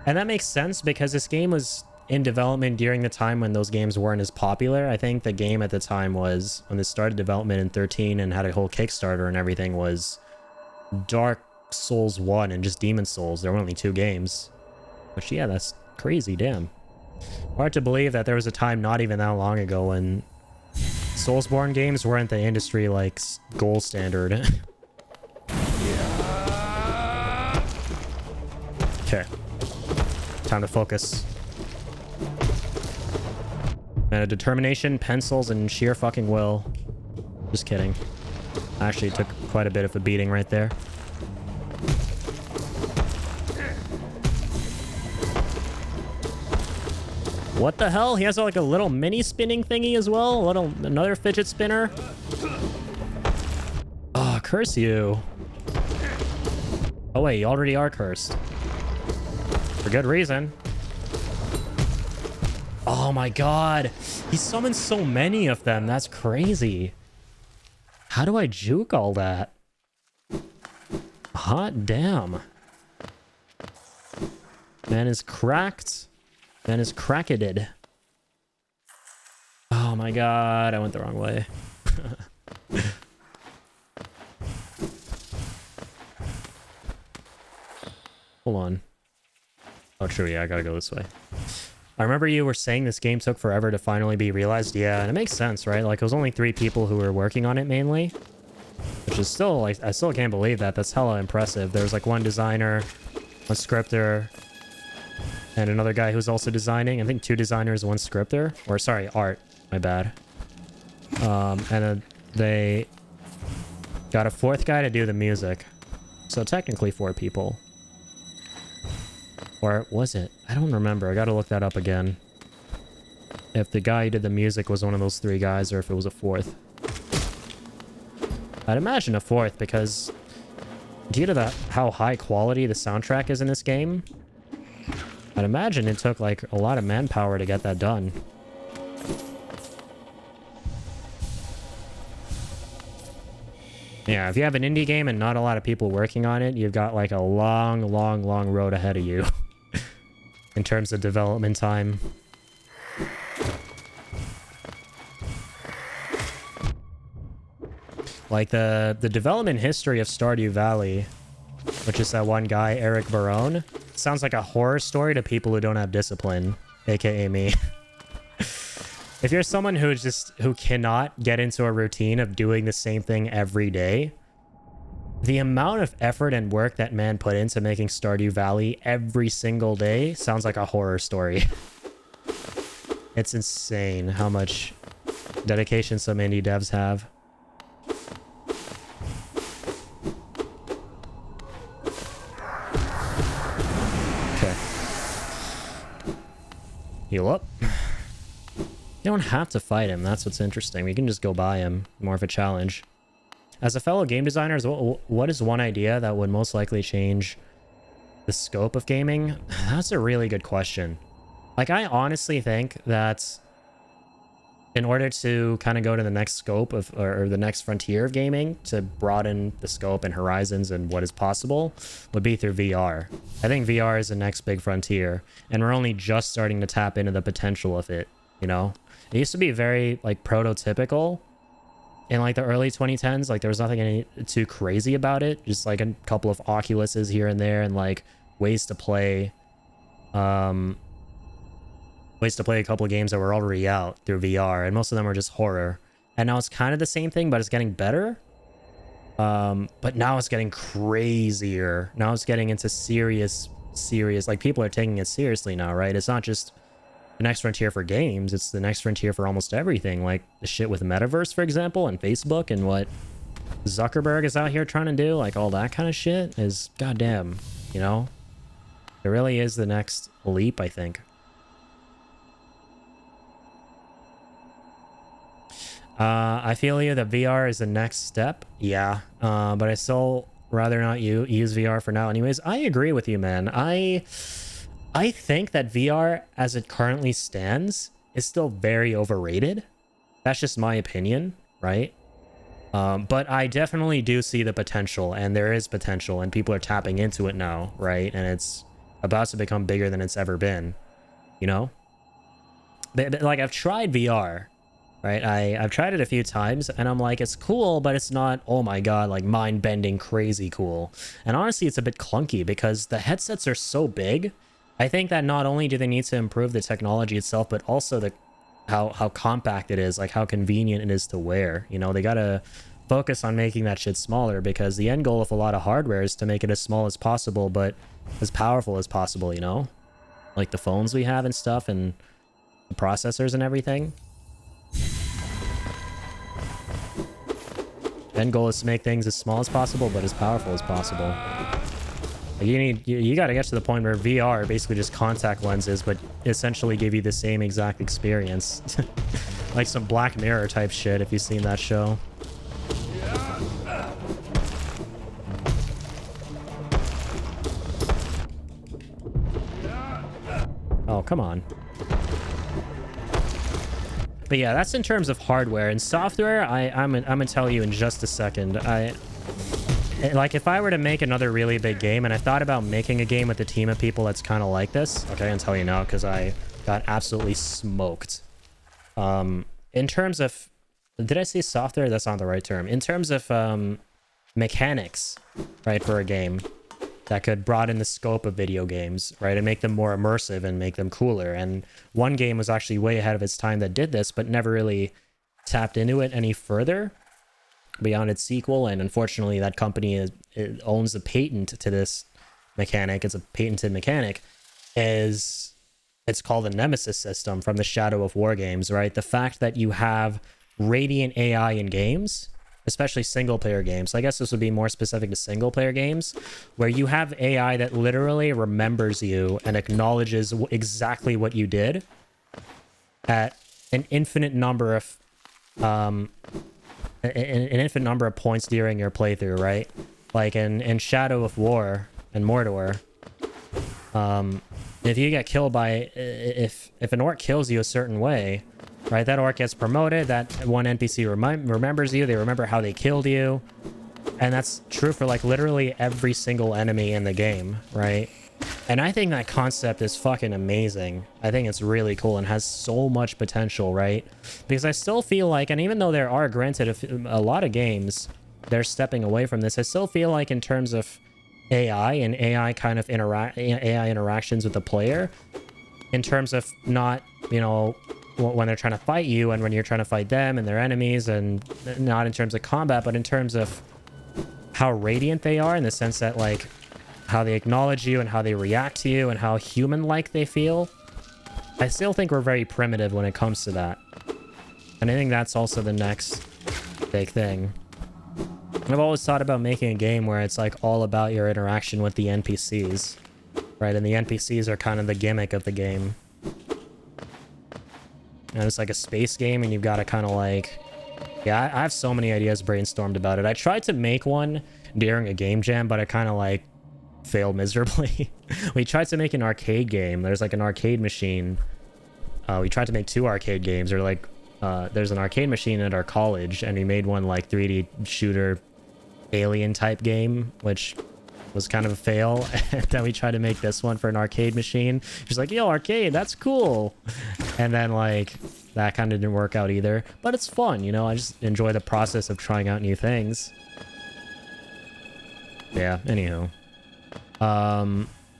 And that makes sense, because this game was in development during the time when those games weren't as popular. I think the game at the time was, when this started development in 13 and had a whole Kickstarter and everything, was Dark Souls 1 and just Demon Souls. There were only 2 games. Which, yeah, that's crazy, damn. Hard to believe that there was a time not even that long ago when Soulsborne games weren't the industry, like, gold standard. Okay. Time to focus. And a determination, pencils, and sheer fucking will. Just kidding. Actually took quite a bit of a beating right there. What the hell? He has like a little mini spinning thingy as well? Another fidget spinner? Oh, curse you. Oh wait, you already are cursed. For good reason. Oh my god. He summoned so many of them. That's crazy. How do I juke all that? Hot damn. Man is cracked. Man is cracketed. Oh my god, I went the wrong way. Hold on. Oh, true, yeah, I gotta go this way. I remember you were saying this game took forever to finally be realized. Yeah, and it makes sense, right? Like, it was only 3 people who were working on it mainly. Which is still, like, I still can't believe that. That's hella impressive. There was, like, 1 designer, 1 scripter, and another guy who's also designing. I think 2 designers, 1 scripter. Or, sorry, art. My bad. And they got a 4th guy to do the music. So, technically 4 people. Or was it? I don't remember. I gotta look that up again. If the guy who did the music was one of those 3 guys or if it was a 4th. I'd imagine a 4th because due to how high quality the soundtrack is in this game, I'd imagine it took like a lot of manpower to get that done. Yeah, if you have an indie game and not a lot of people working on it, you've got like a long road ahead of you in terms of development time. Like the development history of Stardew Valley, which is that one guy, Eric Barone, sounds like a horror story to people who don't have discipline, aka me. If you're someone who cannot get into a routine of doing the same thing every day, the amount of effort and work that man put into making Stardew Valley every single day sounds like a horror story. It's insane how much dedication some indie devs have. Okay. Heal up. You don't have to fight him. That's what's interesting. You can just go by him. More of a challenge. As a fellow game designer, what is one idea that would most likely change the scope of gaming? That's a really good question. Like, I honestly think that in order to kind of go to the next scope of, or the next frontier of gaming, to broaden the scope and horizons and what is possible, would be through VR. I think VR is the next big frontier, and we're only just starting to tap into the potential of it, you know? It used to be very, like, prototypical in, like, the early 2010s. Like, there was nothing too crazy about it. Just, like, a couple of Oculuses here and there and, like, ways to play a couple of games that were already out through VR. And most of them were just horror. And now it's kind of the same thing, but it's getting better. But now it's getting crazier. Now it's getting into serious... Like, people are taking it seriously now, right? It's not just the next frontier for games, it's the next frontier for almost everything. Like the shit with Metaverse, for example, and Facebook, and what Zuckerberg is out here trying to do, like all that kind of shit is goddamn, you know? It really is the next leap, I think. I feel you that VR is the next step. Yeah, but I still rather not use VR for now anyways. I agree with you, man. I think that VR, as it currently stands, is still very overrated. That's just my opinion, right? But I definitely do see the potential, and there is potential, and people are tapping into it now, right? And it's about to become bigger than it's ever been, you know? Like, I've tried VR, right? I've tried it a few times, and I'm like, it's cool, but it's not, oh my god, like, mind-bending crazy cool. And honestly, it's a bit clunky, because the headsets are so big. I think that not only do they need to improve the technology itself, but also how compact it is, like how convenient it is to wear. You know, they gotta focus on making that shit smaller, because the end goal of a lot of hardware is to make it as small as possible, but as powerful as possible, you know? Like the phones we have and stuff, and the processors and everything. End goal is to make things as small as possible, but as powerful as possible. Like you gotta get to the point where VR basically just contact lenses, but essentially give you the same exact experience. Like some Black Mirror type shit, if you've seen that show. Oh, come on. But yeah, that's in terms of hardware. And software, I'm gonna tell you in just a second. Like, if I were to make another really big game, and I thought about making a game with a team of people that's kind of like this. Okay, I can tell you now because I got absolutely smoked. In terms of... Did I say software? That's not the right term. In terms of mechanics, right, for a game that could broaden the scope of video games, right, and make them more immersive and make them cooler. And one game was actually way ahead of its time that did this, but never really tapped into it any further beyond its sequel. And unfortunately, that company it owns the patent to this mechanic. It's a patented mechanic. It's called the Nemesis system from the Shadow of War games, right? The fact that you have Radiant AI in games, especially single player games. I guess this would be more specific to single player games, where you have AI that literally remembers you and acknowledges exactly what you did at an infinite number of an infinite number of points during your playthrough, right? Like in Shadow of War and Mordor, if you get killed by if an orc kills you a certain way, right, that orc gets promoted, that one NPC remembers you, they remember how they killed you. And that's true for like literally every single enemy in the game, right? And I think that concept is fucking amazing. I think it's really cool and has so much potential, right? Because I still feel like, and even though there are granted a lot of games, they're stepping away from this, I still feel like in terms of AI and AI kind of AI interactions with the player, in terms of not, you know, when they're trying to fight you and when you're trying to fight them and their enemies, and not in terms of combat, but in terms of how radiant they are, in the sense that like how they acknowledge you and how they react to you and how human-like they feel. I still think we're very primitive when it comes to that. And I think that's also the next big thing. I've always thought about making a game where it's like all about your interaction with the NPCs, right? And the NPCs are kind of the gimmick of the game. And it's like a space game, and you've got to kind of like... Yeah, I have so many ideas brainstormed about it. I tried to make one during a game jam, but I kind of like failed miserably. We tried to make an arcade game. There's like an arcade machine. We tried to make 2 arcade games, or like there's an arcade machine at our college, and we made one like 3D shooter alien type game, which was kind of a fail. And then we tried to make this one for an arcade machine. She's like, yo, arcade, that's cool. And then like that kind of didn't work out either, but it's fun, you know. I just enjoy the process of trying out new things. Yeah, anywho,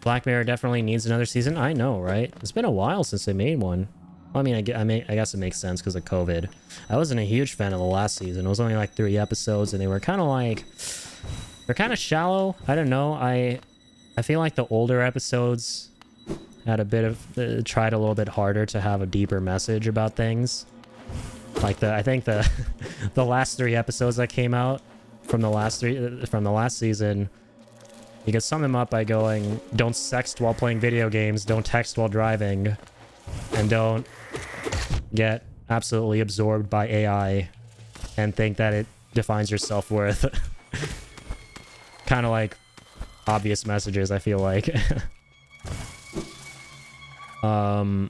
Black Mirror definitely needs another season. I know, right? It's been a while since they made one. Well, I mean, I guess it makes sense because of COVID. I wasn't a huge fan of the last season. It was only like 3 episodes, and they were kind of like, they're kind of shallow. I don't know. I feel like the older episodes had a bit of tried a little bit harder to have a deeper message about things. Like I think the the last 3 episodes that came out from the last season, you could sum them up by going, don't sext while playing video games, don't text while driving, and don't get absolutely absorbed by AI and think that it defines your self-worth. Kind of like obvious messages, I feel like. I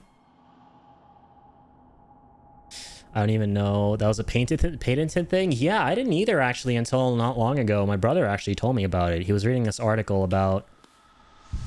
don't even know. That was a patented thing? Yeah, I didn't either, actually, until not long ago. My brother actually told me about it. He was reading this article about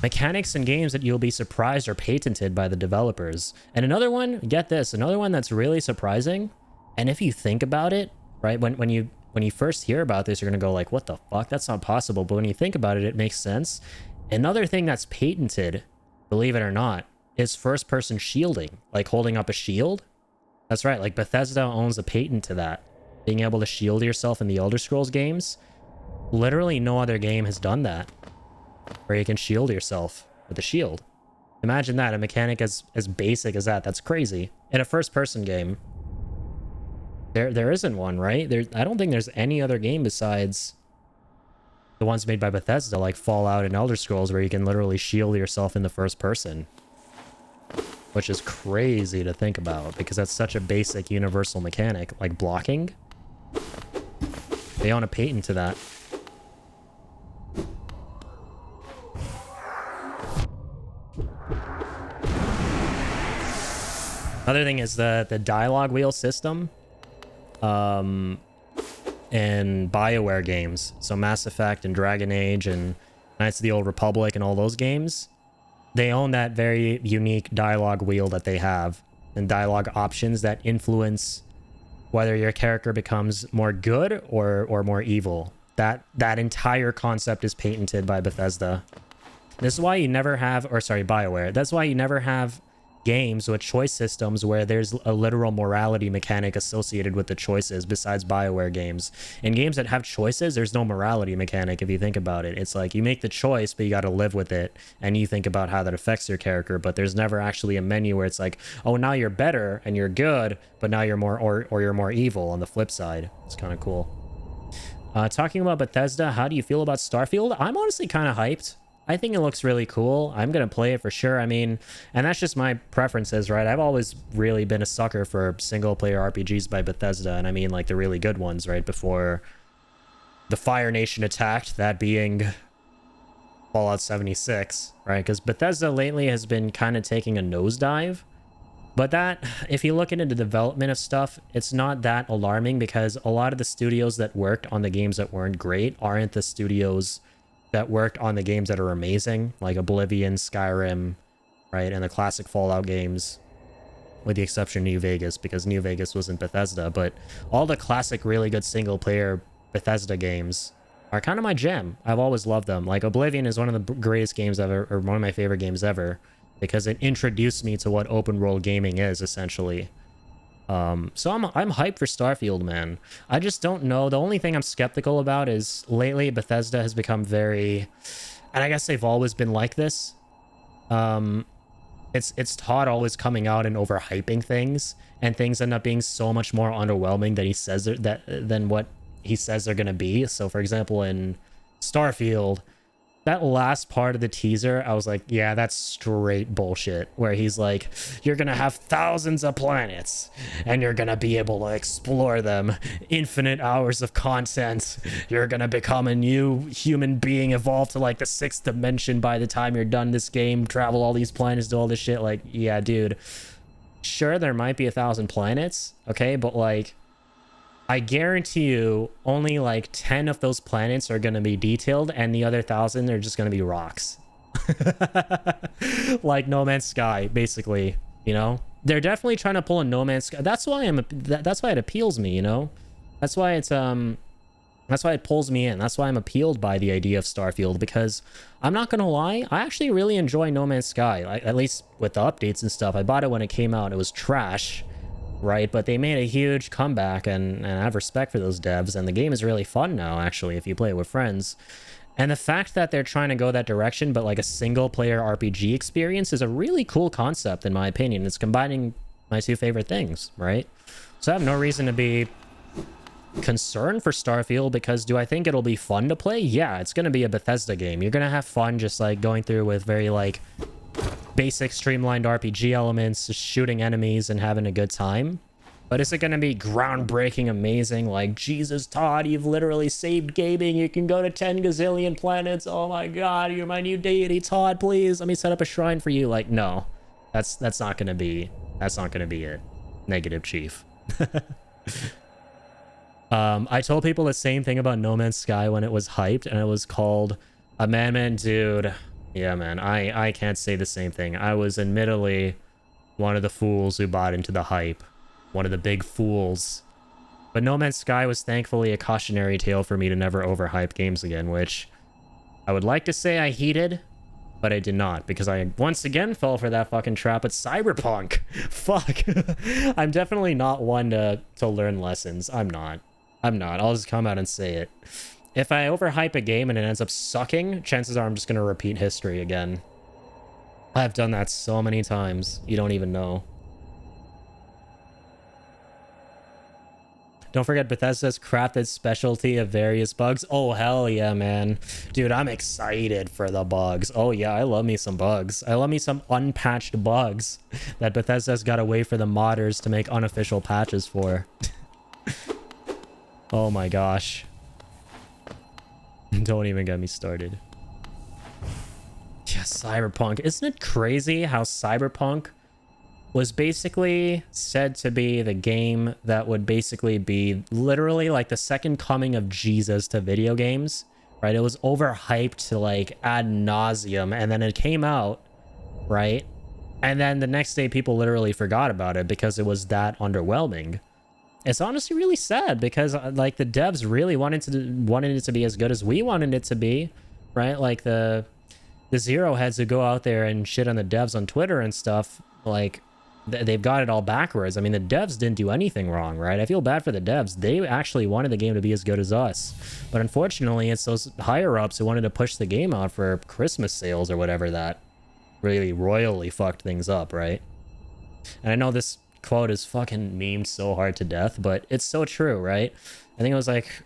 mechanics in games that you'll be surprised are patented by the developers. And another one, get this, another one that's really surprising, and if you think about it, right, when you first hear about this, you're gonna go like, what the fuck? That's not possible. But when you think about it, it makes sense. Another thing that's patented, believe it or not, is first-person shielding, like holding up a shield. That's right, like Bethesda owns a patent to that. Being able to shield yourself in the Elder Scrolls games. Literally no other game has done that, where you can shield yourself with a shield. Imagine that, a mechanic as basic as that. That's crazy. In a first-person game, there isn't one, right? I don't think there's any other game besides the ones made by Bethesda, like Fallout and Elder Scrolls, where you can literally shield yourself in the first person. Which is crazy to think about, because that's such a basic universal mechanic, like blocking. They own a patent to that. Other thing is the dialogue wheel system. In BioWare games, so Mass Effect and Dragon Age and Knights of the Old Republic and all those games, they own that very unique dialogue wheel that they have and dialogue options that influence whether your character becomes more good or more evil. That entire concept is patented by Bethesda. This is why you never have, or sorry, BioWare. That's why you never have games with choice systems where there's a literal morality mechanic associated with the choices besides BioWare games. In games that have choices, there's no morality mechanic if you think about it. It's like you make the choice, but you got to live with it, and you think about how that affects your character, but there's never actually a menu where it's like, oh, now you're better and you're good, but now you're more, or you're more evil on the flip side. It's kind of cool. Talking about Bethesda, how do you feel about Starfield? I'm honestly kind of hyped. I think it looks really cool. I'm going to play it for sure. I mean, and that's just my preferences, right? I've always really been a sucker for single-player RPGs by Bethesda, and I mean, like, the really good ones, right? Before the Fire Nation attacked, that being Fallout 76, right? Because Bethesda lately has been kind of taking a nosedive. But that, if you look into the development of stuff, it's not that alarming because a lot of the studios that worked on the games that weren't great aren't the studios that worked on the games that are amazing, like Oblivion, Skyrim, right, and the classic Fallout games, with the exception of New Vegas, because New Vegas wasn't Bethesda, but all the classic really good single-player Bethesda games are kind of my jam. I've always loved them. Like, Oblivion is one of the greatest games ever, or one of my favorite games ever, because it introduced me to what open-world gaming is, essentially. So I'm hyped for Starfield, man. I just don't know. The only thing I'm skeptical about is lately Bethesda has become very, and I guess they've always been like this. It's Todd always coming out and overhyping things, and things end up being so much more underwhelming that he says than what he says they're gonna be. So, for example, in Starfield, that last part of the teaser, I was like, yeah, that's straight bullshit. Where he's like, you're gonna have thousands of planets and you're gonna be able to explore them. Infinite hours of content. You're gonna become a new human being, evolve to like the 6th dimension by the time you're done this game, travel all these planets, do all this shit. Like, yeah, dude, sure, there might be 1,000 planets, okay, but like, I guarantee you only like 10 of those planets are going to be detailed, and the other 1,000 are just going to be rocks. Like No Man's Sky, basically, you know? They're definitely trying to pull a No Man's Sky. That's why that's why it appeals me, you know? That's why it's that's why it pulls me in. That's why I'm appealed by the idea of Starfield, because I'm not going to lie, I actually really enjoy No Man's Sky. At least with the updates and stuff. I bought it when it came out. It was trash. Right, but they made a huge comeback, and I have respect for those devs, and the game is really fun now, actually, if you play it with friends. And the fact that they're trying to go that direction, but like a single-player RPG experience, is a really cool concept, in my opinion. It's combining my two favorite things, right? So I have no reason to be concerned for Starfield, because do I think it'll be fun to play? Yeah, it's going to be a Bethesda game. You're going to have fun just like going through with very like basic streamlined RPG elements, just shooting enemies and having a good time. But is it going to be groundbreaking, amazing? Like, Jesus, Todd, you've literally saved gaming. You can go to 10 gazillion planets. Oh my God, you're my new deity, Todd. Please let me set up a shrine for you. Like, no, that's not going to be it. Negative, Chief. I told people the same thing about No Man's Sky when it was hyped, and it was called a man, dude. Yeah, man, I can't say the same thing. I was admittedly one of the fools who bought into the hype. One of the big fools. But No Man's Sky was thankfully a cautionary tale for me to never overhype games again, which I would like to say I heeded, but I did not, because I once again fell for that fucking trap at Cyberpunk. Fuck. I'm definitely not one to learn lessons. I'm not. I'll just come out and say it. If I overhype a game and it ends up sucking, chances are I'm just going to repeat history again. I've done that so many times. You don't even know. Don't forget Bethesda's crafted specialty of various bugs. Oh, hell yeah, man. Dude, I'm excited for the bugs. Oh, yeah, I love me some bugs. I love me some unpatched bugs that Bethesda's got to wait for the modders to make unofficial patches for. Oh my gosh. Don't even get me started. Yeah, Cyberpunk. Isn't it crazy how Cyberpunk was basically said to be the game that would basically be literally like the second coming of Jesus to video games, right? It was overhyped to like ad nauseum, and then it came out, right? And then the next day people literally forgot about it because it was that underwhelming. It's honestly really sad because like the devs really wanted it to be as good as we wanted it to be, right? Like the Zero heads who go out there and shit on the devs on Twitter and stuff, like they've got it all backwards. I mean, the devs didn't do anything wrong, right? I feel bad for the devs. They actually wanted the game to be as good as us. But unfortunately, it's those higher-ups who wanted to push the game out for Christmas sales or whatever that really royally fucked things up, right? And I know this quote is fucking memed so hard to death, but it's so true, right? I think it was like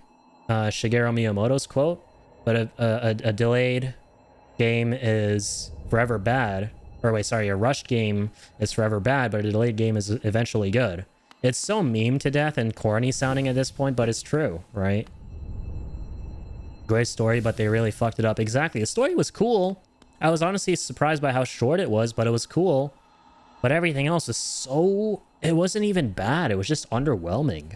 Shigeru Miyamoto's quote, but a delayed game is forever bad. Or wait, sorry, a rushed game is forever bad, but a delayed game is eventually good. It's so meme to death and corny sounding at this point, but it's true, right? Great story, but they really fucked it up. Exactly. The story was cool. I was honestly surprised by how short it was, but it was cool. But everything else was so... It wasn't even bad. It was just underwhelming.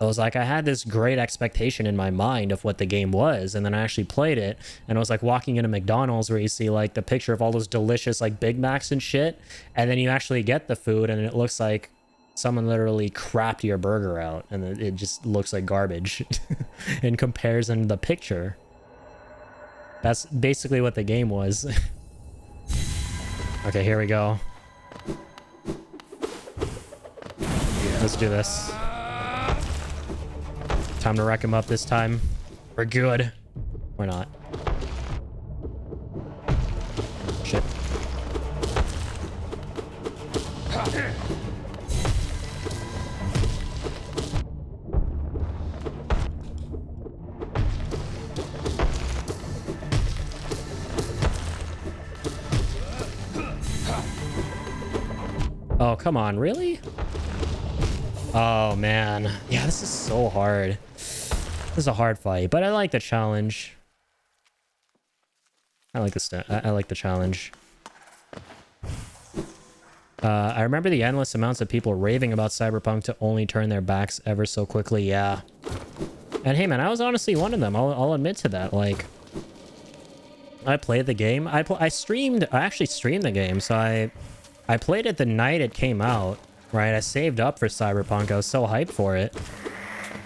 I was like, I had this great expectation in my mind of what the game was, and then I actually played it, and I was like walking into McDonald's where you see like the picture of all those delicious like Big Macs and shit, and then you actually get the food and it looks like someone literally crapped your burger out, and it just looks like garbage in comparison to the picture. That's basically what the game was. Okay, here we go. Let's do this. Time to wreck him up this time. We're good. We're not. Shit. Oh, come on, really? Oh, man. Yeah, this is so hard. This is a hard fight, but I like the challenge. I like the challenge. I remember the endless amounts of people raving about Cyberpunk to only turn their backs ever so quickly. Yeah. And hey, man, I was honestly one of them. I'll admit to that. Like, I played the game. I actually streamed the game. So I played it the night it came out, right? I saved up for Cyberpunk. I was so hyped for it.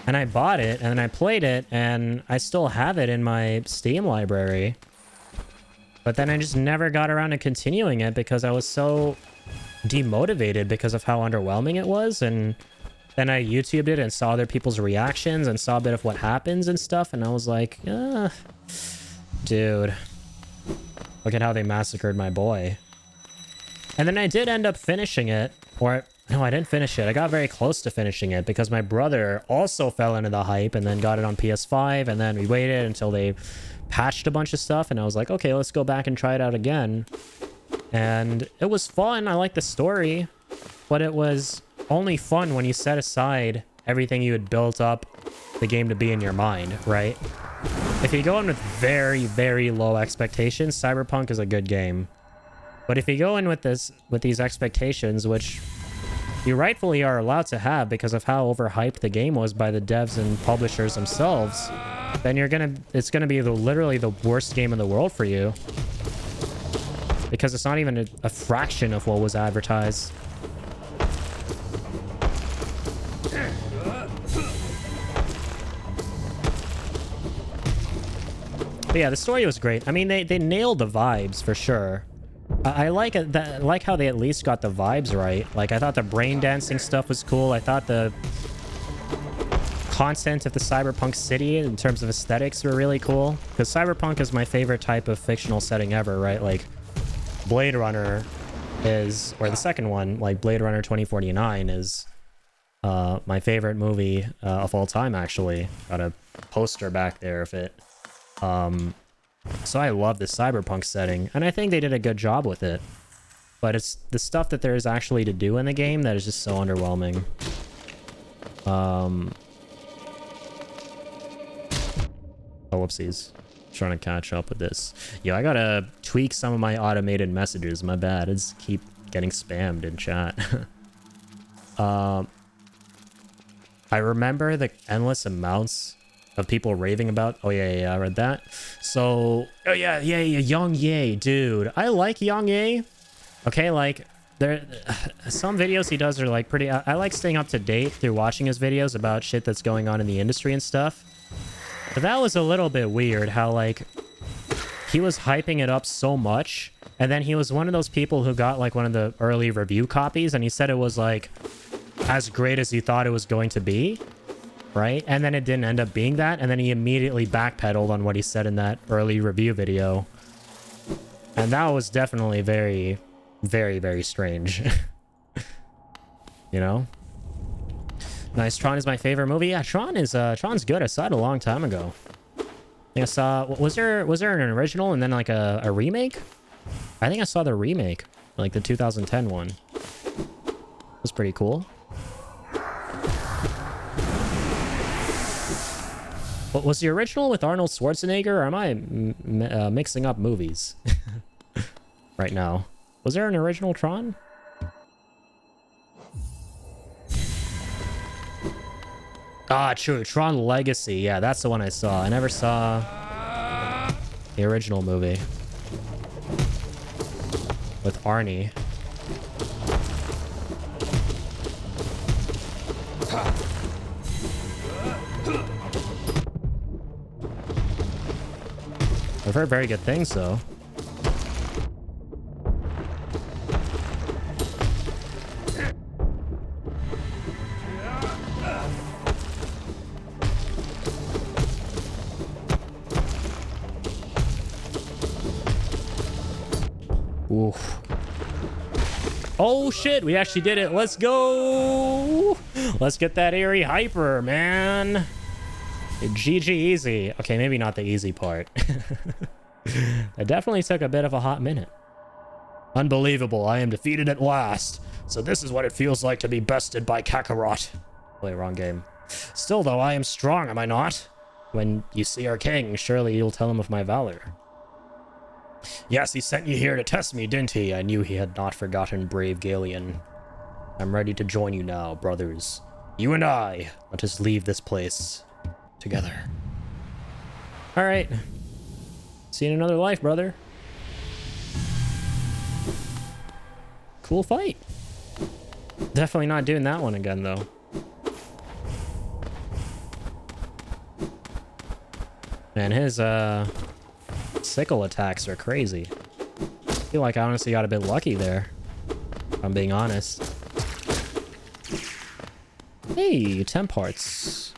And I bought it, and then I played it, and I still have it in my Steam library. But then I just never got around to continuing it because I was so demotivated because of how underwhelming it was. And then I YouTubed it and saw other people's reactions and saw a bit of what happens and stuff. And I was like, dude, look at how they massacred my boy. And then I did end up finishing it, or... No, I didn't finish it. I got very close to finishing it because my brother also fell into the hype and then got it on PS5, and then we waited until they patched a bunch of stuff, and I was like, okay, let's go back and try it out again. And it was fun. I liked the story, but it was only fun when you set aside everything you had built up the game to be in your mind, right? If you go in with very, very low expectations, Cyberpunk is a good game. But if you go in with these expectations, which you rightfully are allowed to have because of how overhyped the game was by the devs and publishers themselves, then it's gonna be literally the worst game in the world for you. Because it's not even a fraction of what was advertised. But yeah, the story was great. I mean, they nailed the vibes for sure. I like it, like how they at least got the vibes right. Like, I thought the brain dancing stuff was cool. I thought the content of the cyberpunk city in terms of aesthetics were really cool. Because cyberpunk is my favorite type of fictional setting ever, right? Like, Blade Runner is, or the second one, like Blade Runner 2049 is my favorite movie of all time, actually. Got a poster back there of it. So I love the cyberpunk setting, and I think they did a good job with it. But it's the stuff that there is actually to do in the game that is just so underwhelming. Oh, whoopsies. Trying to catch up with this. Yo, I gotta tweak some of my automated messages. My bad. It's keep getting spammed in chat. I remember the endless amounts of people raving about. Oh yeah, I read that. So, oh yeah, Young Ye, dude. I like Young Ye. Okay, like there, some videos he does are like pretty. I like staying up to date through watching his videos about shit that's going on in the industry and stuff. But that was a little bit weird. How like he was hyping it up so much, and then he was one of those people who got like one of the early review copies, and he said it was like as great as he thought it was going to be, right? And then it didn't end up being that, and then he immediately backpedaled on what he said in that early review video. And that was definitely very, very, very strange. You know? Nice. Tron is my favorite movie. Yeah, Tron's good. I saw it a long time ago. I think I saw... Was there an original and then like a remake? I think I saw the remake, like the 2010 one. It was pretty cool. What was the original with Arnold Schwarzenegger, or am I mixing up movies right now? Was there an original Tron? Ah, true. Tron Legacy. Yeah, that's the one I saw. I never saw the original movie with Arnie. I've heard very good things, though. Oof. Oh, shit. We actually did it. Let's go. Let's get that Aerie Hyper, man. GG easy. Okay, maybe not the easy part. It definitely took a bit of a hot minute. Unbelievable. I am defeated at last. So this is what it feels like to be bested by Kakarot. Wait, wrong game. Still, though, I am strong, am I not? When you see our king, surely you'll tell him of my valor. Yes, he sent you here to test me, didn't he? I knew he had not forgotten brave Galeon. I'm ready to join you now, brothers. You and I. Let us leave this place together. All right. See you in another life, brother. Cool fight. Definitely not doing that one again, though. Man, his sickle attacks are crazy. I feel like I honestly got a bit lucky there, if I'm being honest. Hey, temp hearts.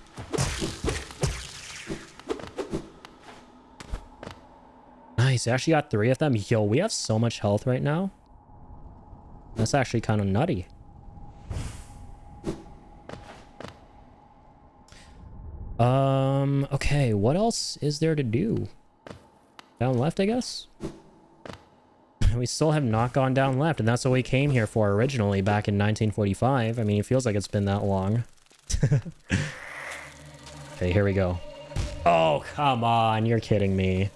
Nice, I actually got 3 of them. Yo, we have so much health right now. That's actually kind of nutty. Okay, what else is there to do? Down left, I guess? We still have not gone down left, and that's what we came here for originally back in 1945. I mean, it feels like it's been that long. Okay, here we go. Oh, come on. You're kidding me.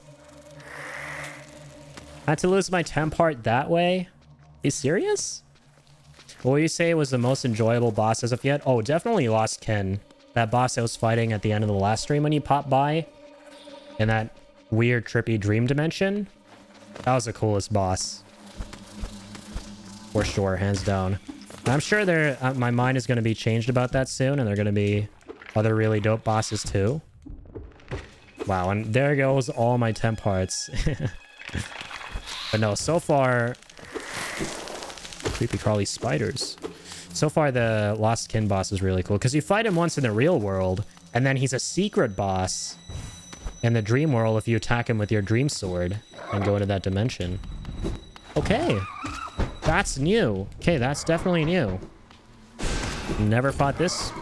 I had to lose my temp heart that way? Are you serious? What would you say was the most enjoyable boss as of yet? Oh, definitely Lost Ken. That boss I was fighting at the end of the last stream when he popped by. In that weird, trippy dream dimension. That was the coolest boss. For sure, hands down. I'm sure my mind is going to be changed about that soon, and there are going to be other really dope bosses too. Wow, and there goes all my temp hearts. But no, so far... Creepy crawly spiders. So far, the Lost Kin boss is really cool, because you fight him once in the real world, and then he's a secret boss in the dream world if you attack him with your dream sword and go into that dimension. Okay. That's new. Okay, that's definitely new. Never fought this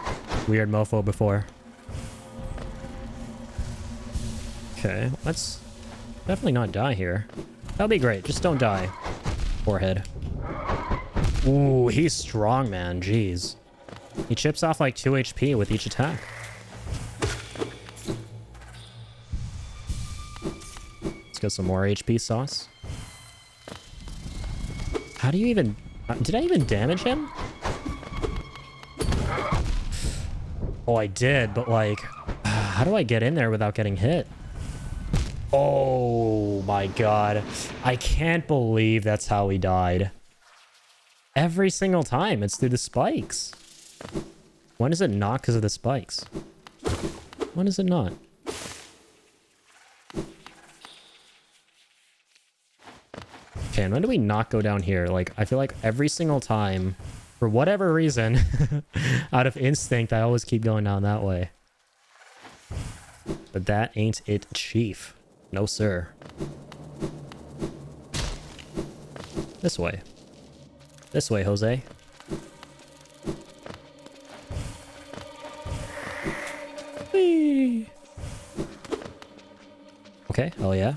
weird mofo before. Okay, let's definitely not die here. That'll be great. Just don't die. Forehead. Ooh, he's strong, man. Jeez. He chips off like 2 HP with each attack. Let's get some more HP sauce. How do you even Did I even damage him? Oh, I did, but like, how do I get in there without getting hit? Oh my god. I can't believe that's how he died. Every single time, it's through the spikes. When is it not because of the spikes? When is it not? Okay, and when do we not go down here? Like, I feel like every single time, for whatever reason, out of instinct, I always keep going down that way. But that ain't it, Chief. No, sir. This way. This way, Jose. Whee! Okay, hell yeah.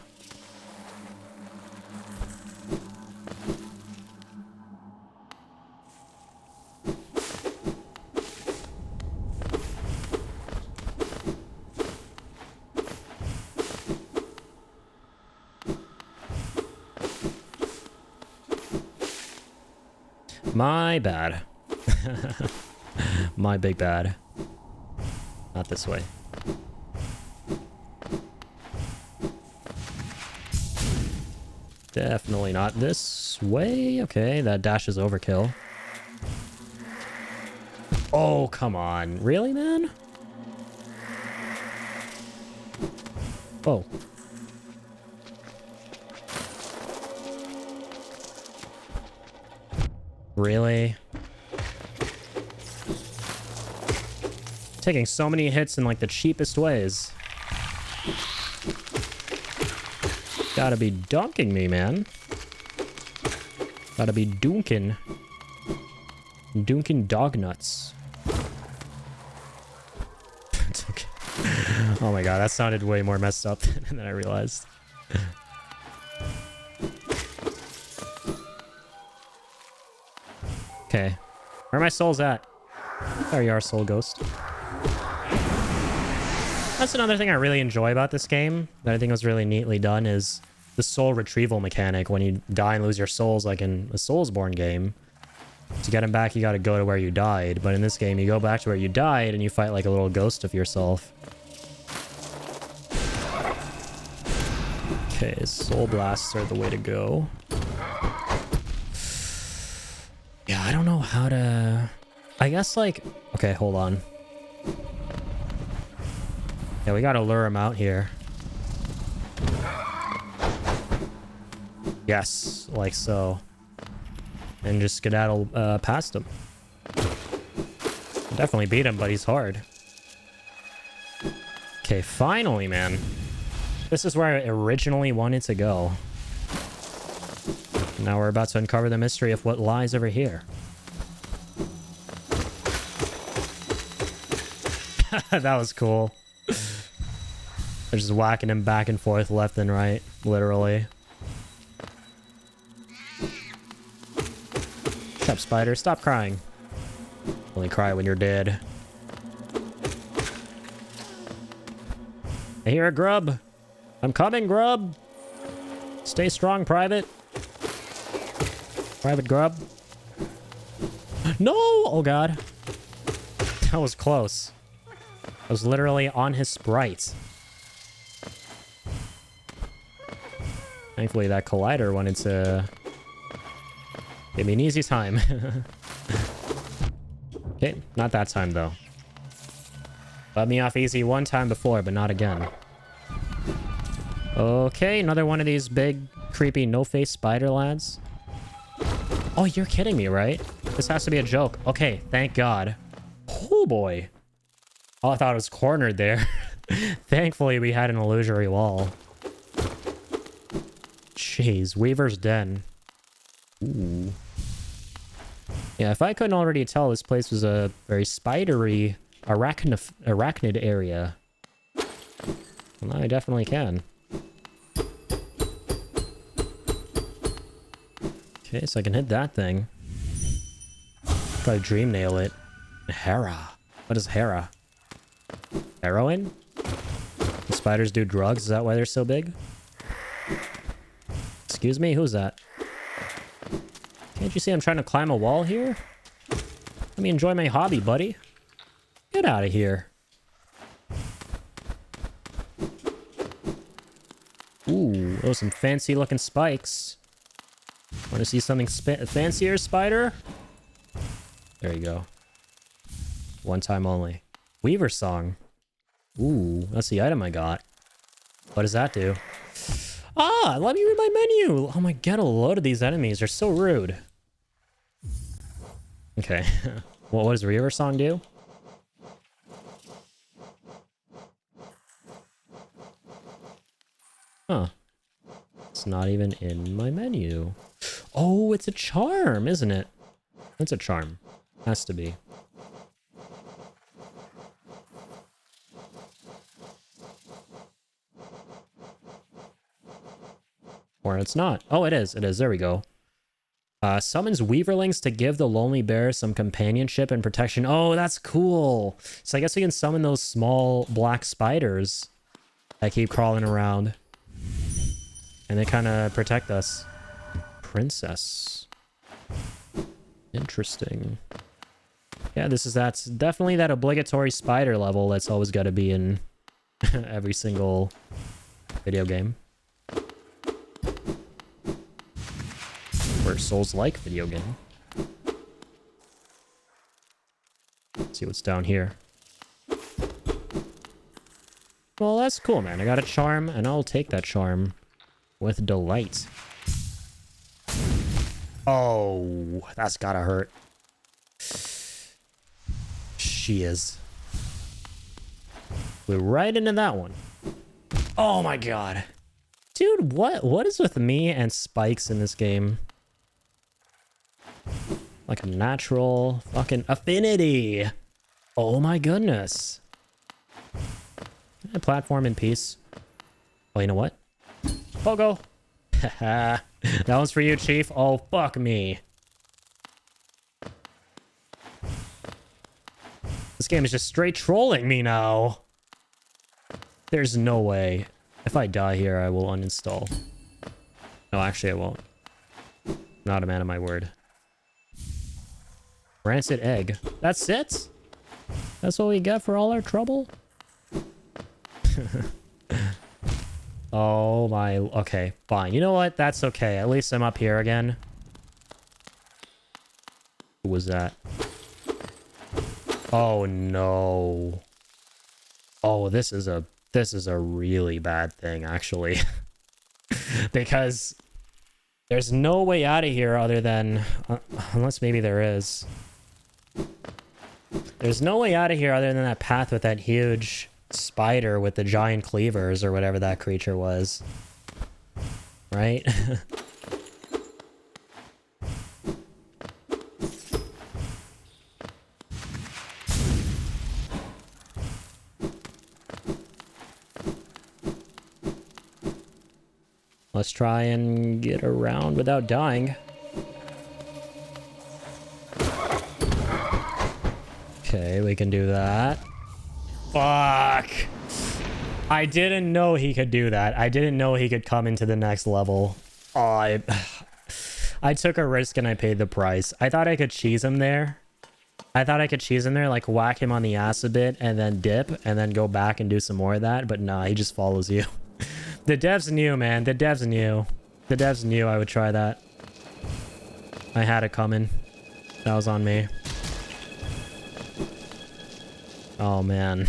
My bad. My big bad. Not this way. Definitely not this way. Okay, that dash is overkill. Oh, come on. Really, man? Oh. Really? Taking so many hits in like the cheapest ways. Gotta be dunking me, man. Gotta be dunking. Dunking dog nuts. It's okay. Oh my god, that sounded way more messed up than I realized. Okay. Where are my souls at? There you are, soul ghost. That's another thing I really enjoy about this game that I think was really neatly done is the soul retrieval mechanic. When you die and lose your souls, like in a Soulsborne game, to get them back, you gotta go to where you died. But in this game, you go back to where you died and you fight like a little ghost of yourself. Okay, soul blasts are the way to go. Yeah, I don't know how to... I guess, like... Okay, hold on. Yeah, we gotta lure him out here. Yes, like so. And just skedaddle past him. Definitely beat him, but he's hard. Okay, finally, man. This is where I originally wanted to go. Now we're about to uncover the mystery of what lies over here. That was cool. They're just whacking him back and forth left and right, literally. Shut up, spider. Stop crying. Only cry when you're dead. I hear a grub. I'm coming, grub. Stay strong, private. Private grub. No! Oh, God. That was close. I was literally on his sprite. Thankfully, that collider wanted to give me an easy time. Okay, not that time, though. Let me off easy one time before, but not again. Okay, another one of these big, creepy, no-face spider lads. Oh, you're kidding me, right? This has to be a joke. Okay, thank God. Oh, boy. Oh, I thought it was cornered there. Thankfully, we had an illusory wall. Jeez, Weaver's Den. Ooh. Yeah, if I couldn't already tell, this place was a very spidery, arachnid area. Well, I definitely can. Okay, so I can hit that thing. Probably dream nail it. Hera. What is Hera? Heroin? The spiders do drugs? Is that why they're so big? Excuse me? Who's that? Can't you see I'm trying to climb a wall here? Let me enjoy my hobby, buddy. Get out of here. Ooh, those are some fancy looking spikes. Want to see something fancier, spider? There you go. One time only. Weaver song. Ooh, that's the item I got. What does that do? Ah, let me read my menu. Oh my god, a load of these enemies are so rude. Okay. Well, what does Weaver song do? Huh. It's not even in my menu. Oh, it's a charm, isn't it? It's a charm. Has to be. Or it's not. Oh, it is. It is. There we go. Summons Weaverlings to give the Lonely Bear some companionship and protection. Oh, that's cool. So I guess we can summon those small black spiders that keep crawling around. And they kind of protect us. Princess. Interesting. Yeah, that's definitely that obligatory spider level that's always got to be in every single video game. Or Souls-like video game. Let's see what's down here. Well, that's cool, man. I got a charm, and I'll take that charm with delight. Oh, that's gotta hurt. She is. We're right into that one. Oh my god. Dude, what is with me and spikes in this game? Like a natural fucking affinity. Oh my goodness. Platform in peace. Oh, you know what? Pogo. That one's for you, Chief. Oh, fuck me. This game is just straight trolling me now. There's no way. If I die here, I will uninstall. No, actually, I won't. Not a man of my word. Rancid egg. That's it? That's what we get for all our trouble? Oh my... Okay, fine. You know what? That's okay. At least I'm up here again. Who was that? Oh no. Oh, this is a really bad thing, actually. Because there's no way out of here other than... unless maybe there is. There's no way out of here other than that path with that huge spider with the giant cleavers or whatever that creature was. Right? Let's try and get around without dying. Okay, we can do that. Fuck! I didn't know he could do that. I didn't know he could come into the next level. Oh, I took a risk and I paid the price. I thought I could cheese him there. Like whack him on the ass a bit and then dip and then go back and do some more of that. But nah, he just follows you. The devs knew, man. The devs knew. The devs knew I would try that. I had it coming. That was on me. Oh, man.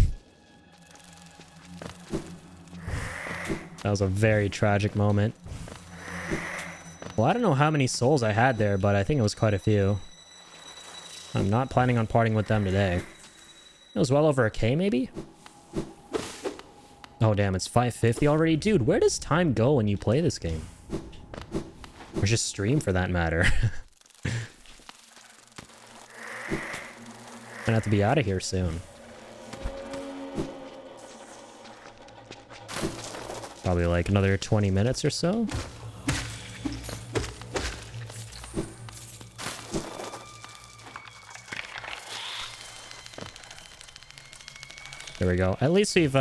That was a very tragic moment. Well, I don't know how many souls I had there, but I think it was quite a few. I'm not planning on parting with them today. It was well over a K, maybe? Oh, damn, it's 5:50 already? Dude, where does time go when you play this game? Or just stream, for that matter. Gonna have to be out of here soon. Probably like another 20 minutes or so. There we go. At least we've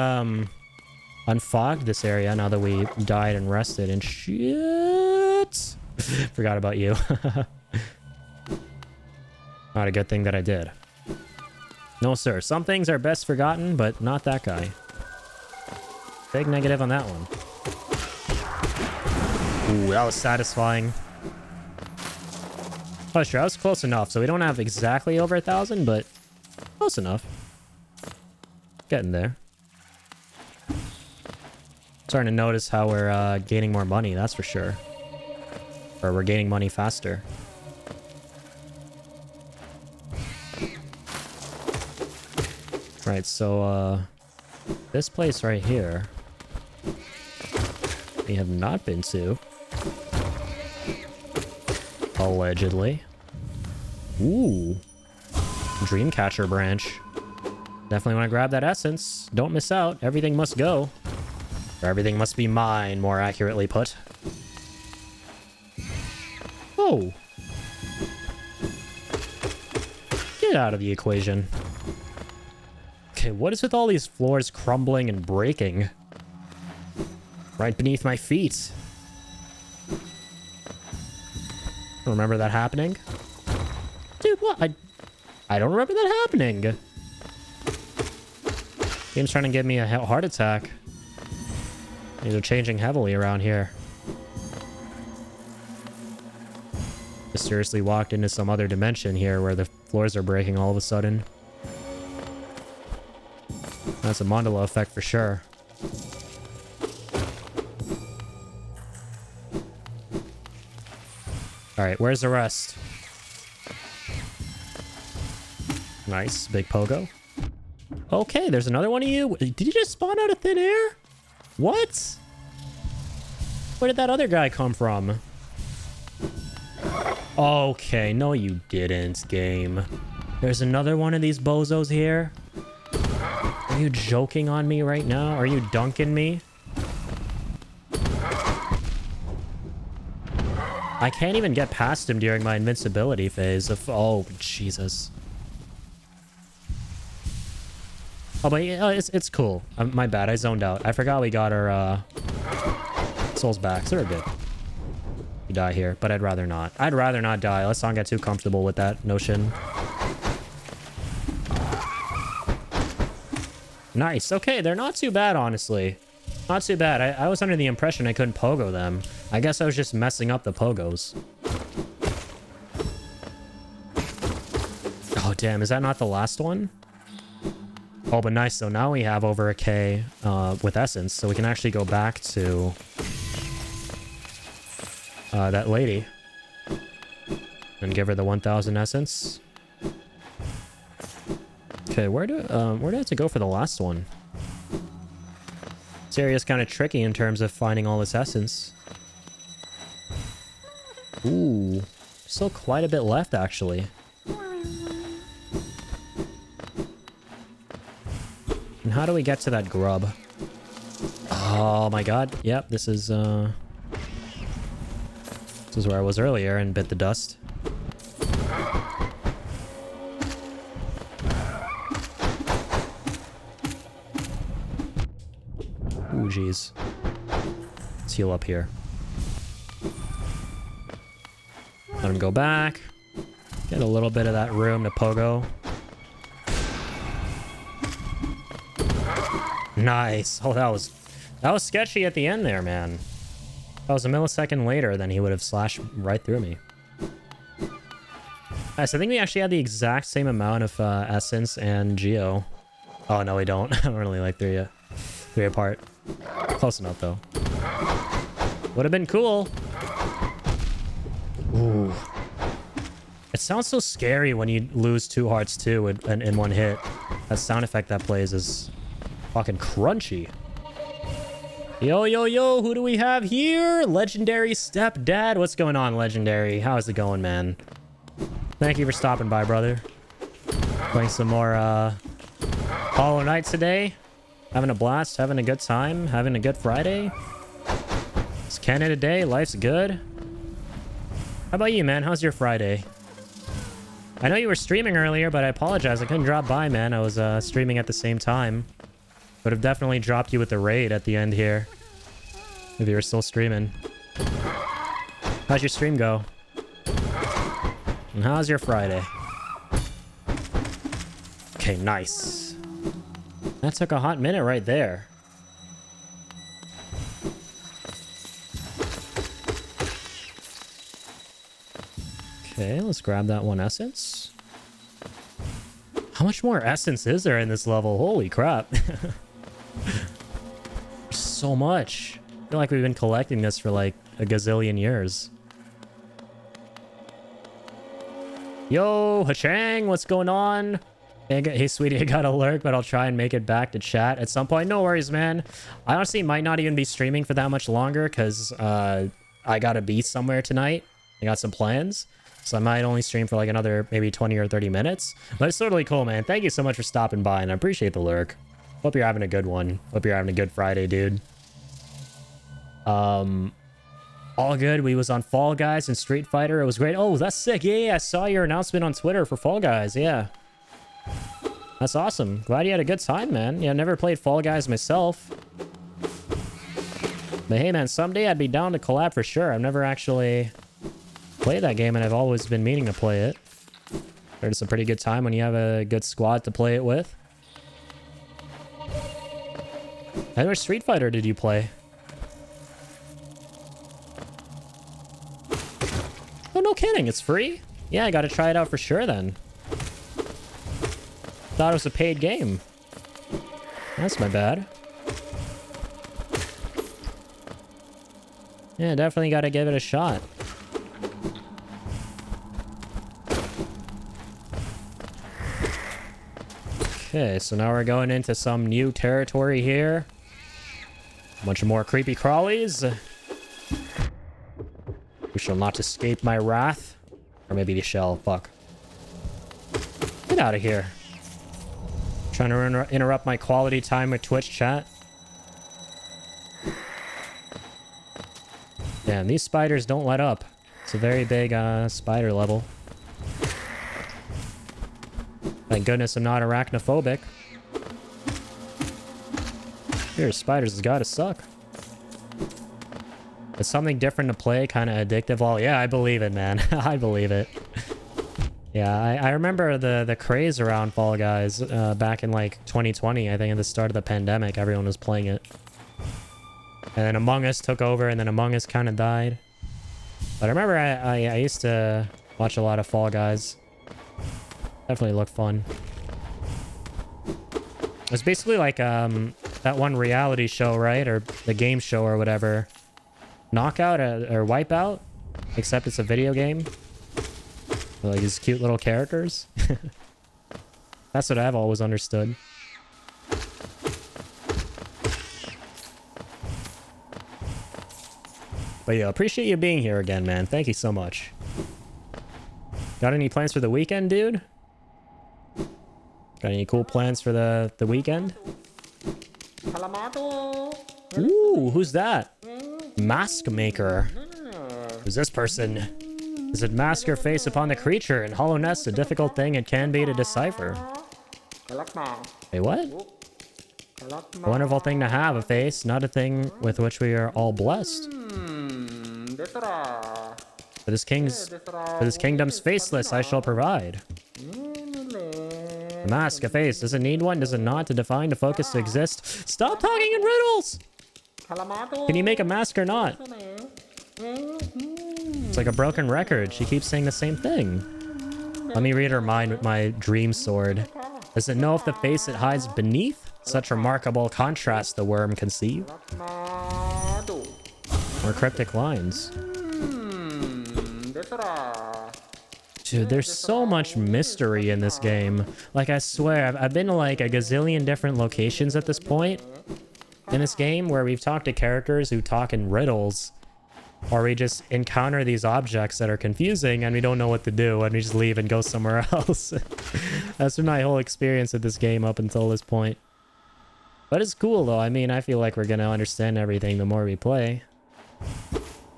unfogged this area now that we died and rested and shit. Forgot about you. Not a good thing that I did. No, sir. Some things are best forgotten, but not that guy. Big negative on that one. Ooh, that was satisfying. Oh, sure. I was close enough. So we don't have exactly over 1,000, but close enough. Getting there. Starting to notice how we're gaining more money, that's for sure. Or we're gaining money faster. Right, so this place right here we have not been to. Allegedly. Ooh. Dreamcatcher branch. Definitely want to grab that essence. Don't miss out. Everything must go. Or everything must be mine, more accurately put. Oh. Get out of the equation. Okay, what is with all these floors crumbling and breaking? Right beneath my feet. Remember that happening? Dude, what? I don't remember that happening. Game's trying to give me a heart attack. These are changing heavily around here. Just seriously walked into some other dimension here where the floors are breaking all of a sudden. That's a Mandala effect for sure. Alright, where's the rest? Nice, big pogo. Okay, there's another one of you. Did you just spawn out of thin air? What? Where did that other guy come from? Okay, no you didn't, game. There's another one of these bozos here. Are you joking on me right now? Are you dunking me? I can't even get past him during my invincibility phase of... Oh, Jesus. Oh, but it's cool. My bad, I zoned out. I forgot we got our souls back, so we're good. We die here, but I'd rather not. I'd rather not die. Let's not get too comfortable with that notion. Nice. Okay, they're not too bad, honestly. Not too bad. I was under the impression I couldn't pogo them. I guess I was just messing up the pogos. Oh, damn. Is that not the last one? Oh, but nice. So now we have over a K with essence. So we can actually go back to that lady and give her the 1,000 essence. Okay, where do I have to go for the last one? This area is kind of tricky in terms of finding all this essence. Ooh, still quite a bit left, actually. And how do we get to that grub? Oh my god. Yep, this is where I was earlier and bit the dust. Ooh, jeez. Let's heal up here. Let him go back. Get a little bit of that room to pogo. Nice. Oh, that was sketchy at the end there, man. That was a millisecond later than he would have slashed right through me. Nice. I think we actually had the exact same amount of essence and geo. Oh, no, we don't. I don't really like three apart. Close enough, though. Would have been cool. Ooh. It sounds so scary when you lose 2 hearts, too, in one hit. That sound effect that plays is fucking crunchy. Yo, yo, yo, who do we have here? Legendary Stepdad. What's going on, Legendary? How's it going, man? Thank you for stopping by, brother. Playing some more Hollow Knight today. Having a blast, having a good time, having a good Friday. It's Canada Day, life's good. How about you, man? How's your Friday? I know you were streaming earlier, but I apologize. I couldn't drop by, man. I was streaming at the same time. Would have definitely dropped you with the raid at the end here. If you were still streaming. How's your stream go? And how's your Friday? Okay, nice. That took a hot minute right there. Okay, let's grab that one essence. How much more essence is there in this level? Holy crap. So much. I feel like we've been collecting this for like a gazillion years. Yo, Hachang, what's going on? Hey, sweetie, I got a lurk, but I'll try and make it back to chat at some point. No worries, man. I honestly might not even be streaming for that much longer because I gotta be somewhere tonight. I got some plans. So I might only stream for like another maybe 20 or 30 minutes. But it's totally cool, man. Thank you so much for stopping by, and I appreciate the lurk. Hope you're having a good one. Hope you're having a good Friday, dude. All good. We was on Fall Guys and Street Fighter. It was great. Oh, that's sick. Yeah, I saw your announcement on Twitter for Fall Guys. Yeah. That's awesome. Glad you had a good time, man. Yeah, I never played Fall Guys myself. But hey, man, someday I'd be down to collab for sure. I've never actually played that game, and I've always been meaning to play it. But it's a pretty good time when you have a good squad to play it with. And which Street Fighter did you play? Oh, no kidding. It's free? Yeah, I gotta try it out for sure then. Thought it was a paid game. That's my bad. Yeah, definitely gotta give it a shot. Okay, so now we're going into some new territory here. A bunch of more creepy crawlies. We shall not escape my wrath. Or maybe they shall. Fuck. Get out of here. Trying to interrupt my quality time with Twitch chat. Damn, these spiders don't let up. It's a very big spider level. Thank goodness I'm not arachnophobic. Here, spiders has gotta suck. It's something different to play, kind of addictive. Well, yeah, I believe it, man. I believe it. Yeah, I remember the craze around Fall Guys back in like 2020. I think at the start of the pandemic, everyone was playing it. And then Among Us took over, and then Among Us kind of died. But I remember I used to watch a lot of Fall Guys. Definitely looked fun. It was basically like that one reality show, right? Or the game show or whatever. Knockout or Wipeout, except it's a video game. With, like these cute little characters. That's what I've always understood. But yeah, appreciate you being here again, man. Thank you so much. Got any plans for the weekend, dude? Got any cool plans for the weekend? Ooh, who's that? Mask Maker. Who's this person? Does it mask your face upon the creature? In Hollow Nest, a difficult thing it can be to decipher. Wait, what? A wonderful thing to have, a face, not a thing with which we are all blessed. For this kingdom's faceless, I shall provide. A mask, a face. Does it need one? Does it not? To define, to focus, to exist? Stop talking in riddles! Can you make a mask or not? It's like a broken record. She keeps saying the same thing. Let me read her mind with my dream sword. Does it know if the face it hides beneath? Such remarkable contrast the worm conceive. More cryptic lines. Dude, there's so much mystery in this game. Like, I swear, I've been to like a gazillion different locations at this point in this game where we've talked to characters who talk in riddles, or we just encounter these objects that are confusing and we don't know what to do and we just leave and go somewhere else. That's been my whole experience with this game up until this point. But it's cool though. I mean, I feel like we're gonna understand everything the more we play.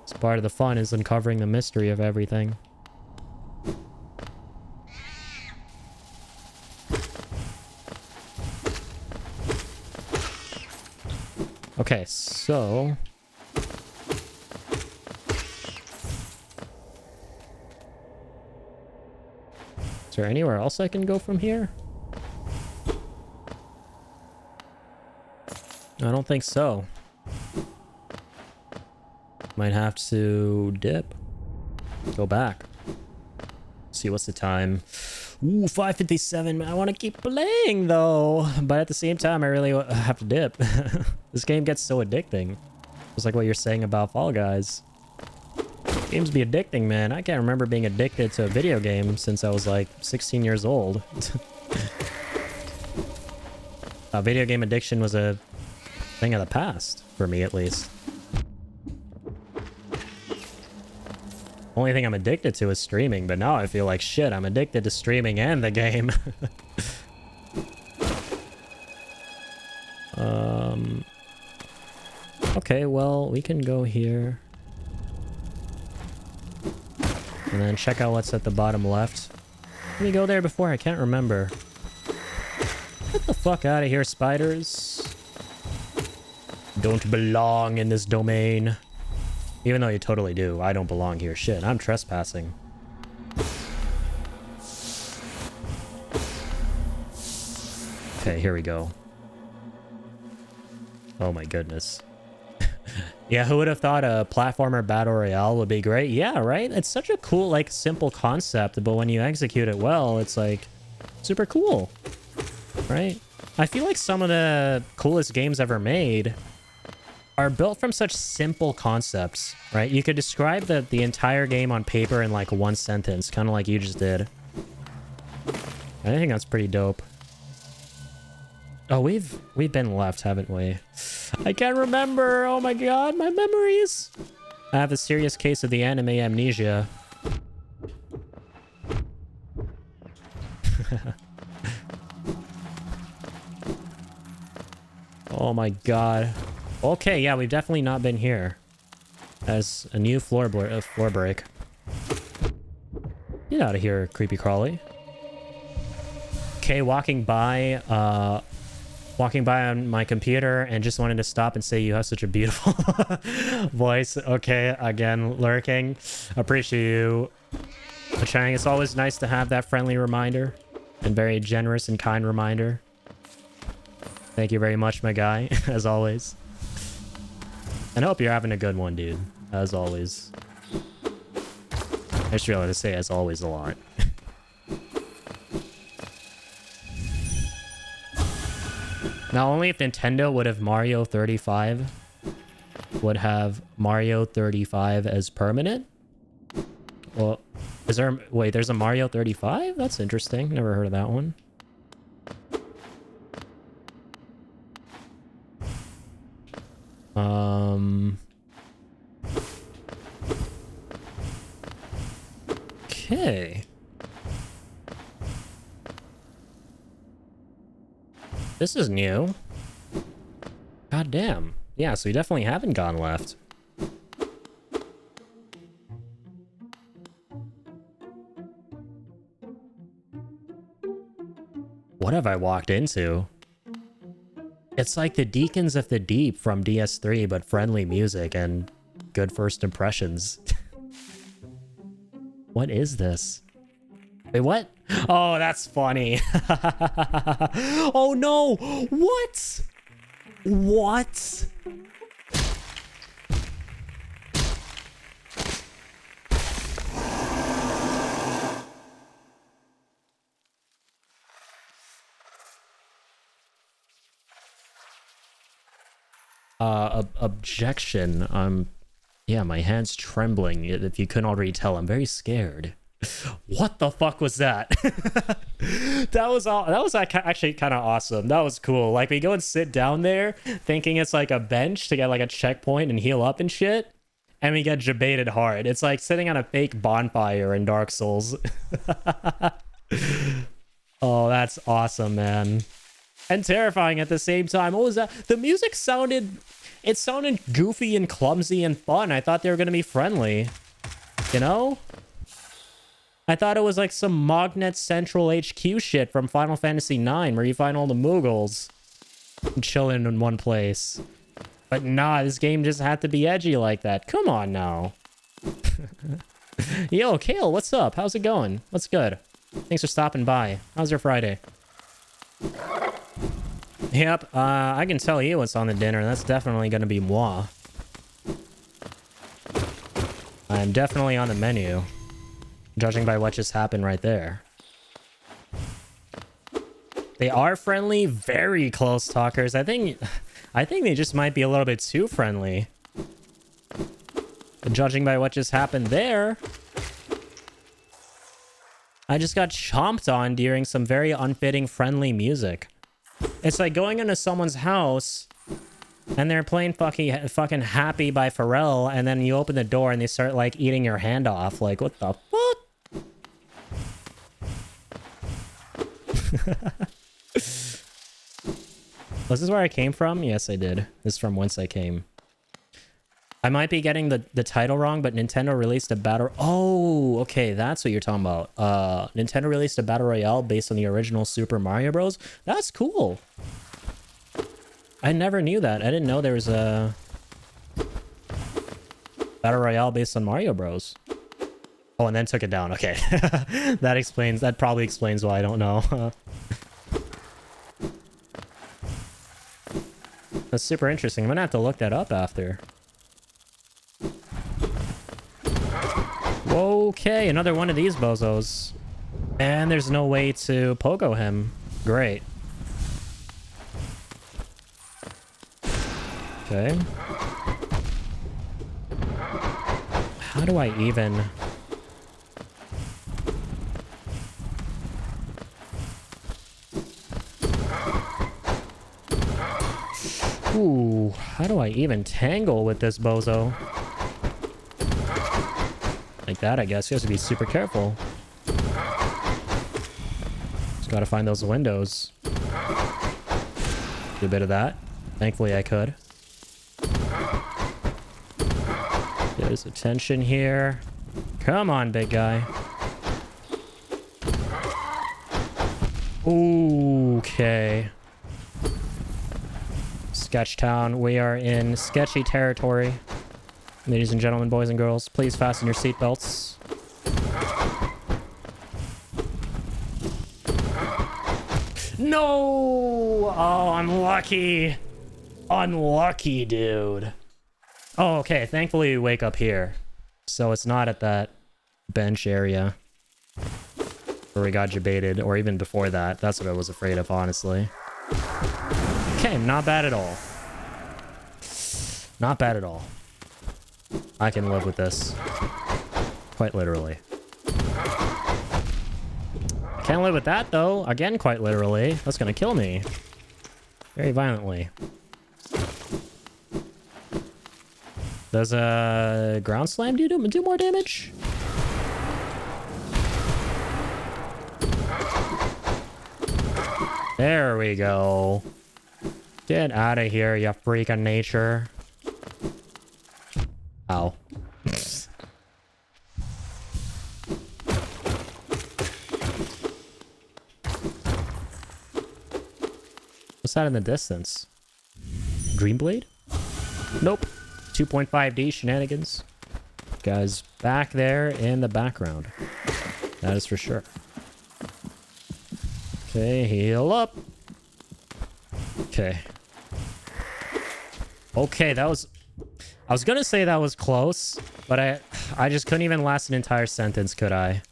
It's part of the fun, is uncovering the mystery of everything. Okay, so... is there anywhere else I can go from here? I don't think so. Might have to dip. Go back. See what's the time. Ooh, 5:57. I want to keep playing though, but at the same time I really have to dip. This game gets so addicting. Just like what you're saying about Fall Guys. Games be addicting, man. I can't remember being addicted to a video game since I was like 16 years old. Video game addiction was a thing of the past, for me at least. Only thing I'm addicted to is streaming, but now I feel like shit, I'm addicted to streaming and the game. Okay, well, we can go here. And then check out what's at the bottom left. Did we go there before? I can't remember. Get the fuck out of here, spiders. Don't belong in this domain. Even though you totally do. I don't belong here. Shit, I'm trespassing. Okay, here we go. Oh my goodness. Yeah, who would have thought a platformer battle royale would be great? Yeah, right? It's such a cool, like, simple concept, but when you execute it well, it's, like, super cool. Right? I feel like some of the coolest games ever made are built from such simple concepts, right? You could describe the entire game on paper in like one sentence, kind of like you just did. I think that's pretty dope. Oh, we've been left, haven't we? I can't remember. Oh my god, my memories. I have a serious case of the anime amnesia. Oh my god. Okay, yeah, we've definitely not been here. As a new floor break. Get out of here, creepy crawly. Okay, walking by on my computer and just wanted to stop and say you have such a beautiful voice. Okay, again, lurking. Appreciate you, Chang. It's always nice to have that friendly reminder and very generous and kind reminder. Thank you very much, my guy, as always. And I hope you're having a good one, dude. As always. I just realized to say as always a lot. Now, only if Nintendo would have Mario 35 would have Mario 35 as permanent. Well, is there... Wait, there's a Mario 35? That's interesting. Never heard of that one. Okay. This is new. God damn. Yeah, so we definitely haven't gone left. What have I walked into? It's like the Deacons of the Deep from DS3, but friendly music and good first impressions. What is this? Wait, what? Oh, that's funny. Oh no! What? What? Objection. Yeah, my hand's trembling. If you couldn't already tell, I'm very scared. What the fuck was that? That was actually kind of awesome. That was cool. Like, we go and sit down there thinking it's like a bench to get like a checkpoint and heal up and shit, and we get debated hard. It's like sitting on a fake bonfire in Dark Souls. Oh, that's awesome, man. And terrifying at the same time. What was that? The music sounded... It sounded goofy and clumsy and fun. I thought they were going to be friendly. You know? I thought it was like some Mognet Central HQ shit from Final Fantasy IX, where you find all the Moogles chilling in one place. But nah, this game just had to be edgy like that. Come on now. Yo, Kale, what's up? How's it going? What's good? Thanks for stopping by. How's your Friday? Yep, I can tell you what's on the dinner. That's definitely going to be moi. I'm definitely on the menu, judging by what just happened right there. They are friendly, very close talkers. I think they just might be a little bit too friendly. But judging by what just happened there, I just got chomped on during some very unfitting friendly music. It's like going into someone's house and they're playing fucking Happy by Pharrell, and then you open the door and they start like eating your hand off. Like, what the fuck? Was this where I came from? Yes, I did. This is from whence I came. I might be getting the title wrong, but Nintendo released a battle... Oh, okay, that's what you're talking about. Nintendo released a battle royale based on the original Super Mario Bros. That's cool. I never knew that. I didn't know there was a battle royale based on Mario Bros. Oh, and then took it down. Okay. That probably explains why I don't know. That's super interesting. I'm gonna have to look that up after. Okay, another one of these bozos. And there's no way to pogo him. Great. Okay. How do I even... Ooh, how do I even tangle with this bozo? Like that, I guess. You have to be super careful. Just gotta find those windows. Do a bit of that. Thankfully, I could. There's a tension here. Come on, big guy. Okay. Sketchtown. We are in sketchy territory. Ladies and gentlemen, boys and girls, please fasten your seatbelts. No! Oh, I'm lucky. Unlucky, dude. Oh, okay. Thankfully, we wake up here. So it's not at that bench area where we got debated, or even before that. That's what I was afraid of, honestly. Okay, not bad at all. Not bad at all. I can live with this. Quite literally. I can't live with that, though. Again, quite literally. That's gonna kill me. Very violently. Does a ground slam do more damage? There we go. Get out of here, you freak of nature. Ow. What's that in the distance? Dreamblade? Nope. 2.5D shenanigans. Guys, back there in the background. That is for sure. Okay, heal up. Okay. Okay, that was... I was gonna say that was close, but I just couldn't even last an entire sentence, could I?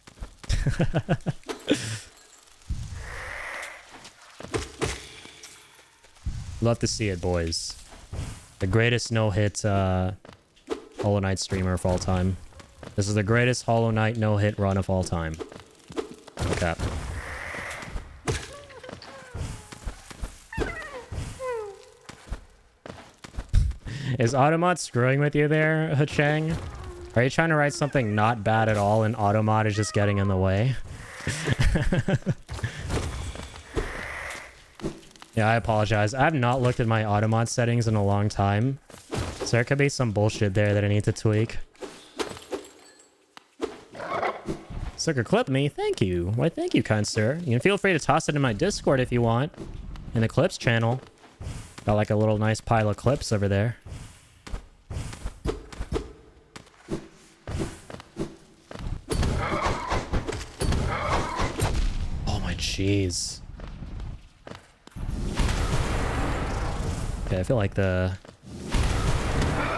Love to see it, boys. The greatest no-hit Hollow Knight streamer of all time. This is the greatest Hollow Knight no-hit run of all time. Okay. Is Automod screwing with you there, Hachang? Are you trying to write something not bad at all and Automod is just getting in the way? Yeah, I apologize. I have not looked at my Automod settings in a long time. So there could be some bullshit there that I need to tweak. Sucker clip me? Thank you. Why, thank you, kind sir. You can feel free to toss it in my Discord if you want. In the clips channel. Got like a little nice pile of clips over there. Oh my jeez. Okay, I feel like the...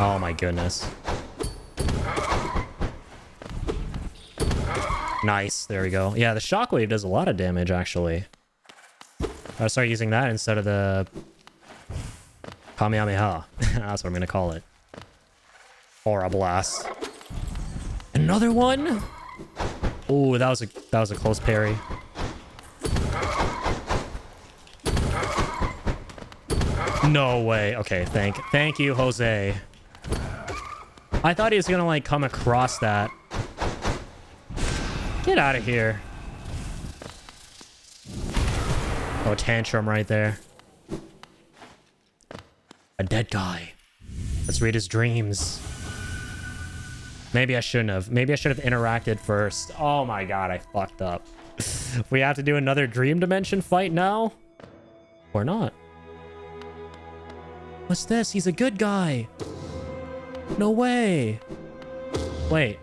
Oh my goodness. Nice, there we go. Yeah, the shockwave does a lot of damage, actually. I'll start using that instead of the... Kamehameha. That's what I'm gonna call it. Aura Blast. Another one? Oh, that was a close parry. No way. Okay, thank you, Jose. I thought he was gonna like come across that. Get out of here. Oh, tantrum right there. A dead guy. Let's read his dreams. Maybe I shouldn't have. Maybe I should have interacted first. Oh my god, I fucked up. We have to do another dream dimension fight now? Or not? What's this? He's a good guy. No way. Wait.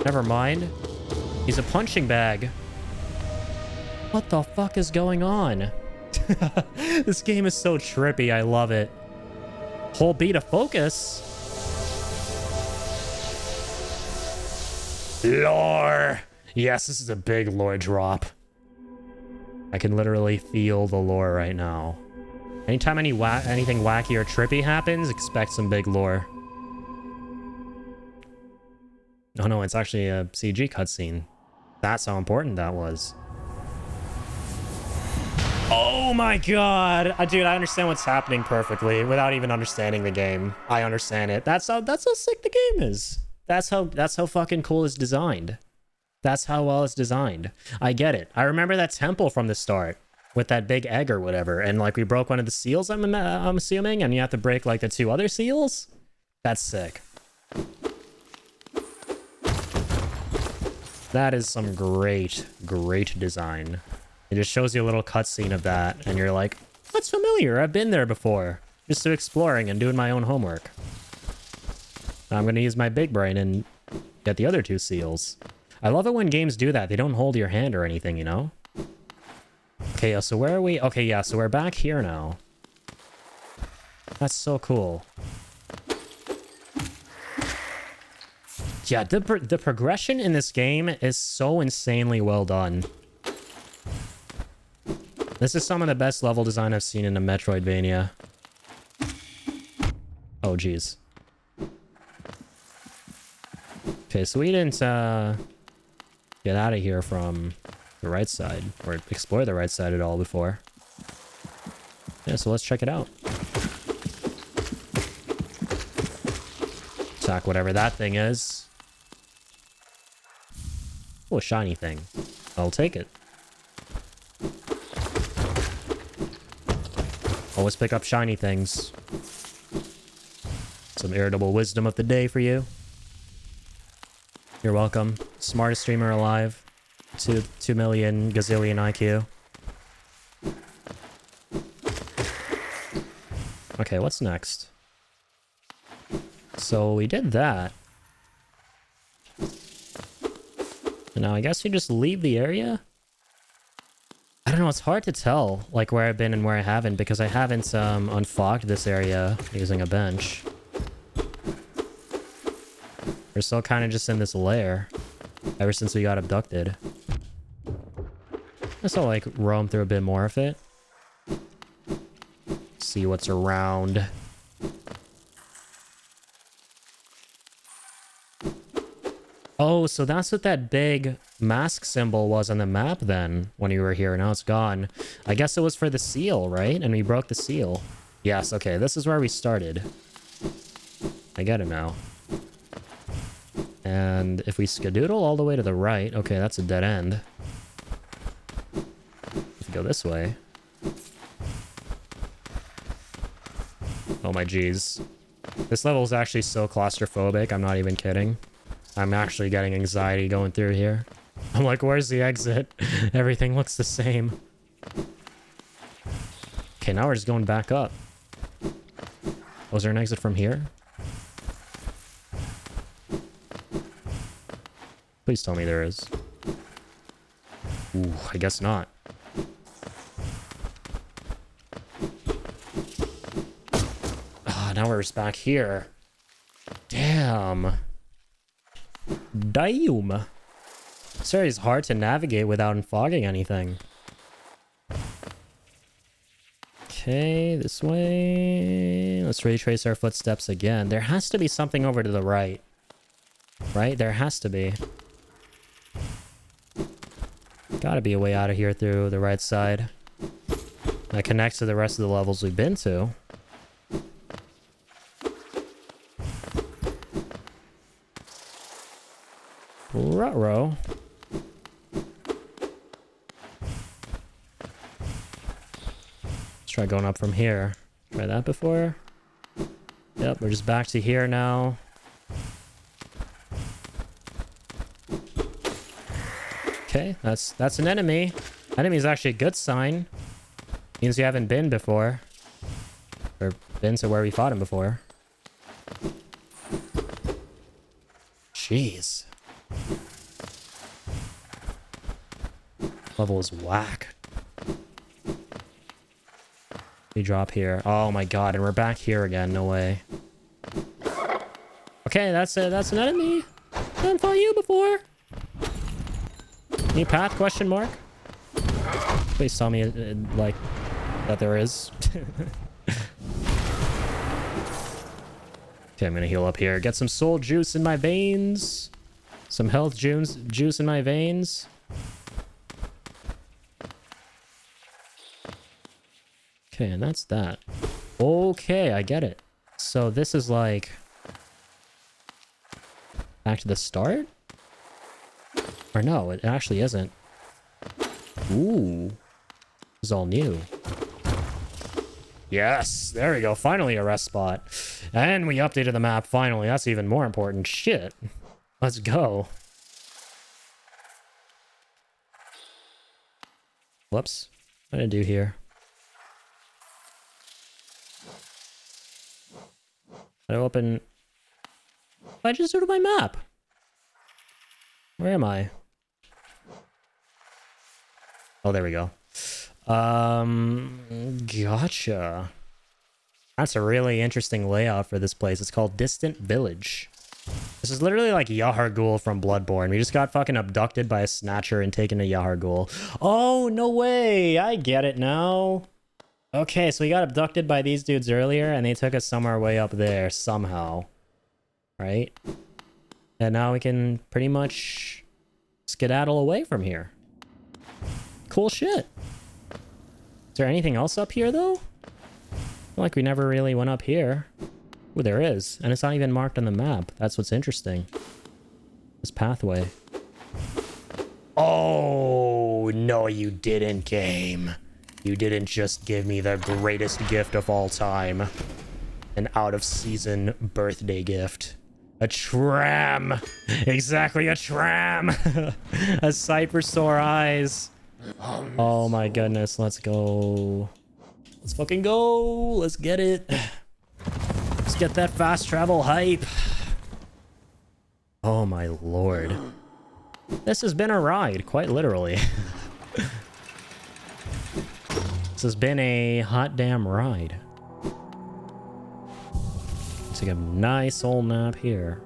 Never mind. He's a punching bag. What the fuck is going on? This game is so trippy. I love it. Hold B to focus. Lore. Yes, this is a big lore drop. I can literally feel the lore right now. Anytime anything wacky or trippy happens, expect some big lore. Oh no, it's actually a CG cutscene. That's how important that was. Oh my god! Dude, I understand what's happening perfectly without even understanding the game. I understand it. That's how sick the game is. That's how fucking cool it's designed. That's how well it's designed. I get it. I remember that temple from the start with that big egg or whatever, and like we broke one of the seals, I'm assuming, and you have to break like the 2 other seals. That's sick. That is some great design. It just shows you a little cutscene of that, and you're like, that's familiar. I've been there before. Just to exploring and doing my own homework. Now I'm going to use my big brain and get the other 2 seals. I love it when games do that. They don't hold your hand or anything, you know? Okay, so where are we? Okay, yeah, so we're back here now. That's so cool. Yeah, the progression in this game is so insanely well done. This is some of the best level design I've seen in a Metroidvania. Oh, geez. Okay, so we didn't get out of here from the right side, or explore the right side at all before. Yeah, so let's check it out. Attack whatever that thing is. Oh, a shiny thing. I'll take it. Always pick up shiny things. Some irritable wisdom of the day for you. You're welcome. Smartest streamer alive. 2 million gazillion IQ. Okay, what's next? So we did that. And now I guess you just leave the area? I don't know, it's hard to tell, like, where I've been and where I haven't, because I haven't unfogged this area using a bench. We're still kind of just in this lair ever since we got abducted. I guess I'll, like, roam through a bit more of it. See what's around. Oh, so that's what that big mask symbol was on the map then, when you were here. Now it's gone. I guess it was for the seal, right? And we broke the seal. Yes, okay, this is where we started. I get it now. And if we skedoodle all the way to the right... Okay, that's a dead end. Let's go this way. Oh my geez. This level is actually so claustrophobic, I'm not even kidding. I'm actually getting anxiety going through here. I'm like, where's the exit? Everything looks the same. Okay, now we're just going back up. Was there an exit from here? Please tell me there is. Ooh, I guess not. now we're just back here. Damn. Damn. This area is hard to navigate without fogging anything. Okay, this way. Let's retrace our footsteps again. There has to be something over to the right. Right? There has to be. Gotta be a way out of here through the right side. That connects to the rest of the levels we've been to. Ruh-roh. Let's try going up from here. Try that before. Yep, we're just back to here now. Okay, that's an enemy. Enemy is actually a good sign. Means you haven't been before. Or been to where we fought him before. Jeez. Level is whack. We drop here. Oh my god, and we're back here again. No way. Okay, that's it. That's an enemy. I haven't fought you before. Any path? Question mark. Please tell me like that there is. Okay, I'm gonna heal up here. Get some soul juice in my veins. Some health juice in my veins. Okay, and that's that. Okay, I get it. So this is like back to the start? Or no, it actually isn't. Ooh. This is all new. Yes, there we go. Finally a rest spot. And we updated the map finally. That's even more important. Shit. Let's go. Whoops. What did I do here? Did I open... I just do to my map. Where am I? Oh, there we go. Gotcha. That's a really interesting layout for this place. It's called Distant Village. This is literally like Yahar'gul from Bloodborne. We just got fucking abducted by a snatcher and taken to Yahar'gul. Oh, no way. I get it now. Okay, so we got abducted by these dudes earlier and they took us somewhere way up there somehow. Right? And now we can pretty much skedaddle away from here. Cool shit. Is there anything else up here, though? I feel like we never really went up here. Oh, there is. And it's not even marked on the map. That's what's interesting. This pathway. Oh, no, you didn't, game. You didn't just give me the greatest gift of all time. An out-of-season birthday gift. A tram! Exactly, a tram! A sight for sore eyes. Oh my goodness, let's go. Let's fucking go! Let's get it. Let's get that fast travel hype. Oh my lord. This has been a ride, quite literally. This has been a hot damn ride. Let's take a nice old map here.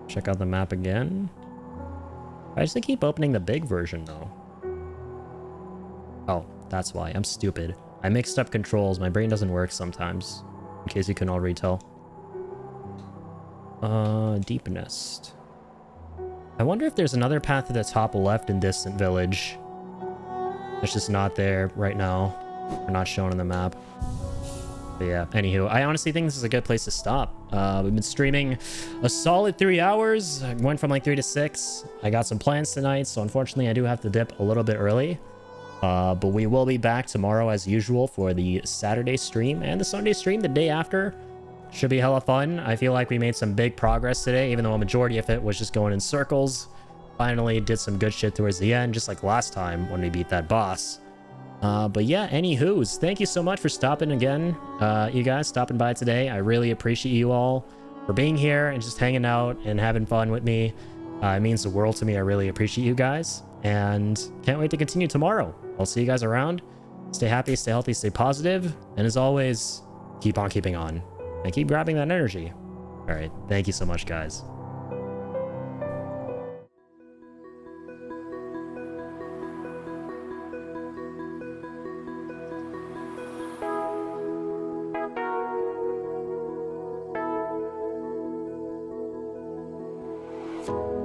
Check out the map again. I just keep opening the big version though. Oh, that's why. I'm stupid. I mixed up controls. My brain doesn't work sometimes. In case you can already tell. Deep Nest. I wonder if there's another path to the top left in Distant Village. It's just not there right now. We're not shown on the map. But yeah, anywho, I honestly think this is a good place to stop. We've been streaming a solid 3 hours. I went from like 3 to 6. I got some plans tonight, so unfortunately I do have to dip a little bit early. But we will be back tomorrow as usual for the Saturday stream and the Sunday stream the day after. Should be hella fun. I feel like we made some big progress today, even though a majority of it was just going in circles. Finally did some good shit towards the end, just like last time when we beat that boss. But yeah, anywho's, thank you so much for stopping again. You guys stopping by today. I really appreciate you all for being here and just hanging out and having fun with me. It means the world to me. I really appreciate you guys and can't wait to continue tomorrow. I'll see you guys around. Stay happy, stay healthy, stay positive. And as always, keep on keeping on and keep grabbing that energy. All right. Thank you so much, guys. You